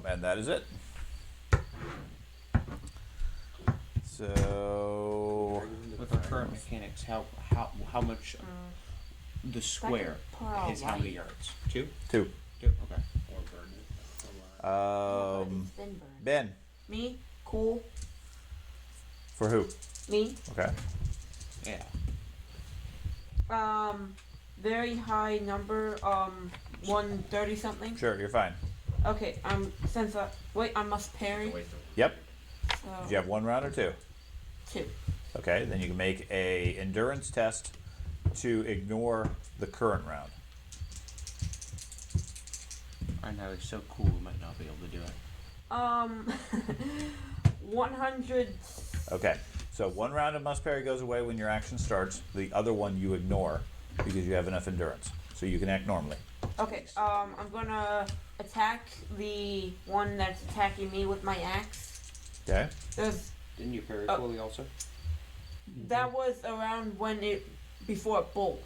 And that is it. So With our current mechanics, how much the square is how many yards? 2? 2. 2. Okay. Or burn it. It's been burned. Ben, Me? Cool. for who? Me? Okay. Yeah. Very high number. 130 something. Sure, you're fine. Okay. Since wait, I must parry. Waste of Yep. So Did you have 1 round or 2? 2. Okay, then you can make a endurance test to ignore the current round. I know, it's so cool, we might not be able to do it. 100. Okay, so 1 round of must parry goes away when your action starts. The other one you ignore because you have enough endurance, so you can act normally. Okay. I'm gonna attack the one that's attacking me with my axe. Okay. There's Didn't you parry Oh. fully also? that was around when it before it bulged.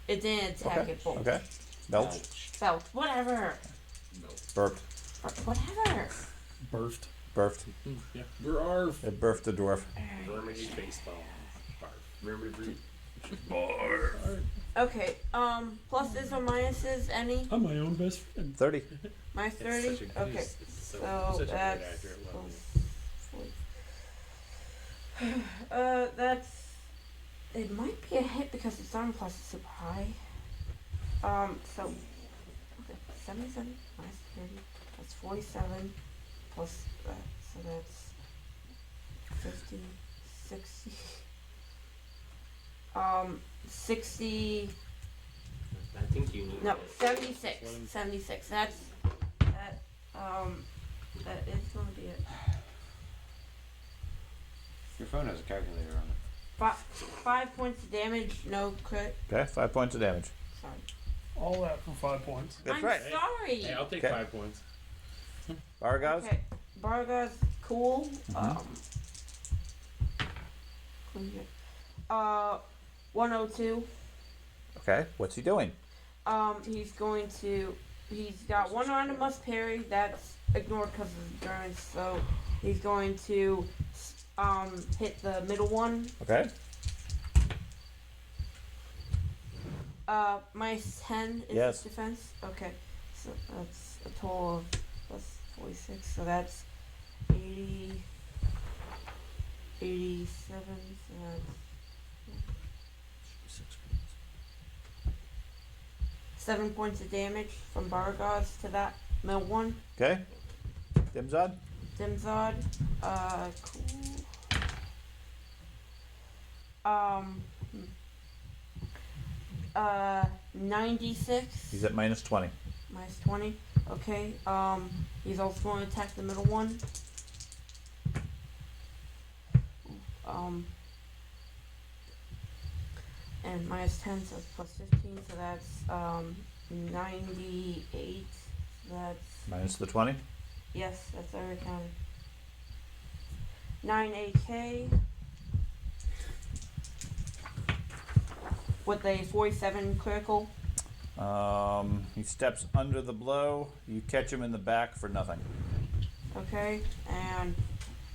It didn't attack. Okay. It bulged. Okay. Belch. Felt whatever. Burped. Whatever. Birthed. Burped. Yeah. Barf. It birthed the dwarf. Vermity baseball. Barf. Remember to breathe. Okay. Pluses or minuses? Any? I'm my own best friend. 30. Minus 30. It's such a, Okay. it's so, So such a that's great accurate weapon. that's. It might be a hit because its armor class is super high. So. Okay, 77 minus 30. That's 47 plus that. So that's 50, 60. 60. I think you need No, it. 76. 76. That is going to be it. Your phone has a calculator on it. 5 points of damage, no crit. Okay, 5 points of damage. Sorry. All that for 5 points. That's I'm right. sorry. Hey, I'll take Okay. 5 points. Bargaz? Okay, Borgar's cool. Mhm. 102. Okay, what's he doing? He's got 1 round of must parry. That's ignored because of endurance. So he's going to hit the middle one. Okay. Minus 10 is Yes. his defense. Okay, so that's a total of plus 46. So that's 80, 87. So that's 7 points of damage from Bargaz to that middle one. Okay. Dimzad? Dimzod, cool. 96. He's at minus 20. Minus 20. Okay. He's also going to attack the middle one. And minus 10, so it's plus 15, so that's 98. So that's Minus the 20. yes, that's already counted. 9 AK. with a 47 critical. He steps under the blow. You catch him in the back for nothing. Okay, and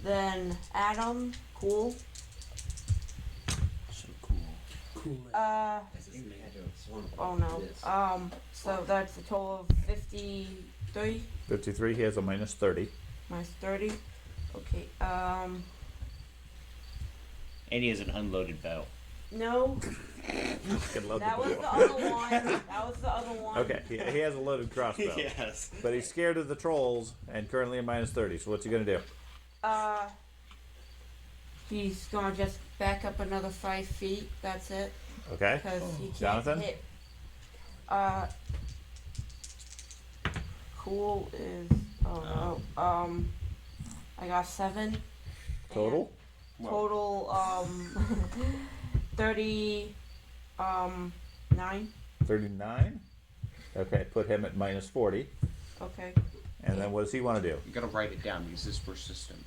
then Adam, cool. So cool. Cool. Oh no. So that's a total of 53 53. He has a minus 30. minus 30. Okay. And he has an unloaded bow. No, Could love that the was bow. the other one. That was the other one. Okay, he has a loaded crossbow. Yes. But he's scared of the trolls and currently a minus 30. So what's he gonna do? He's gonna just back up another 5 feet. That's it. Okay. Because he can't Jonathan? hit. Cool is I got 7 Total? total 39. 39. Okay, put him at minus 40. Okay. And then what does he want to do? You gotta write it down because this is persistent.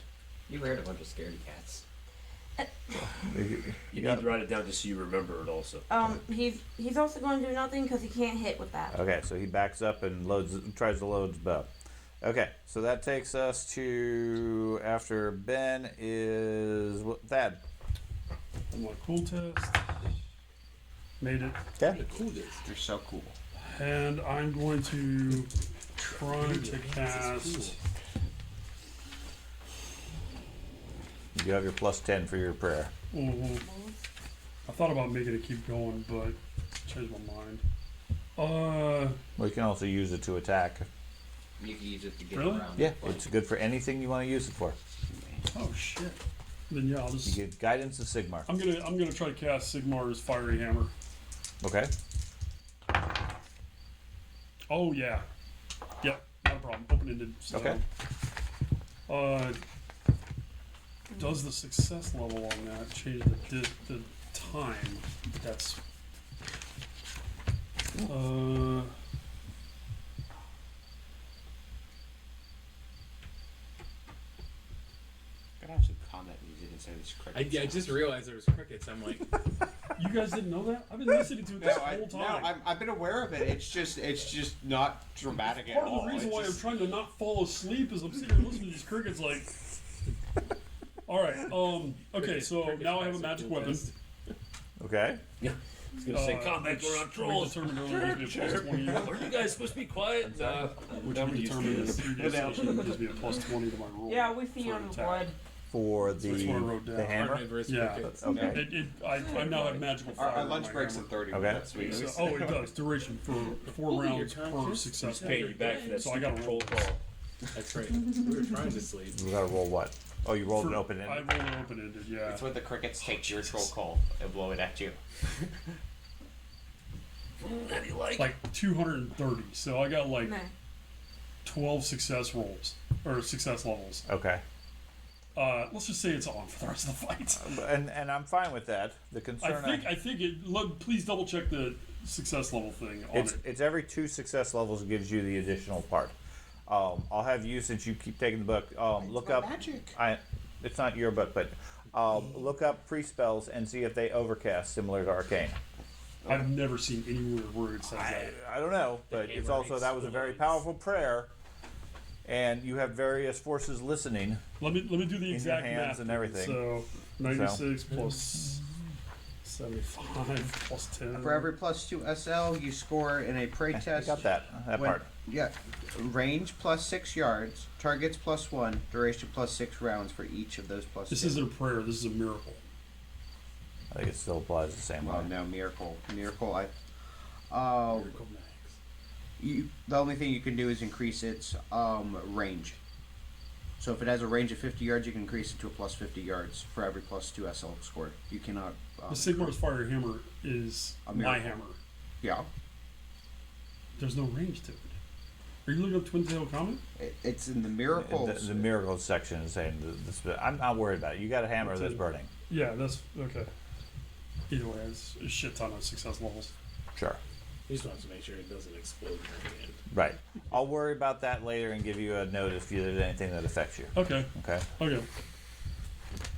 You heard a bunch of scaredy cats. You need to write it down just so you remember it also. He's also going to do nothing because he can't hit with that. Okay, so he backs up and tries to load his bow. Okay, so that takes us to after Ben is Thad. My cool test. Made it. Okay. You're so cool. And I'm going to try to cast. You have your plus 10 for your prayer. I thought about making it keep going, but changed my mind. Well, you can also use it to attack. You can use it to get Really? around. Yeah, it's good for anything you want to use it for. Oh shit. Then yeah, I'll You just. get guidance to Sigmar. I'm gonna try to cast Sigmar's fiery hammer. Okay. Oh yeah. Yep. Not a problem. Open-ended. So, Okay. Does the success level on that change the time? That's. Gotta have some combat music instead of this crickets. I just realized there was crickets. I'm like, You guys didn't know that? I've been listening to it this whole time. I've been aware of it. It's just not dramatic at Part all. of the reason It's why I'm just- trying to not fall asleep is I'm sitting here listening to these crickets like. Alright, okay, so now I have a magic weapon. Okay. I was gonna say combat going on trolls. Determined earlier gives me a plus 20. Are you guys supposed to be quiet? Which we determined in the previous session gives me a plus 20 to my roll. Yeah, we feed for on an the attack. blood. For That's what I wrote the down. hammer. carnivorous Yeah. crickets. Okay. I now have magical fire. Our in lunch my breaks in hammer. 30 Okay. minutes. So, it does. Duration for 4 rounds per conscious. success. Pay you back for that So I got a troll roll. call. That's right. We were trying to sleep. You gotta roll what? Oh, you rolled an open I end. rolled an open-ended, yeah. It's when the crickets take your troll call and blow it at you. Like 230. So I got like Nah. 12 success rolls. Or success levels. Okay. Let's just say it's on for the rest of the fight. And I'm fine with that. The concern I think it. Please double check the success level thing on it. it's every 2 success levels gives you the additional part. I'll have you, since you keep taking the book, look up. Magic. It's not your book, but look up pre-spells and see if they overcast similar to arcane. I've never seen anywhere where it says that. I don't know, but it's also that was a very powerful prayer, and you have various forces listening. Let me do the your exact hands math and here. everything. So 96 plus 75 plus 10. For every plus 2 SL you score in a prey I test. got that when- part. Yeah. Range plus 6 yards, targets plus 1, duration plus 6 rounds for each of those plus This 2. isn't a prayer. This is a miracle. I think it still applies the same way. Well, no, miracle. Miracle, Miracle max. the only thing you can do is increase its range. So if it has a range of 50 yards, you can increase it to a plus 50 yards for every plus 2 SL scored. You cannot. The Sigmar's fire hammer is A my miracle. hammer. Yeah. There's no range to it. Are you looking up Twin Tail Comet? It's in the miracles. The miracles section is saying this. I'm not worried about it. You got a hammer that's burning. Yeah, that's okay. Either way, it's a shit ton of success levels. Sure. He just wants to make sure it doesn't explode in your hand. Right. I'll worry about that later and give you a note if there's anything that affects you. Okay. Okay. Okay.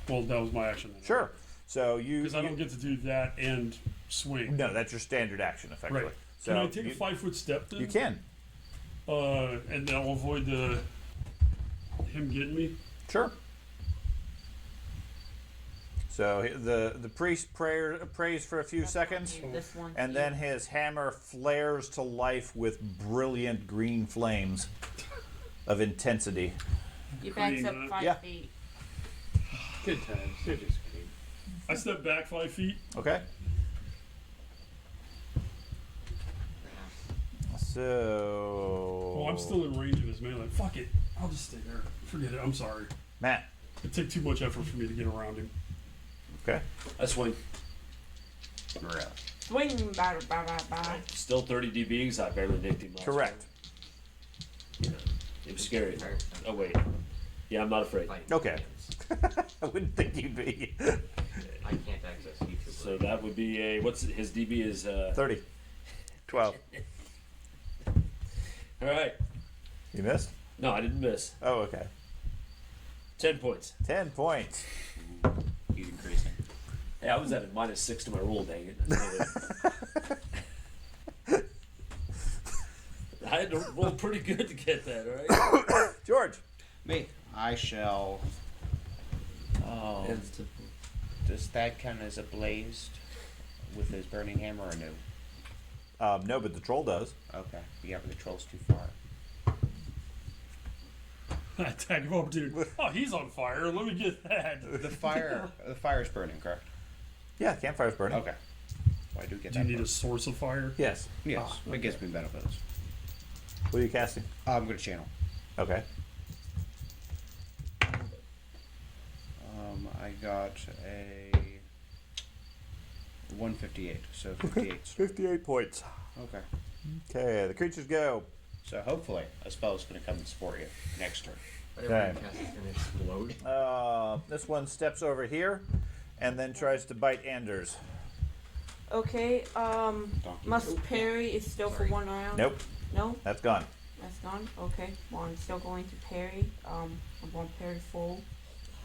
Well, that was my action then. Sure. So you. Because I don't get to do that and swing. No, that's your standard action, effectively. Right. So Can I take a 5-foot step then? You can. And I'll avoid him getting me. Sure. So the priest prays for a few seconds, This one. and then his hammer flares to life with brilliant green flames of intensity. You backs up Green, 5 yeah. feet. Good times. They're just great. I step back 5 feet. Okay. So. Oh, I'm still in range of his melee. Fuck it. I'll just stay there. Forget it. I'm sorry. Matt. It'd take too much effort for me to get around him. Okay. I swing. Swing, ba ba ba ba. Still 30 dB because I barely nicked him last Correct. time. It was scary. Oh, wait. Yeah, I'm not afraid. Okay. I wouldn't think you'd be. I can't access YouTube. So that would be a. What's his DB is? 30. 12. All right. You missed? No, I didn't miss. Oh, okay. 10 points. 10 points. He's increasing. Hey, I was at a -6 to my roll, dang it. I had to roll pretty good to get that, all right? George. Me. I shall. Oh. Does that count as a blazed with his burning hammer or no? No, but the troll does. Okay. Yeah, but the troll's too far. Attack of opportunity. Oh, he's on fire. Let me get that. The fire's burning, correct? Yeah, campfire's burning. Okay. Well, I do get Do that. you need part. a source of fire? Yes. Yes, it gives me benefits. What are you casting? I'm gonna channel. Okay. I got a 158, so 58. 58 points. Okay. Okay, the creatures go. So hopefully a spell is gonna come and support you next turn. Whatever Okay. you cast is gonna explode. This one steps over here and then tries to bite Anders. Okay, Donkey. must parry is still for 1 round. Nope, No, that's gone. that's gone. Okay, well I'm still going to parry. I'm going to parry full.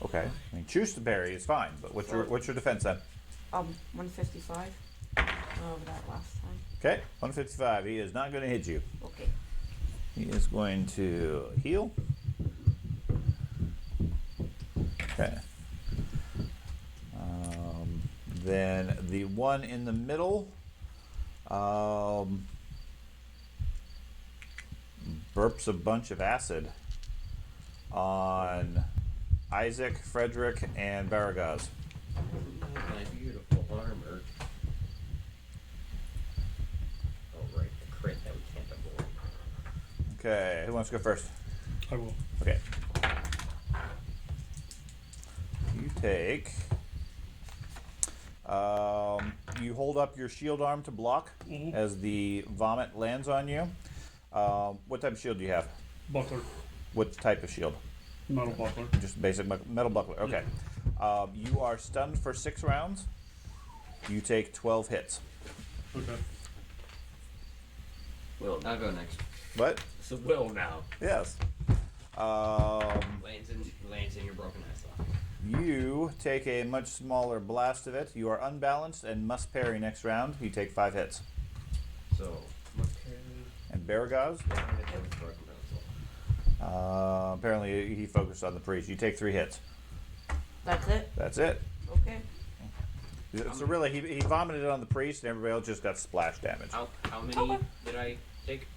Okay. I mean, choose to parry is fine, but what's your defense then? 155. That last time. Okay, 155. He is not going to hit you. Okay. He is going to heal. Okay. Then the one in the middle burps a bunch of acid on Isaac, Frederick, and Baragaz. My beautiful armor. Oh, right, the crit that we can't avoid. Okay, who wants to go first? I will. Okay. You take. You hold up your shield arm to block as the vomit lands on you. What type of shield do you have? Buckler. What type of shield? Metal buckler. Just basic metal buckler. Okay. You are stunned for 6 rounds. You take 12 hits. Okay. Will. I'll go next. What? It's a will now. Yes. Lands in your broken ass off. You take a much smaller blast of it. You are unbalanced and must parry next round. You take 5 hits. So, And Baragaz? Apparently he focused on the priest. You take 3 hits. That's it? That's it. Okay. So really, he vomited on the priest, and everybody else just got splash damage. how many did I take?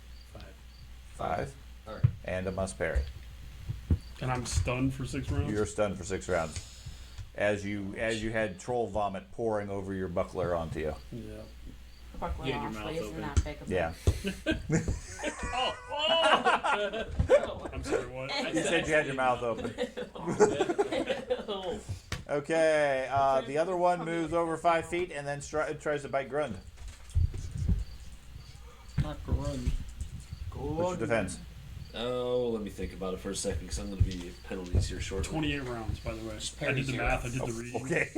5. Alright. And a must parry. And I'm stunned for 6 rounds? You're stunned for 6 rounds. As you had troll vomit pouring over your buckler onto you. Yeah. Buckler You had your honestly mouth isn't open. that big of a Yeah. I'm sorry, what? You said you had your mouth open. Okay, the other one moves over 5 feet and then tries to bite Grund. Not run. What's your defense? Oh, let me think about it for a second because I'm going to be penalties here shortly. 28 rounds, by the way. I parry did the 0. math, I did the reading. Okay.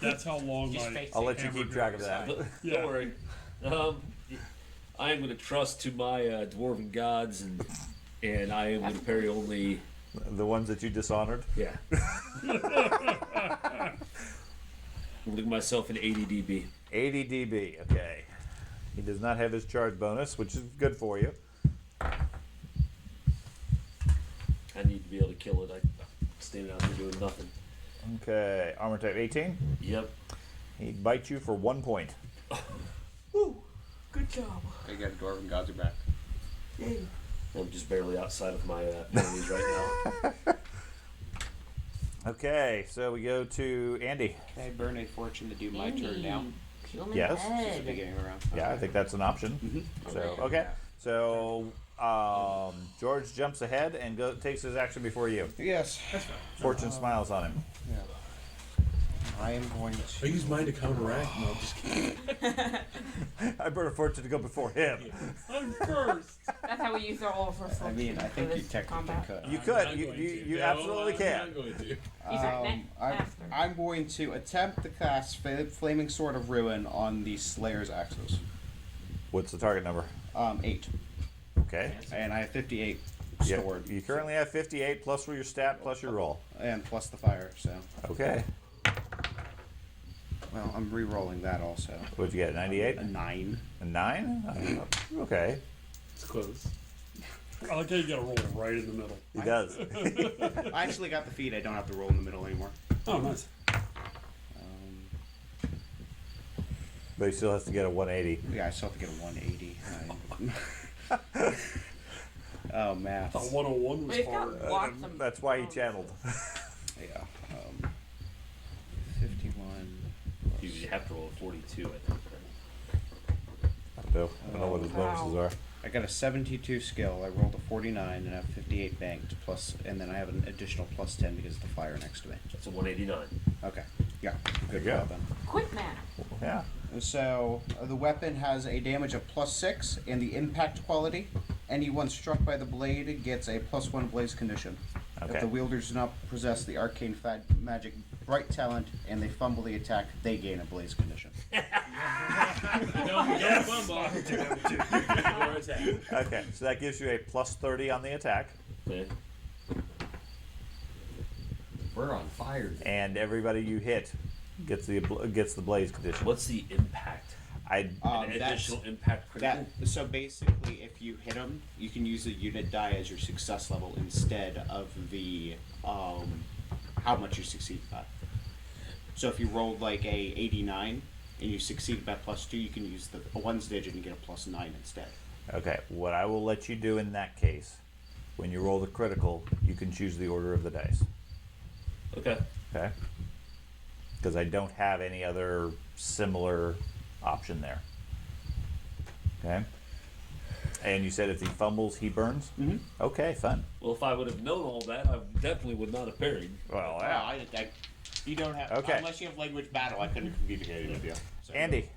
That's how long Just my... face I'll it. let you keep track of that. Yeah. Don't worry. I am going to trust to my dwarven gods, and I am going to parry only. The ones that you dishonored? Yeah. I'm looking myself in 80 dB. 80 dB. Okay. He does not have his charge bonus, which is good for you. I need to be able to kill it. I'm standing out there doing nothing. Okay. Armor type 18. Yep. He bites you for 1 point. Woo! Good job. I got dwarven gods are back. Yay. I'm just barely outside of my enemies right now. Okay, so we go to Andy. Can I burn a fortune to do my turn Andy, now? kill me Yes. Just the head. beginning of the round. Yeah, I think that's an option. Mm-hmm. So okay, so George jumps ahead and takes his action before you. Yes. Fortune smiles on him. Yeah. I am going to. I use mine to counteract. No, I'm just kidding. I burn a fortune to go before him. I'm first. That's how we use our all first. I mean, I for think you this technically combat. could. You I'm could. not You going to. you No, absolutely I'm can. not going to. He's our master. I'm going to attempt to cast Flaming Sword of Ruin on the Slayer's axes. What's the target number? 8. Okay. And I have 58 Yeah, stored. you currently have 58 plus for your stat plus your roll. And plus the fire, so. Okay. Well, I'm re-rolling that also. What'd you get? 98? A 9. A 9? Okay. It's close. I like how you gotta roll right in the middle. He does. I actually got the feat. I don't have to roll in the middle anymore. Oh, nice. But he still has to get a 180. Yeah, I still have to get a 180. Oh, math. A 101 was We've hard. got lots of. That's why he channeled. Yeah. 51. You have to roll a 42, I think. I don't know what his bonuses are. I got a 72 skill. I rolled a 49 and I have 58 banked. And then I have an additional plus 10 because of the fire next to me. That's a 189. Okay. Yeah. There Good you go. job then. Quick math. Yeah. So the weapon has a damage of +6 and the impact quality. Anyone struck by the blade gets a +1 blaze condition. Okay. If the wielder does not possess the arcane magic bright talent and they fumble the attack, they gain a blaze condition. Don't forget fumble. Or attack. Okay, so that gives you a plus 30 on the attack, Okay. We're on fire. and everybody you hit gets the blaze condition. What's the impact? I An additional impact critical? So basically, if you hit them, you can use the unit die as your success level instead of the how much you succeed by. So if you rolled like a 89 and you succeed by +2, you can use the ones digit and get a +9 instead. okay. What I will let you do in that case, when you roll the critical, you can choose the order of the dice. Okay. Okay. Because I don't have any other similar option there. Okay. And you said if he fumbles, he burns? Mm-hmm. Okay, fun. Well, if I would have known all that, I definitely would not have parried. Well, You don't have Okay. unless you have language battle. I couldn't communicate with you. So. Andy.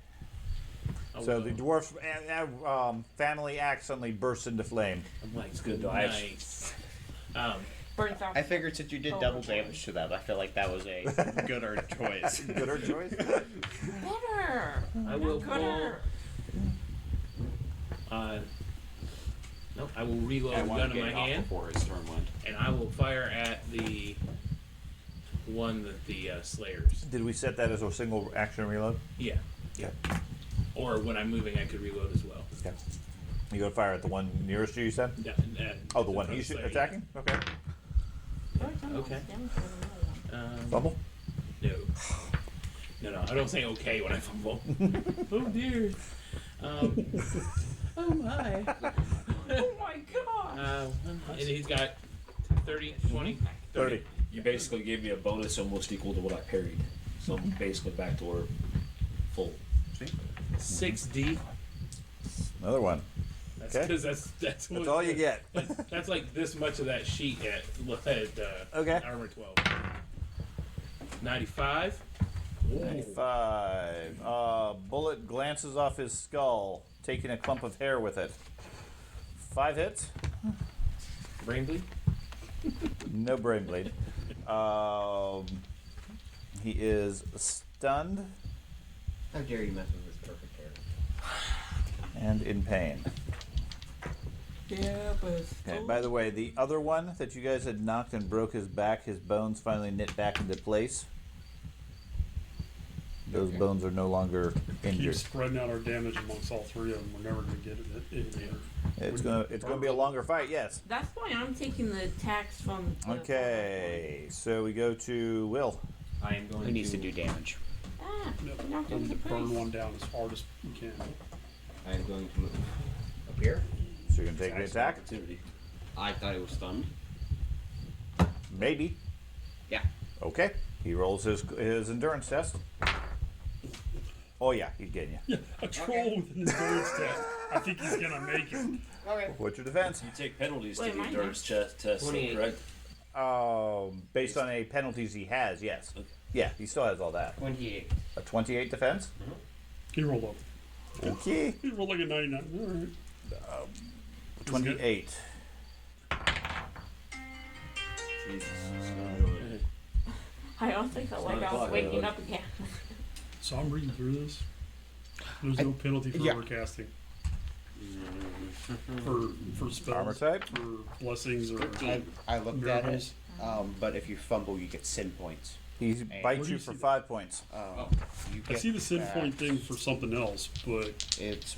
Oh, So well. the dwarf family axe suddenly bursts into flame. I'm like, It's good though. I actually- nice. Burns off. I figured since you did double damage to them, I feel like that was a good earned choice. Gooder choice? Better. I will pull. Gooder. No, I will reload I the want gun to in get my it off hand, before his turn went. and I will fire at the one that the Slayers. Did we set that as a single action reload? Yeah. Yeah. Or when I'm moving, I could reload as well. Okay. You go to fire at the one nearest you, you said? Yeah, Oh, the one first he's Slayer, attacking? Okay. Okay. yeah. Fumble? No. No, I don't say okay when I fumble. Oh dear. Oh my. Oh my god. And he's got 30, 20, 30. You basically gave me a bonus almost equal to what I parried. So I'm basically back to where full. 6D. Another one. That's Okay. because that's That's all you get. That's like this much of that sheet at Okay. armor 12. 95. 95. Bullet glances off his skull, taking a clump of hair with it. 5 hits. Brain bleed. No brain bleed. He is stunned How dare you mess with this perfect hair? and in pain. Yeah, but. Okay, by the way, the other one that you guys had knocked and broke his back, his bones finally knit back into place. Those bones are no longer Keep injured. spreading out our damage amongst all three of them. We're never gonna get it in there. It's gonna be a longer fight. Yes. That's why I'm taking the attacks from. The Okay, so we go to Will. I am going. Who needs to do damage? Ah, Yep. you're not going And to burn one down as hard as we can. I am going to move up here. So you're gonna take the Attacks of attack? opportunity. I thought it was stunned. Maybe. Yeah. Okay. He rolls his endurance test. Oh yeah, he's getting you. Yeah, a troll with an endurance test. I think he's gonna make it. Okay. What's your defense? You take penalties Wait, to the mine endurance test, though, 28. Based on any penalties he has, yes. Okay. Yeah, he still has all that. 28. A 28 defense? He rolled up. Okay. He rolled like a 99. All right. 28. I don't think I like 9 I was o'clock, waking yeah. up again. So I'm reading through this. There's no penalty for overcasting. For spells. Armor type? For blessings or I looked at it, miracles. but if you fumble, you get sin points. He Where bites do you you for see 5 points. You I get see the sin that. point thing for something else, but It's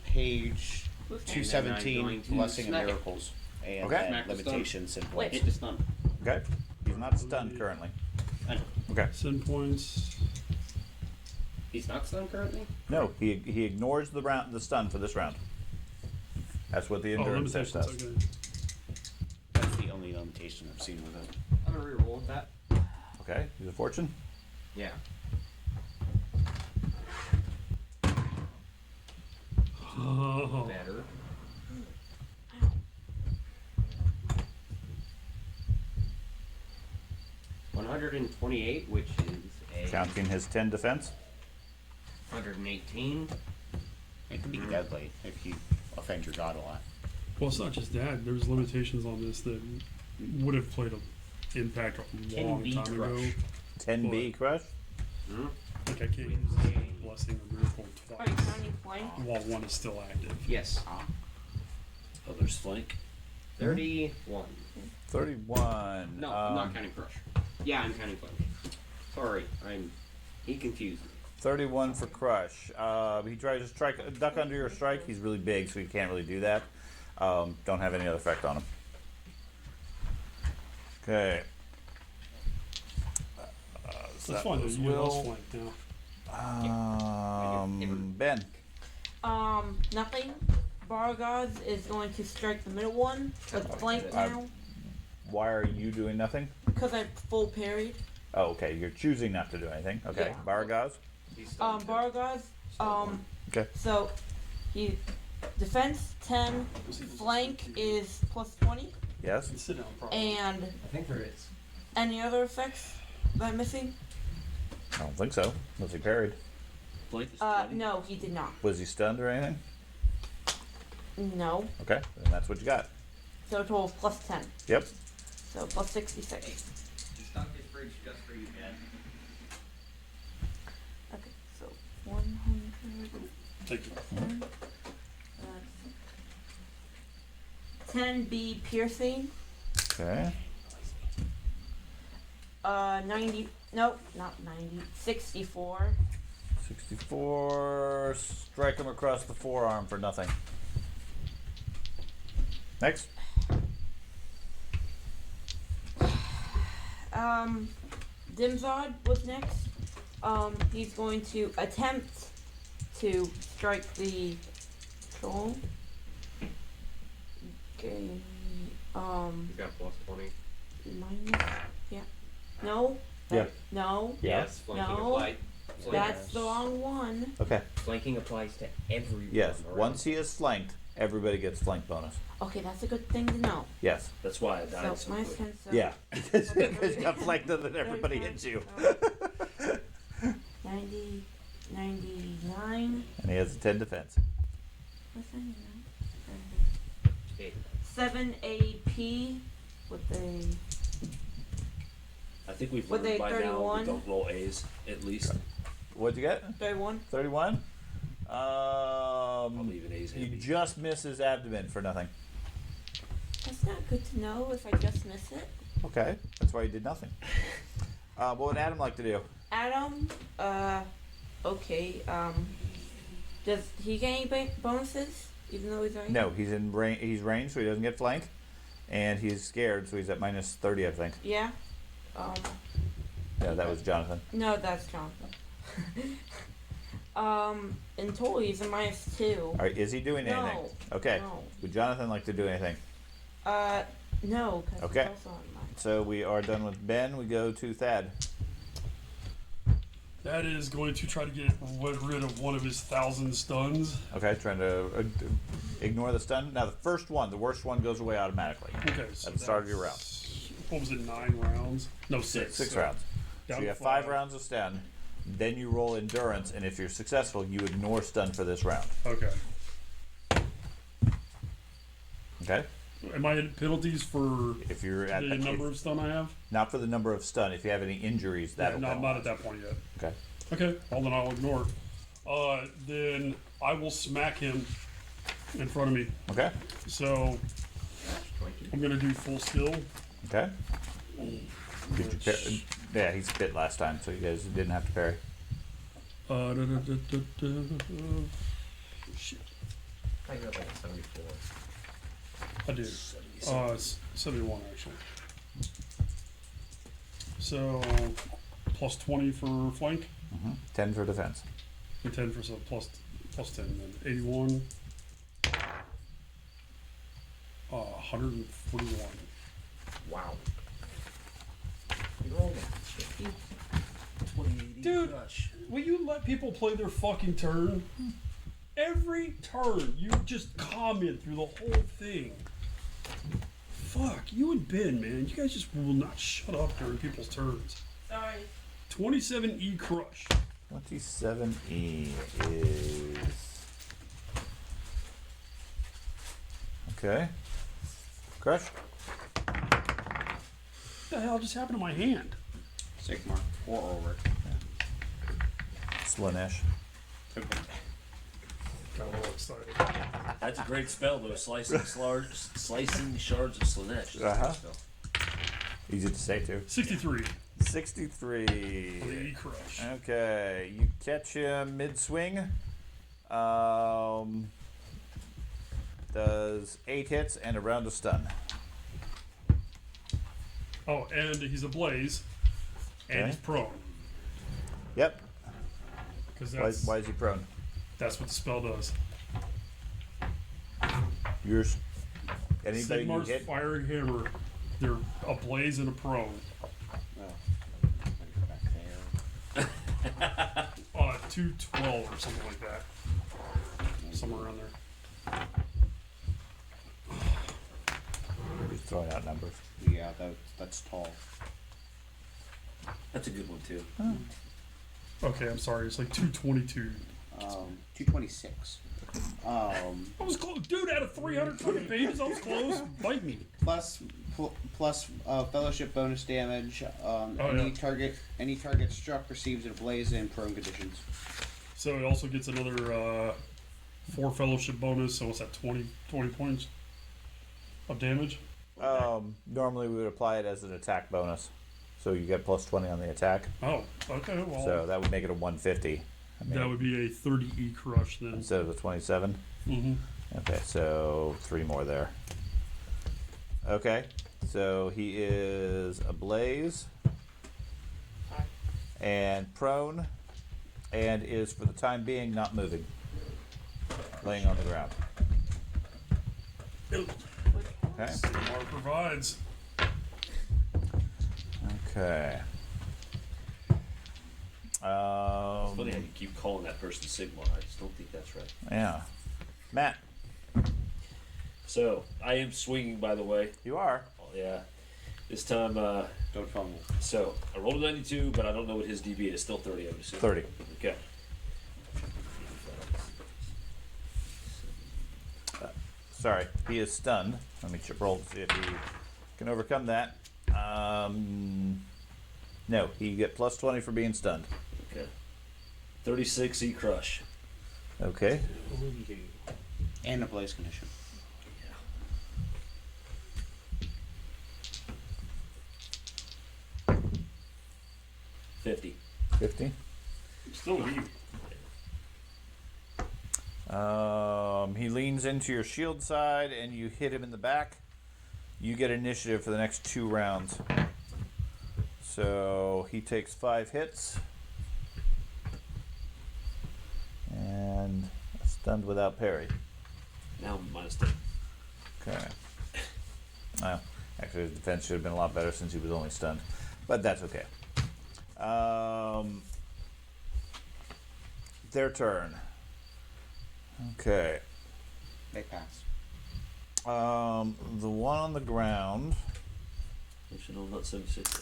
page And then I'm 217, going to blessing and smack it. miracles, and Okay. then Smack the stun. limitations and Wait. points. Hit the stun. Okay. He's not stunned currently. I know. Okay. sin points. He's not stunned currently? No, he ignores the stun for this round. That's what the Oh, endurance test limitations. does. Okay. That's the only limitation I've seen with it. I'm gonna reroll with that. Okay. He's a fortune. Yeah. Oh, Better. $128, which is a Counting his 10 defense. 118. It can be deadly if you offend your god a lot. well, it's not just that. There's limitations on this that would have played an impact a long 10B time ago. crush. 10B crush. Like I can't use a blessing or miracle Are you twice counting flank? while one is still active. Yes. Oh, there's flank. 31. 31. No, I'm not counting crush. Yeah, I'm counting flank. Sorry, he confused me. 31 for crush. He tries to duck under your strike. He's really big, so he can't really do that. Don't have any other effect on him. Okay. So That's that fine. was You lost Will. flank now. Ben. Nothing. Borgar is going to strike the middle one with flank now Why are you doing nothing? because I full parried. Oh, okay. You're choosing not to do anything. Okay. Yeah. Baragaz. He's stunned too. Borgar's Okay. so he defense 10, flank is plus 20, Yes. Sit down, probably. and I think there is. any other effects that I'm missing? I don't think so. Was he parried? Flank is 20. No, he did not. Was he stunned or anything? No. Okay. Then that's what you got. So a total of plus 10. Yep. So plus 66. He stunned his bridge just for you, Ben. Okay, so 100. Thank you. 10B piercing. Okay. 90. Nope, not 90. 64. 64. Strike him across the forearm for nothing. Next. Dimzod was next. He's going to attempt to strike the troll. Okay. You got plus 20. Minus. Yeah. No. Yeah. No. Yeah. Yes, flanking No. applied. That's the wrong one. Okay. Flanking applies to everyone. Yes. around. Once he is flanked, everybody gets flank bonus. Okay, that's a good thing to know. Yes. That's why I died So so minus quick. 10. So Yeah. Because you got flanked and then everybody hits you. 90, 99. And he has a 10 defense. What's 99? Eight. 7 AP with a. I think we've Were learned they by now 31? we don't roll A's at least. What'd you get? 31. 31? I'll leave an A's You handy. just miss his abdomen for nothing. That's not good to know if I just miss it. Okay. That's why you did nothing. What would Adam like to do? Adam, Okay. Does he get any bonuses even though he's ranged? No, he's in range. He's ranged, so he doesn't get flanked, and he's scared, so he's at minus 30, I think. Yeah. Yeah, that was Jonathan. No, that's Jonathan. In total, he's a -2. All right, is he doing anything? No. Okay. No. Would Jonathan like to do anything? No, because Okay. he's also on mine. So we are done with Ben. We go to Thad. That is going to try to get rid of one of his 1,000 stuns. Okay, trying to ignore the stun. Now the first one, the worst one, goes away automatically. Okay, so At the start of your round. What was it, 9 rounds? No, 6. 6 So rounds. So down you to have 5 rounds of stun. Then you roll endurance, and if you're successful, you ignore stun for this round. Okay. Okay? Am I at penalties for If you're at the number of stun I have? not for the number of stun. If you have any injuries, that'll No, I'm count. not at that point yet. Okay. Okay, well then I'll ignore it. Then I will smack him in front of me. Okay. So I'm gonna do full skill. Okay. Did you parry? Yeah, he spit last time, so you guys didn't have to parry. Shit, I got like 74. I do. 71 actually. So plus 20 for flank 10 for defense. and 10 for so plus 10 then 81. 141. Wow. Dude, will you let people play their fucking turn? Every turn, you just comment through the whole thing. Fuck, you and Ben, man. You guys just will not shut up during people's turns. Sorry. 27E crush. 27E is... Okay. Crush. What the hell just happened to my hand? Sigmar or over. Slanesh. Got a little excited. That's a great spell, though. Slicing shards of Slanesh. Uh-huh. Easy to say, too. 63. 63. E crush. Okay, you catch him mid-swing. Does 8 hits and a round of stun. Oh, and he's ablaze. And Okay. he's prone. Yep. Because Why is he prone? that's what the spell does. Yours. Anybody you Sigmar's hit? firing hammer. They're ablaze and a prone. Back there. 212 or something like that. Somewhere around there. Just throwing out numbers. Yeah, that's tall. That's a good one, too. Okay, I'm sorry. It's like 222. 226. I was close. Dude, out of 300 fucking pages, I was close. Bite me. Plus fellowship bonus damage. yeah. Any target struck receives a blaze in prone conditions. So it also gets another 4 fellowship bonus. So what's that, 20 points of damage? Normally we would apply it as an attack bonus. So you get plus 20 on the attack. Oh, okay. Well, So that would make it a 150. I mean, that would be a 30E crush then. instead of the 27. Mm-hmm. Okay, so 3 more there. Okay, so he is ablaze and prone and is for the time being not moving, laying on the ground. Okay. Sigmar provides. Okay. It's funny how you keep calling that person Sigmar. I just don't think that's right. Yeah. Matt, So, I am swinging, by the way. you are. Oh, yeah. This time, Don't fumble. so, I rolled a 92, but I don't know what his DB is. Still 30, I would assume. 30. Okay. Sorry, he is stunned. Let me roll to see if he can overcome that. No, you get plus 20 for being stunned. Okay. 36 E crush. Okay. And a blaze condition. 50. 50. Still leave. He leans into your shield side and you hit him in the back. You get initiative for the next 2 rounds. So he takes 5 hits. And stunned without parry. Now I'm -10. Okay. Actually, his defense should have been a lot better since he was only stunned. But that's okay. Their turn. Okay. They pass. The one on the ground. Actually, no, not 76.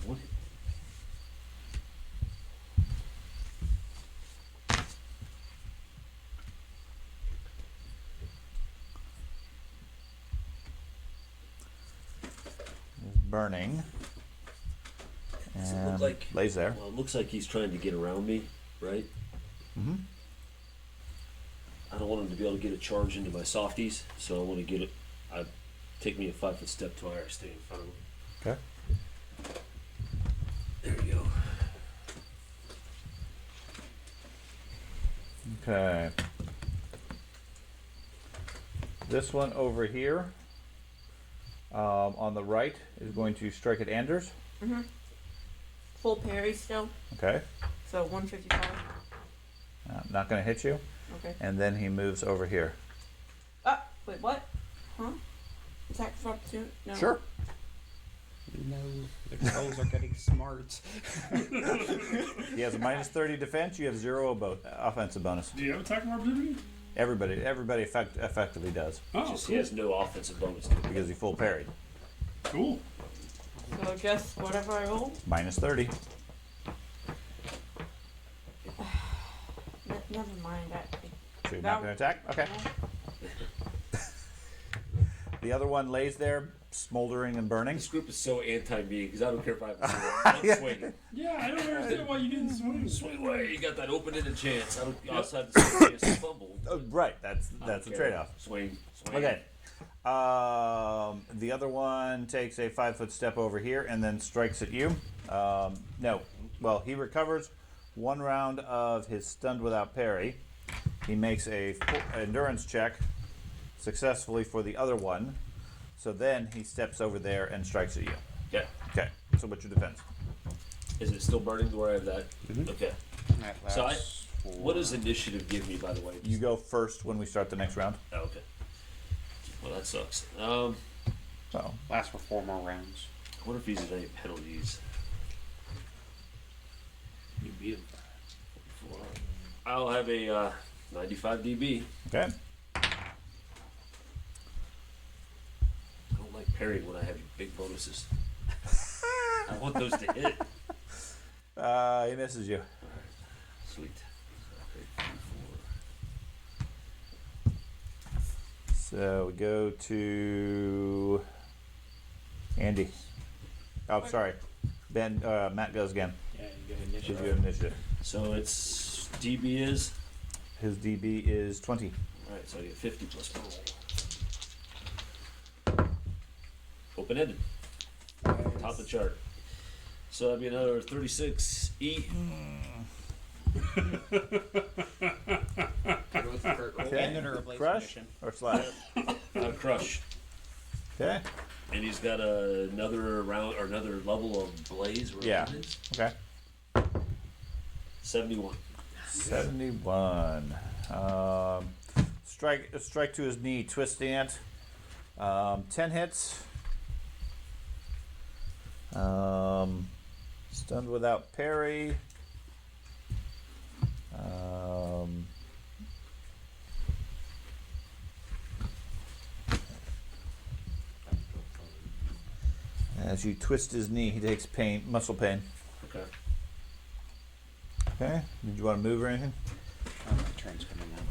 What? Is burning. Does it And look like lays there. Well, it looks like he's trying to get around me, right? Mm-hmm. I don't want him to be able to get a charge into my softies, so I want to get it. Take me a 5-foot step to where I stay in front of him. Okay. There we go. Okay. This one over here, on the right, is going to strike at Anders. Mm-hmm. Full parry still, Okay. so 155. Not going to hit you. Okay. And then he moves over here. Ah, wait, what? Huh? Attack for opportunity? No. Sure. No, the trolls are getting smart. He has a -30 defense. You have 0 offensive bonus. Do you have attack of opportunity? Everybody effectively does Oh, Just cool. he has no offensive bonus to it. because he full parried. Cool. So just whatever I roll? -30. Never mind that. So you're not going to attack? Okay. The other one lays there, smoldering and burning. This group is so anti-me because I don't care if I have a zero. I'm swinging. Yeah, I don't understand why you didn't swing. Swing away. You got that open-ended chance. I don't also have the same chance to fumble. Right, that's I the don't care. trade-off. Swing. Okay. The other one takes a 5-foot step over here and then strikes at you. No. Well, he recovers 1 round of his stunned without parry. He makes a endurance check successfully for the other one. So then he steps over there and strikes at you. Yeah. Okay. So what's your defense? Is it still burning to where I have that? Mhm. Okay. That So lasts what does initiative give me, by the way? You go first when we start the next round. Oh, okay. Well, that sucks. So lasts for 4 more rounds. I wonder if he's at any penalties. You beat him. I'll have a 95 DB. okay. I don't like parrying when I have big bonuses. I want those to hit. He misses you. Sweet. So we go to Andy. Oh, sorry. Ben. Matt goes again. Yeah, you get Gives initiative. you initiative. So it's DB is. His DB is 20. Alright, so I get 50 plus my roll. Open ended. Top of the chart. So that'd be another 36 E. Abandon or replace Crush mission. or slash? Crush. Okay. And he's got another round or another level of blaze. Or Yeah. whatever it is. Okay. 71. 71. Strike to his knee, twist stance. 10 hits. Stunned without parry. As you twist his knee, he takes muscle pain. Okay. Okay. Did you want to move or anything? Oh, my turn's coming up.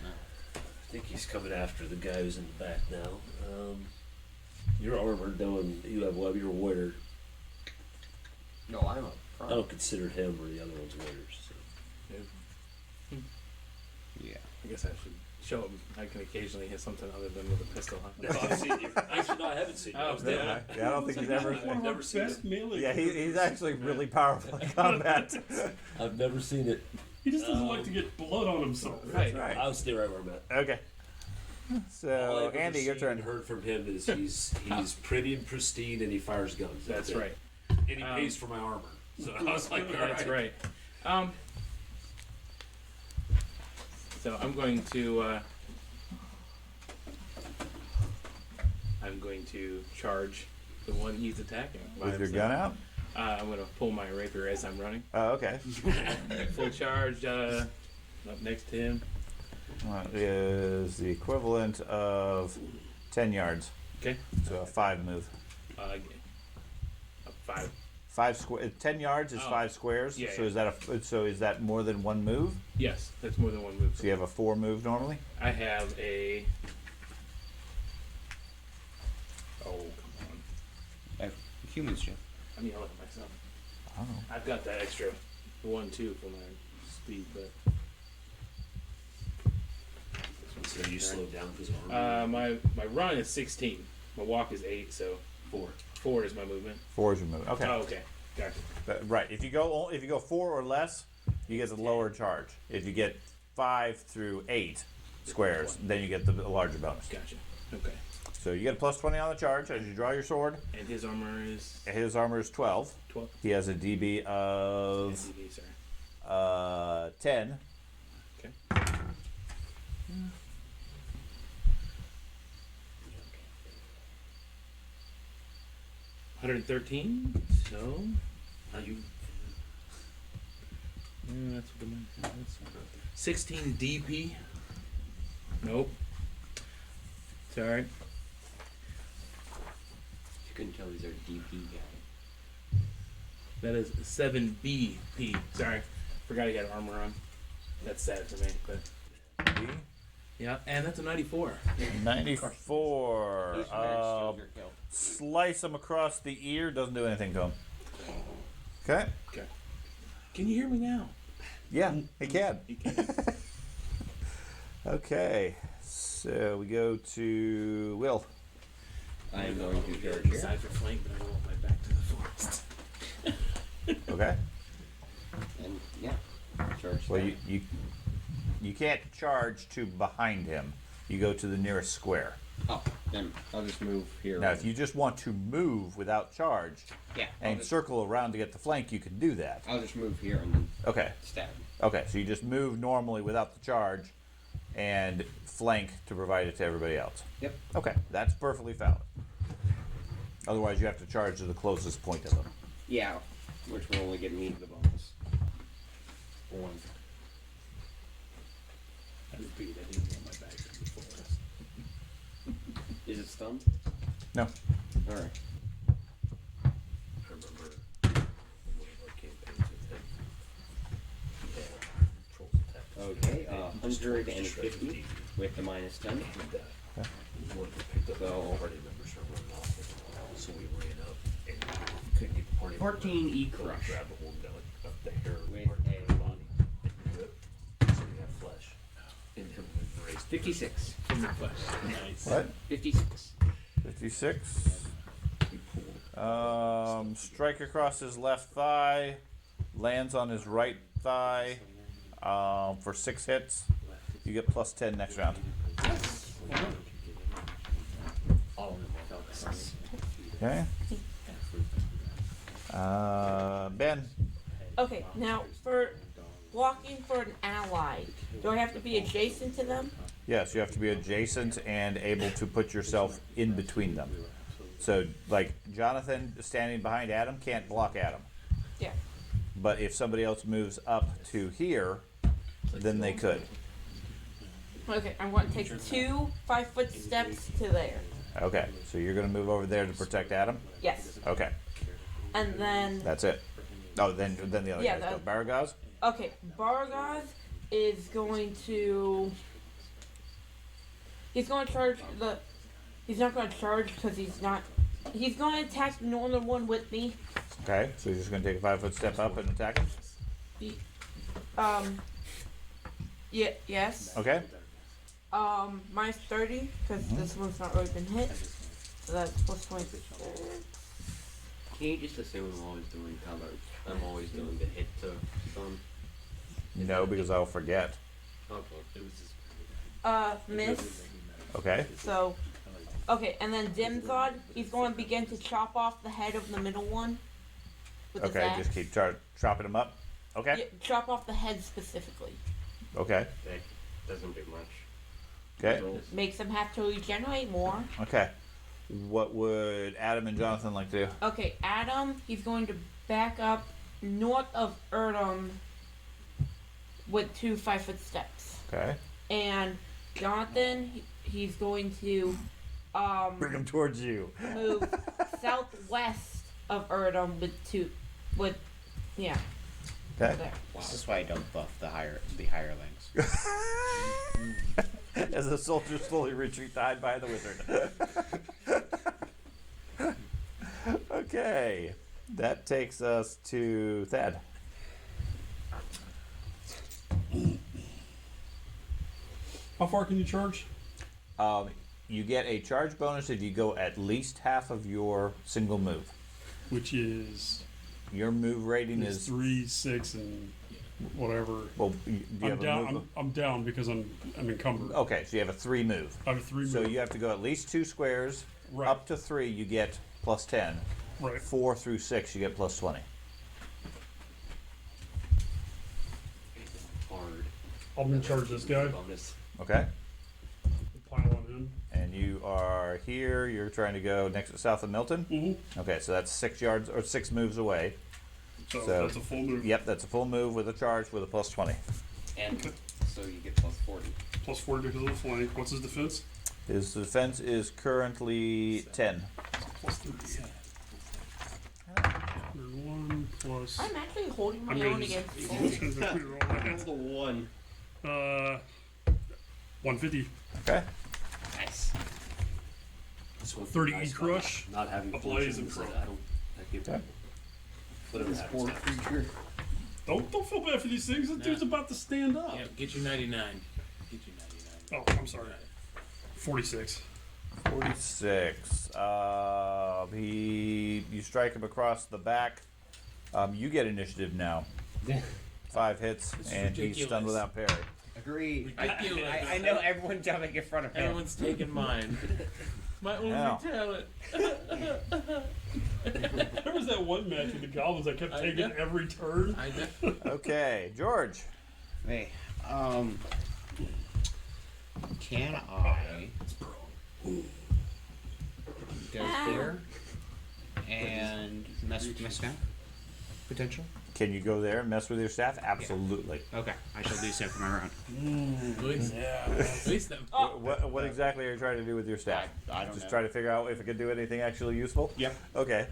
No. I think he's coming after the guy who's in the back now. You're armored though, and you have you're a warrior. No, I'm a I don't consider him or the other ones warriors. So. Yeah. I guess I should show him. I can occasionally hit something other than with a pistol. Huh? No, I've seen you. Actually, no, I haven't seen you. I was there. Yeah, I don't think he's ever. One of I've our never seen best it. melee. Yeah, he's actually really powerful in combat. I've never seen it. He just doesn't like to get blood on himself. Right. Right. I'll stay right where I'm at. Okay. All So, I've ever Andy, your seen turn. and heard from him is he's pretty and pristine, and he fires guns. That's it. right. And he pays for my armor. So I was like, all That's right. right. So I'm going to charge the one he's attacking. by With your himself. gun out? I'm going to pull my rapier as I'm running. Oh, okay. Full charge up next to him. Is the equivalent of 10 yards. Okay. So a 5 move. A 5. 10 yards is Oh. 5 squares. Yeah, So yeah. is that more than one move? Yes, that's more than one move. So you have a 4 move normally? I have a. Oh, come on. Humans, Jeff. I'm yelling at myself. Oh. I've got that extra 1, 2 for my speed, but. So you slowed down because of armor. My run is 16. My walk is 8, so 4 is my movement. 4 is your move. Okay. Oh, okay. Gotcha. Right. If you go 4 or less, you get the lower charge. If you get 5 through 8 squares, then you get the larger bonus. Gotcha. Okay. So you get a plus 20 on the charge as you draw your sword. And his armor is His armor is 12. 12. He has a DB of SCV, sorry. 10. Okay. $113. So. Now you. That's what that's 16 DP. Nope. Sorry. You couldn't tell he's our DP guy. That is 7 BP. Sorry. Forgot he had armor on. That's sad for me, but. Yeah, and that's a 94. 94. He's your kill. Slice him across the ear. Doesn't do anything to him. Okay. Okay. Can you hear me now? Yeah, he can. You can. Okay. So we go to Will. I am going to charge here. Side for flank, but I want my back to the forest. Okay. And yeah, charge. Well, that. you can't charge to behind him. You go to the nearest square. Oh, then I'll just move here. Now, if you just want to move without charge yeah, and circle around to get the flank, you can do that. I'll just move here and then Okay. stab him. Okay, so you just move normally without the charge and flank to provide it to everybody else. Yep. Okay, that's perfectly valid. Otherwise, you have to charge to the closest point of them. Yeah, which will only get me the bonus. 1. I repeat, I didn't want my back to the forest. Is it stunned? No. All right. I remember one of our campaigns with him. He had trolls attack. Okay, 150 with the minus 10. One of them picked up all party members from running off. So we ran up and we couldn't get the party 14 E member to crush. grab the one down up the hair With part of a- the body and rip. So we have flesh. And him embraced 56. From the flesh. Nice. What? 56. 56. we pulled. Strike across his left thigh, lands on his right thigh for 6 hits. You get plus 10 next round. All of them felt the same. Okay. Ben. Okay, now for walking for an ally, do I have to be adjacent to them? Yes, you have to be adjacent and able to put yourself in between them. So, like, Jonathan standing behind Adam can't block Adam. Yeah. But if somebody else moves up to here, then they could. Okay, I'm going to take 2 5-foot steps to there. Okay, so you're going to move over there to protect Adam? Yes. Okay, And then, that's it. Oh, then the other Yeah, guys go. that- Baragaz? okay, Borgar is going to. He's going to charge the. He's not going to charge because he's not. He's going to attack the northern one with me. Okay, so you're just going to take a 5-foot step up and attack him? Yeah, yes. Okay. Minus 30 because this one's not really been hit. So that's plus 20. Can you just assume I'm always doing color? I'm always doing the hit to stun. No, because I'll forget. Okay. It was just. Miss. Okay. So, okay, and then Dimthod, he's going to begin to chop off the head of the middle one. With his Okay, axe. just keep chopping them up. Okay. Yeah, chop off the head specifically. Okay. That doesn't do much. Okay. Makes him have to regenerate more. Okay. What would Adam and Jonathan like to do? Okay, Adam, he's going to back up north of Erdum with 2 5-foot steps. Okay. And Jonathan, he's going to Bring them towards you. move southwest of Erdum with yeah. Okay. There. This is why I don't buff the hirelings. As the soldiers slowly retreat to hide behind the wizard. Okay. That takes us to Thad. How far can you charge? You get a charge bonus if you go at least half of your single move. Which is Your move rating it's is 3, 6, and whatever. well. Do you I'm have a down. move? I'm down because I'm encumbered. Okay, so you have a 3 move. I have a 3 So move. you have to go at least 2 squares. Right. Up to 3, you get plus 10. Right. 4 through 6, you get plus 20. Hard. I'm gonna charge this guy. Bonus. Okay. Pile on him. And you are here. You're trying to go next south of Milton. Mm-hmm. Okay, so that's 6 yards or 6 moves away. So, So- that's a full move. Yep, that's a full move with a charge with a plus 20. And so you get plus 40. Plus 4 because of the flank. What's his defense? His defense is currently 10. Plus 3. 1 plus. I'm actually holding my I'm own gonna against just- you. Rolled a 1. 150. Okay. Nice. This one 30 nice crush, Not having a blaze and functions, pro. I don't. I give Okay. whatever This poor happens. creature. Don't feel bad for these things. This dude's about to stand up. Yeah, get you 99. Get you 99. Oh, I'm sorry. 46. 46. You strike him across the back. You get initiative now. 5 hits, This is and he's ridiculous. stunned without parry. Agree. Ridiculous. I know everyone jumping in front of him. Everyone's taking mine. My only Now. talent. There was that one match with the goblins I kept taking know. every turn. I know. Okay, George. Hey, can I go there and mess with my staff? Potential? Can you go there and mess with your staff? Absolutely. Okay, I shall do so for my round. At least them. Oh, What exactly are you trying to do with your staff? I don't Just know. try to figure out if it can do anything actually useful? Yep. Okay.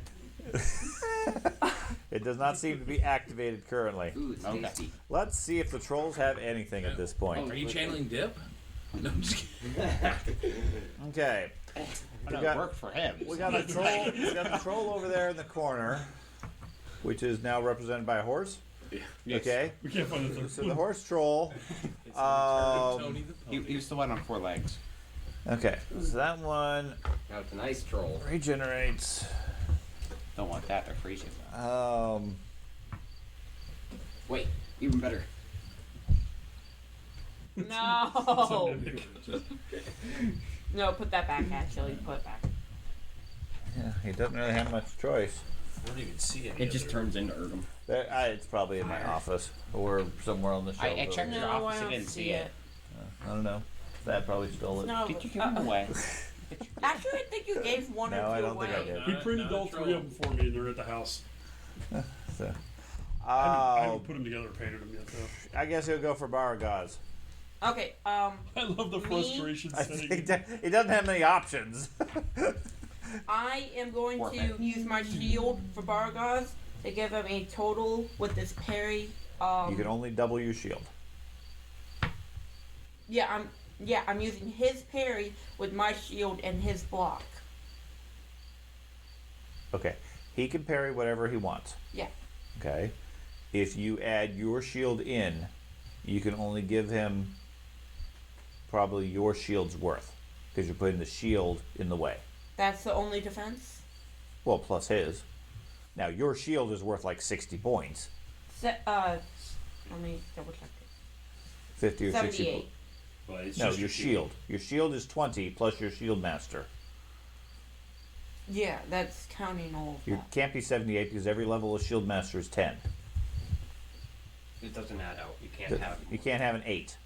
It does not seem to be activated currently. Ooh, it's Okay. tasty. Let's see if the trolls have anything at this point. Are you channeling dip? No, I'm just kidding. Okay. I We know got- it worked for him. We got a troll. We got the troll over there in the corner, which is now represented by a horse. Yes. Okay. We can't find the third So the one. horse troll. It's the return of Um, Tony the He Pony. was the one on 4 legs. Okay. So that one Now it's a nice troll. regenerates. Don't want that, they're freezing. Wait, even better. no. No, put that back. Actually, put it back. Yeah, he doesn't really have much choice. I don't even see any. It just turns into Erdum. It's probably in my office or somewhere on the shelf. I checked over your here. No, office, I I don't didn't see see it. I don't know. That probably stole it. No. Did you give him away? Actually, I think you gave one No, or two I don't away. think I did. He printed Not a all 3 troll. of them for me, and they're at the house. So, I haven't put them together or painted them yet, though. I guess he'll go for Borgar. Okay. I love the Me? frustration I think sitting. he doesn't have many options. I am going Work to it. use my shield for Bargaz to give him a total with this parry. You can only double your shield. I'm using his parry with my shield and his block. Okay. He can parry whatever he wants. Yeah. Okay. If you add your shield in, you can only give him probably your shield's worth because you're putting the shield in the way. That's the only defense. Well, plus his. Now your shield is worth like 60 points. Let me double check it. 50 or 60 78. points. Well, it's No, just your shield. Your shield is 20 plus your shield master. Yeah, that's counting all of You that. can't be 78 because every level of shield master is 10. It doesn't add out. You can't have. You can't have an 8.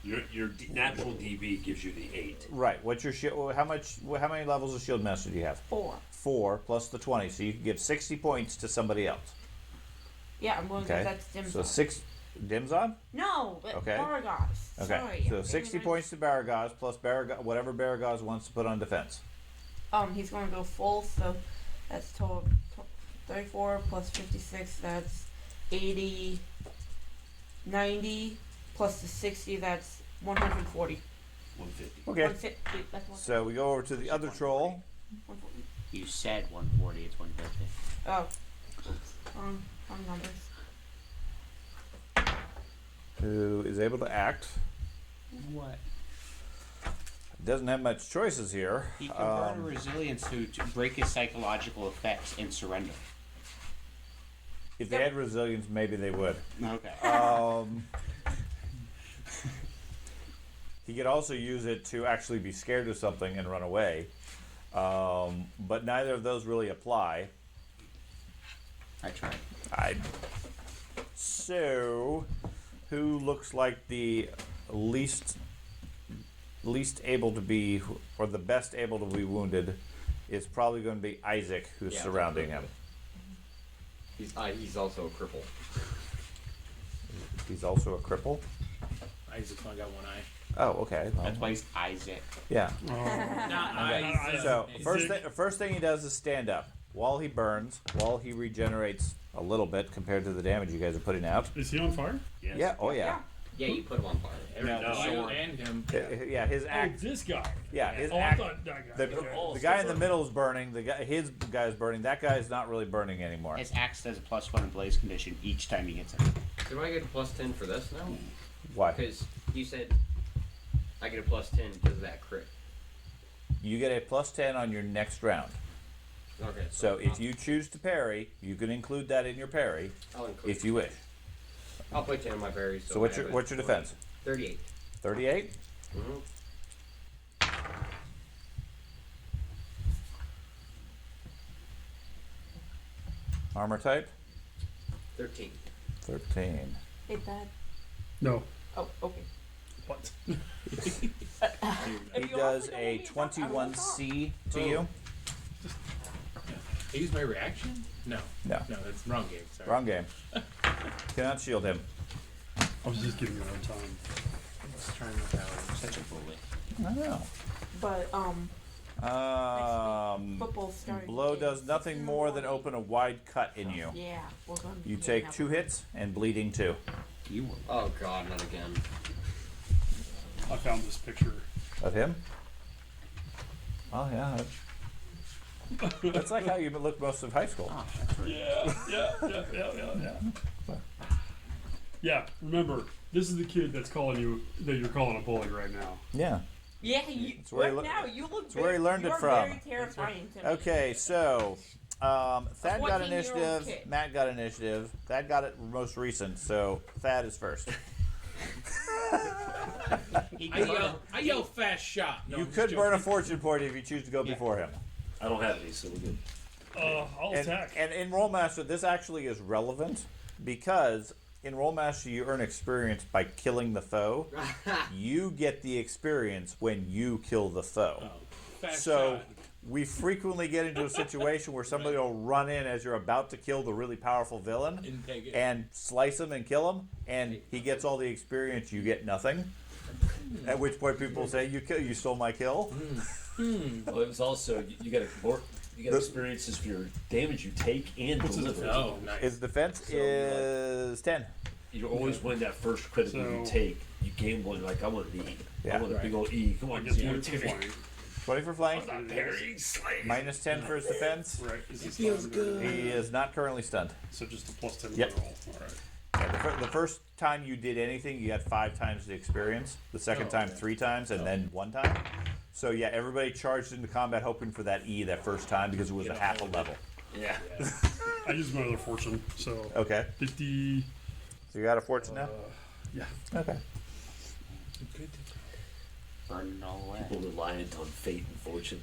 Your natural DB gives you the 8. Right. What's your shield? How many levels of shield master do you have? 4. 4 plus the 20, so you can give 60 points to somebody else. Yeah, I'm going Okay. to that's Dim's So on. 6 Dimzon? No, Okay. Baragos. Okay. Sorry. So I'm 60 thinking points to Baragos plus whatever Baragos wants to put on defense. He's going to go full, so that's total 34 plus 56, that's 80, 90, plus the 60, that's 140. 150. Okay. 150, that's 140. So we go over to the other troll. 140. You said 140. It's 150. Oh. Wrong numbers. Who is able to act. What? Doesn't have much choices here. He can burn a resilience to break his psychological effects and surrender. If they had resilience, maybe they would. Okay. He could also use it to actually be scared of something and run away. But neither of those really apply. I tried. So, who looks like the least able to be, or the best able to be wounded, is probably going to be Isaac, who's Yeah, surrounding him. He's also a cripple. He's also a cripple. Isaac's only got one eye. Oh, okay. Well, That's why he's Isaac. yeah. Not Isaac. So Isaac. first thing he does is stand up while he burns, while he regenerates a little bit compared to the damage you guys are putting out. Is he on fire? Yes. Yeah. Oh yeah. Yeah, you put him on fire. You and him. Yeah. His Oh, act. this guy. Yeah. His Oh, I act. thought that guy. The, Okay. the guy in the middle is burning. His guy's burning. That guy's not really burning anymore. His axe does a +1 in blaze condition each time he hits it. Do I get a +10 for this now? Why? Because you said I get a +10 because of that crit. You get a +10 on your next round. Okay. So if you choose to parry, you can include that in your parry I'll include. if you wish. I'll put 10 in my berries. So what's your defense? 38. 38. Mm-hmm. Armor type 13. 13. Hey, Dad. No. Oh, okay. What? He If you does offer to a let me talk, I will talk. 21C to Oh. you. I used my reaction? No. No. No, that's wrong game. Sorry. Wrong game. Cannot shield him. I was just giving you a hard time. Let's try my power. Such a bully. I know. But, football's starting. Blow in does nothing 16 more than morning. open a wide cut in you. Yeah, we're going to be You getting take up 2 early. hits and bleeding 2. You were. Oh god, not again. I found this picture. Of him? Oh yeah. That's like how you looked most of high school. Oh, that's right. Yeah. Yeah, remember, this is the kid that you're calling a bully right now. Yeah. Yeah, you, It's where he right lo- now, you look it's where he learned it you're from. very terrifying to me. Okay, so Thad got 14-year-old initiative, kid. Matt got initiative, Thad got it most recent, so Thad is first. I yell fast shot. No, You I'm just could burn a joking. fortune point if you choose to go before him. I don't have any, so we're good. I'll attack. And in Rolemaster, this actually is relevant because in Rolemaster you earn experience by killing the foe. You get the experience when you kill the foe. Oh, fast So shot. we frequently get into a situation where somebody will run in as you're about to kill the really powerful villain And take it. and slice him and kill him, and he gets all the experience, you get nothing. At which point people say, you stole my kill. Well, it was also you got experiences for your damage you take and deliver. Oh, nice. His defense So, is 10. You're always winning that first critical you So- take. You game one, you're like, I want an E. Yeah. I want a big old E. Come I on, guess yeah. 20 for flying. 20 for flank, I'm not parrying, slaying. minus 10 for his defense. Right. Is he feels stunned? good. He is not currently stunned. So just a +10 Yep. roll. All right. Yeah, the first time you did anything, you got 5 times the experience. The second Oh, time, okay. 3 times, and then 1 time. So yeah, everybody charged into combat hoping for that E that first time because it was a half a level. Yeah. I used my other fortune, so Okay. 50, So you got a fortune now? Yeah. Okay. Burning all away. People reliant on fate and fortune.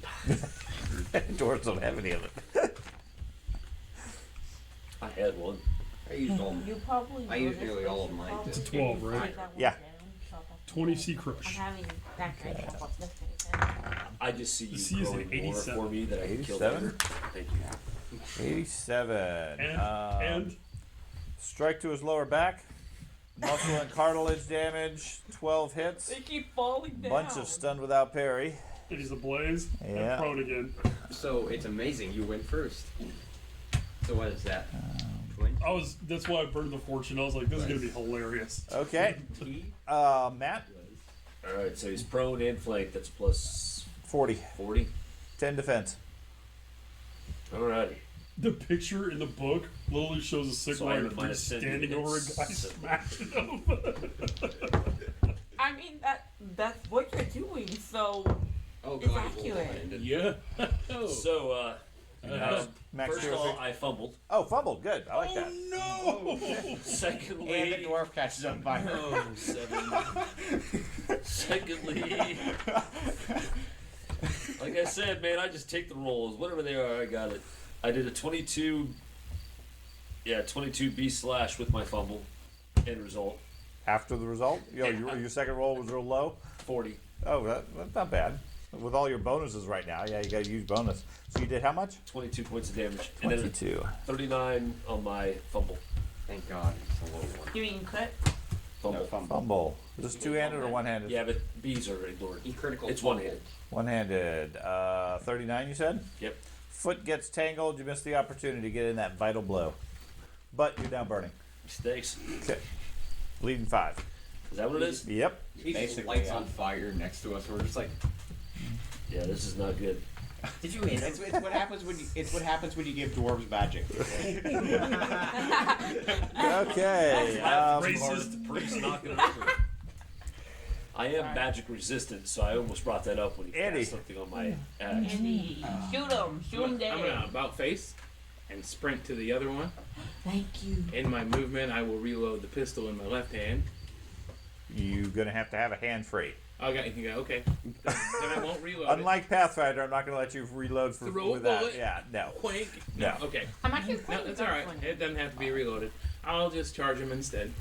Dwarves don't have any of it. I had one. I used all. You probably I used nearly all of mine. It's a 12, right? Yeah. 20 sea I'm crush. having that guy chop up this thing. I just see The C you is an growing more 87. for me that I can kill 87? later. Thank you. 87. And Strike to his lower back. Muscle and cartilage damage. 12 hits. They keep falling down. Bunch of stunned without parry. it is ablaze. Yeah. And prone again. So it's amazing. You went first. So what is that? That's why I burned the fortune. I was like, this is gonna be hilarious. Okay. Matt, Alright, so he's prone and flank. That's plus 40. 40. 10 defense. Alrighty. The picture in the book literally shows a sick So I'm rider at minus 10 standing over a guy hits. smashing him. I mean that's what you're doing. So Oh It's god. accurate. Yeah. So, Max first of Hero all, save. I fumbled. Oh, fumbled. Good. I like that. No! Secondly, And the dwarf catches on fire. oh, 7. Secondly, like I said, man, I just take the rolls. Whatever they are, I got it. I did a 22. Yeah, 22 B/ with my fumble. End result. After the result, your second roll was real low. 40. Oh, that's not bad. With all your bonuses right now, yeah, you got a huge bonus. So you did how much? 22 points of damage. And then 22. 39 on my fumble. Thank God. It's a low one. you mean cut? Fumble. No fumble. Fumble. Is this two-handed or one-handed? Yeah, but B's are ignored. He critical. It's one-handed. One-handed. 39, you said? Yep. Foot gets tangled. You missed the opportunity to get in that vital blow. But you're now burning. Mistakes. Okay. Bleeding 5. Is that what it is? Yep. He just Basically, lights yeah. on fire next to us. We're just like, Yeah, this is not good. did you hit It's what happens when you give dwarves magic. Okay. Racist. Priest knocking it over. I am magic resistant, so I almost brought that up when he Andy. cast something on my axe. Andy, shoot him I'm dead. gonna about face and sprint to the other one. Thank you. In my movement, I will reload the pistol in my left hand. You're going to have a hand free. Okay. Then I won't reload Unlike Pathfinder, I'm not going to let you reload for Throw a with that. bullet. Yeah, no. it. Quake. No. Okay. I'm actually No, playing that's this all right. one. It doesn't have to be reloaded. I'll just charge him instead.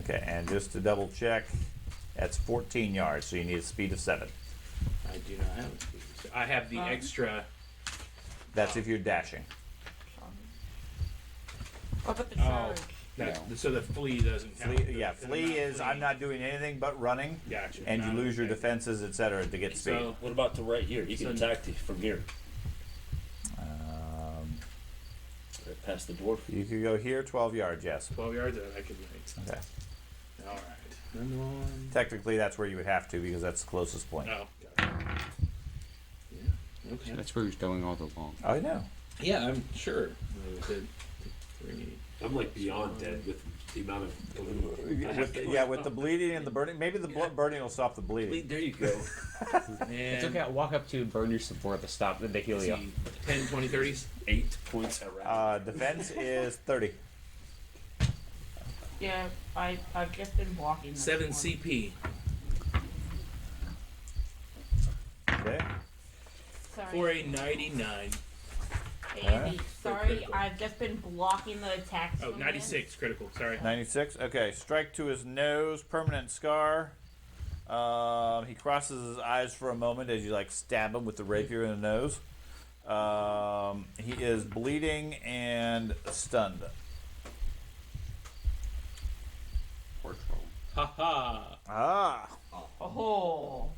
Okay, and just to double check, that's 14 yards, so you need a speed of 7. I do not have a speed. I have the extra. That's if you're dashing. What about the Oh, charge? so the flee doesn't count. Flee is I'm not doing anything but running, Gotcha. and you Not lose your okay. defenses, etc. to get speed. So What about the right here? He can So- attack from here. Right past the dwarf. You could go here, 12 yards, yes. 12 yards. I could make. Okay. All right. Then one. Technically, that's where you would have to because that's the closest point. Oh. Got it. Yeah. Okay. That's where he's going all along. I know. Yeah, I'm sure. Three. I'm like beyond dead with the amount of. With the bleeding and the burning. Maybe the burning will stop the bleeding. There you go. It's okay. I'll walk up to burn your support to stop the heal you. 10, 20, 30s. 8 points around. Defense is 30. Yeah, I've just been walking. this 7 one. CP. Okay. Sorry. For a 99. Andy, sorry, critical. I've just been blocking the attacks. Oh, from 96 critical. Sorry. 96. Okay. Strike to his nose. Permanent scar. He crosses his eyes for a moment as you stab him with the rapier in the nose. He is bleeding and stunned. Porch roll. Haha. Ah. Oh.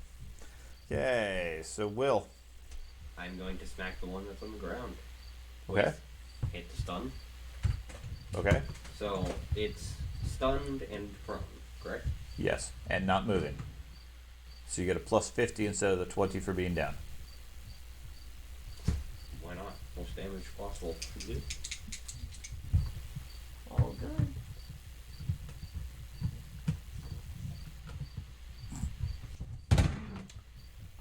Okay. So Will. I'm going to smack the one that's on the ground. Okay. Hit the stun. Okay. So it's stunned and prone, correct? Yes, and not moving. So you get a plus 50 instead of the 20 for being down. Why not? Most damage possible. All good.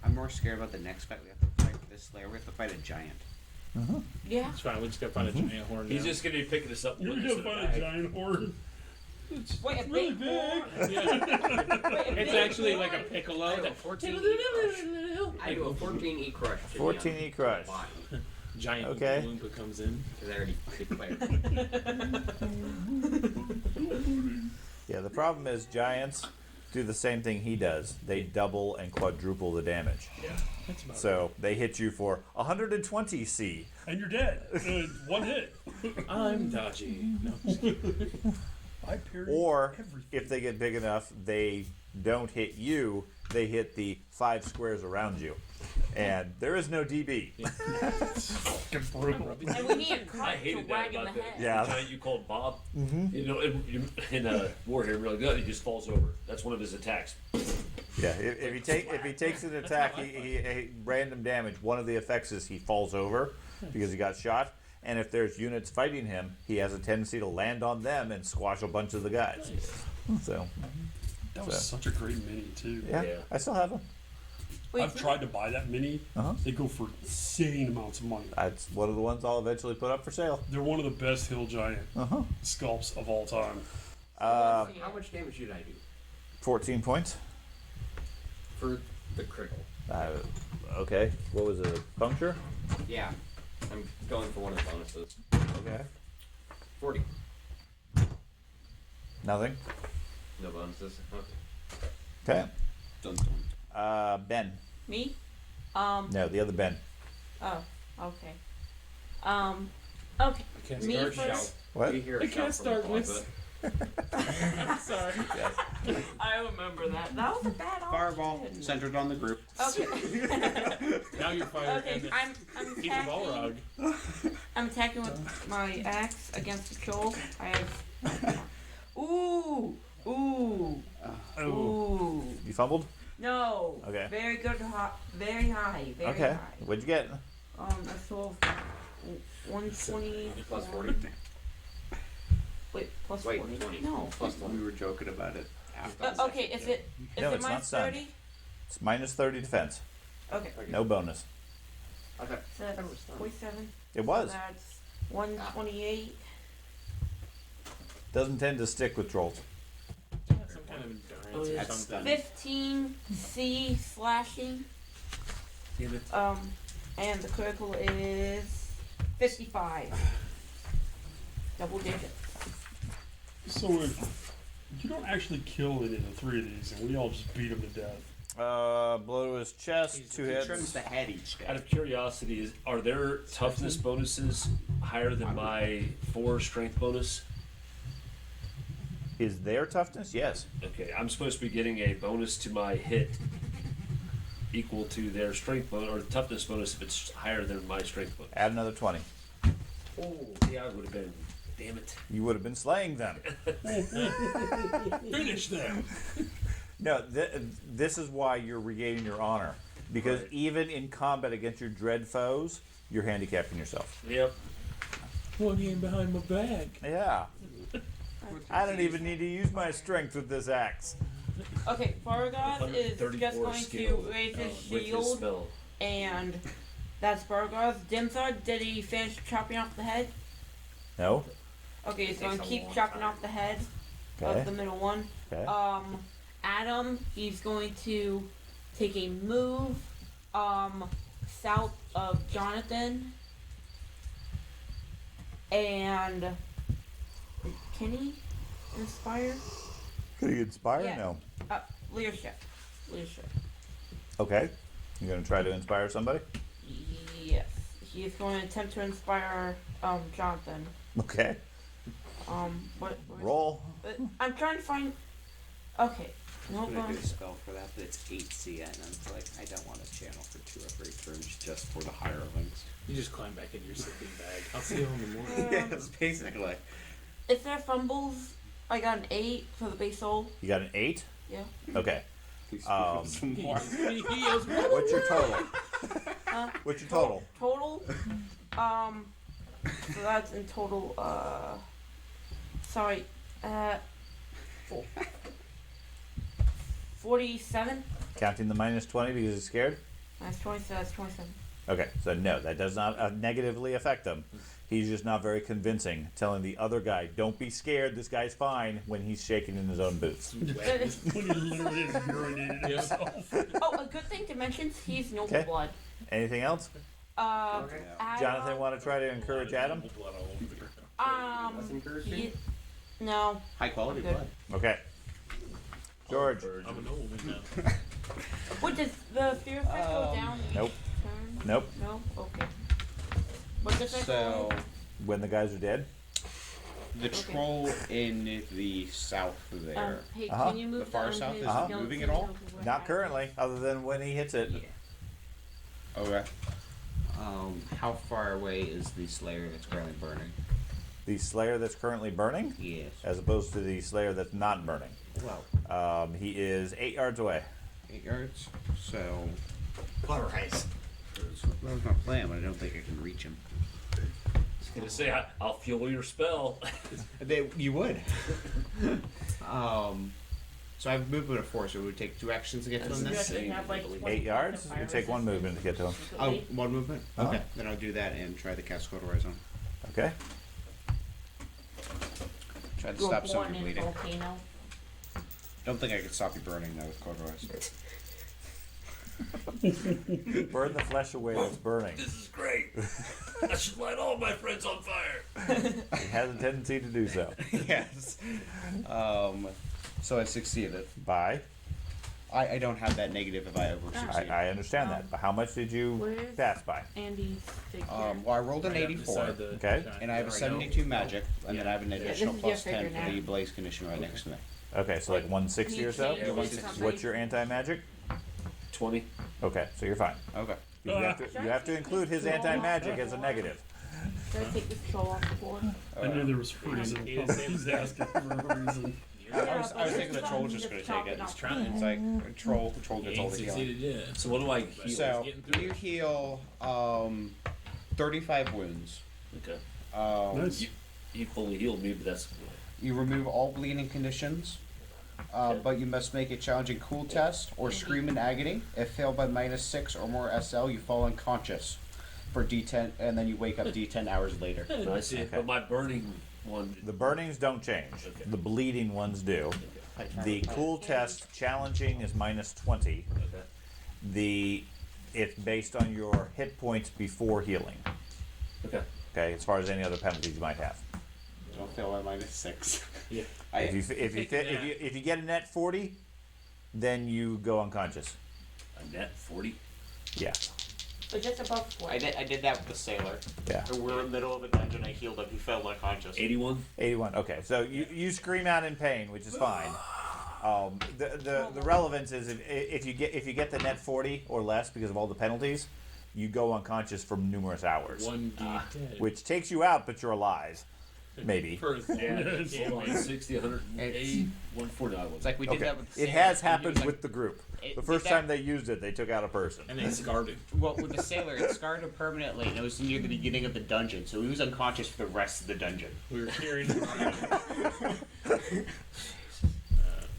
I'm more scared about the next fight. We have to fight this Slayer. We have to fight a giant. Yeah. It's fine. We just gotta find a giant horn. He's now. just gonna be picking us up. You're putting us gonna in a find a bag. giant horde. Wait, a really big big. boar? Yeah. Wait, a It's big actually boar? like a piccolo. I do a that- 14 E crush. I do a 14 E crush. to the 14 E crush. body, Giant Okay. Oompa Loompa comes in. 'cause I already declared. Yeah, the problem is giants do the same thing he does. They double and quadruple the damage. Yeah, that's about So they hit you for 120 C. And you're dead. One hit. it. I'm dodgy. No. I parry Or everything. if they get big enough, they don't hit you. They hit the 5 squares around you, and there is no DB. Fucking brutal. And we need a I cart to hated that wag in the about the head. Yeah. giant you called Bob. You know, in Warhammer, really good. He just falls over. That's one of his attacks. Yeah, if he takes an attack, he random damage. One of the effects is he falls over because he got shot. And if there's units fighting him, he has a tendency to land on them and squash a bunch of the guys. So That was such a great mini too. yeah, Yeah. I still have them. Wait, I've tried to buy that mini. Uh-huh. They go for insane amounts of money. That's one of the ones I'll eventually put up for sale. They're one of the best hill giant Uh-huh. sculpts of all time. Uh, How much damage did I do 14 points. for the critical? Okay. What was it? Puncture? Yeah, I'm going for one of the bonuses. Okay. 40. Nothing. No bonuses. Okay. Okay. Dun, dun. Ben. Me? No, the other Ben. Oh, okay. Okay. I can't Me start first. shout. What? You hear a I shout can't from start above, with- Sorry. I remember that. That was a bad option. Fireball centered on the group. Okay. Now you're fired. Okay, and then I'm keep the ball attacking. rug. I'm attacking with my axe against the troll. I have. Ooh, ooh, Oh, ooh. You fumbled? No. Okay. Very good. Very high. Very Okay. high. What'd you get? That's 12. 120. Plus 40. Wait, plus Wait, 40? 20. No. Plus 20. We were joking about it after. Okay, is it No, it it's not minus stunned. 30? It's minus 30 defense. Okay. No bonus. Okay. So that's 47. It was. That's 128. Doesn't tend to stick with trolls. Some kind of endurance or That's something. 15 C slashing. Damn it. And the critical is 55. Double digit. so if you don't actually kill any of the three of these, and we all just beat them to death. Blow to his chest, Jesus. 2 He hits. trims the head each day. Out of curiosity, are there toughness bonuses higher than my 4 strength bonus? Is there toughness? Yes. Okay, I'm supposed to be getting a bonus to my hit equal to their strength bonus or toughness bonus if it's higher than my strength bonus. Add another 20. Oh, yeah, I would have been. Damn it. You would have been slaying them. Finish them. No, this is why you're regaining your honor. Because Right. even in combat against your dread foes, you're handicapping yourself. Yep. One game behind my back. Yeah. I don't even need to use my strength with this axe. Okay, Borgar is 134 just going skill, to raise his with his shield, spell. and that's Borgar's. Dimsar, did he finish chopping off the head? No? Okay, he's going to Takes a keep long chopping time. off the head Okay. of the middle one. Okay. Adam, he's going to take a move south of Jonathan, and can he inspire? Could he inspire? Yeah. No. Leadership. Okay. You're going to try to inspire somebody? Yes, he is going to attempt to inspire Jonathan. Okay. What? Roll. I'm trying to find. Okay. No I'm gonna do a bonus. spell for that, but it's 8 CN, and it's like, I don't want to channel for 2 or 3 turns just for the hirelings. You just climb back into your sleeping bag. I'll see you in the morning. Yes, basically. If there are fumbles, I got an 8 for the base roll. You got an 8? Yeah. Okay. Please Um, some more. He yells, What's your total? Huh? What's your total? Total. So that's in total. Sorry. 47. Counting the minus 20 because he's scared? That's 27. That's 27. Okay, so no, that does not negatively affect him. He's just not very convincing, telling the other guy, "Don't be scared. This guy's fine." When he's shaking in his own boots. When he literally is urinating himself. Oh, a good thing to mention, he's noble Okay. blood. Anything else? Adam, Jonathan, want to try to encourage Adam? No. High quality Okay. blood. Okay. George. I'm an old man now. What does the fear effect go down each Nope. turn? Nope. No? Okay. What does that So When the guys are dead. the troll in the south there. hey, Uh-huh. can you move The far down south his is notes moving and at all? over where Not I- currently, other than when he hits it. Okay. How far away is the Slayer that's currently burning? The Slayer that's currently burning, Yes. as opposed to the Slayer that's not burning. Well, He is 8 yards away. 8 yards. So Pulverize. that was my plan, but I don't think I can reach him. Gonna say I'll fuel your spell. You would. So I have movement of 4, so it would take 2 actions to get to him. You Then? actually have, like, 8 yards? You take 1 movement to get to him. Oh, 1 movement. Uh-huh. Okay, then I'll do that and try the cast Cauterize on. Okay. Try to You're stop born somebody in bleeding. volcano. Don't think I could stop you burning though with Cauterize. Burn the flesh away that's burning. This is great. I should light all my friends on fire. He has a tendency to do so. Yes. So I succeeded. By? I don't have that negative if I over succeed. I understand that. But how much did you Where's- pass by? Andy's figure. Well, I rolled an Right up 84, beside the Okay. shine. and I have a Right 72 now. magic, and then I have an this additional is your plus 10 figure for the now. blaze condition right next to me. Okay, so like 160 or so? Can you change change something? What's your anti-magic? 20. Okay, so you're fine. Okay. You have to include his anti-magic as a negative. Should I take this troll off the board? I knew there was freezing. He didn't say He's asking for a reason. I was thinking the troll was just going to take it. He's trying. It's like a troll He gets all ain't the healing. succeeded yet. So what do I heal? So getting through you it. heal 35 wounds. Okay. Nice. You fully healed me, but that's You remove all bleeding conditions, but you must make a challenging cool test or scream in agony. If failed by -6 or more SL, you fall unconscious for D10, and then you wake up D10 hours later. nice. Okay. But my burning one. The burnings don't change. Okay. The bleeding ones do. The cool test challenging is -20. Okay. It's based on your hit points before healing. Okay. Okay, as far as any other penalties you might have. Don't fail by -6. Yeah. If you get a net 40, then you go unconscious. A net 40. Yeah. So just above 4. I did that with the sailor. Yeah. We're in the middle of a dungeon. I healed him. He fell unconscious. 81. 81. Okay, so you scream out in pain, which is fine. The relevance is if you get the net 40 or less because of all the penalties, you go unconscious for numerous hours, 1d10. which takes you out, but you're alive. Maybe. For as long as you can, like, 160, 180, 140. It's like we did Okay. that with the It sailor. has He happened was like- with the group. It The did first that- time they used it, they took out a person. and they scarred it. Well, with the sailor, it scarred him permanently, and it was near the beginning of the dungeon, so he was unconscious for the rest of the dungeon. We were carrying him around.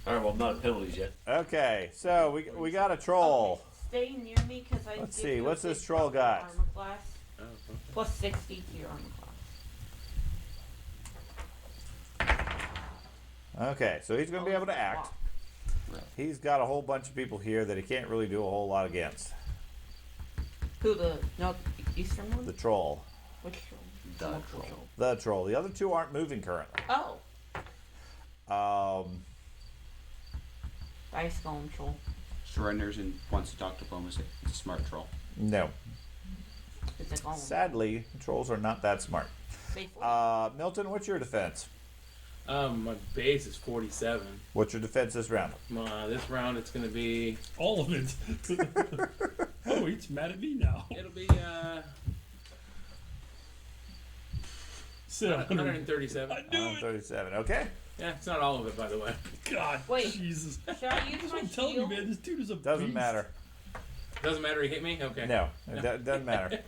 All right. Well, I'm not at penalties yet. Okay, so we got a troll. Stay near me because I. Let's give see, you a what's this 50 troll got? Armor class Oh, okay. plus 60 to your armor class. Okay, so he's going to be able to act. He's got a whole bunch of people here that he can't really do a whole lot against. Who, the northeastern one? The troll. Which troll? The Multiple troll. The troll. The other two aren't moving currently. Oh, Um, Ice Golem troll. Surrenders and wants to talk diplomacy. It's a smart troll. no. It's a golem. Sadly, trolls are not that smart. Faithful. Milton, what's your defense? My base is 47. What's your defense this round? This round it's gonna be. All of it. Oh, he's mad at me now. It'll be 700. 137. I knew it. 37. Okay. Yeah, it's not all of it, by the way. God, Wait. Jesus. Should I use That's my what I'm telling you, shield? man. This dude is a Doesn't beast. matter. Doesn't matter. He hit me. Okay. No, it doesn't matter.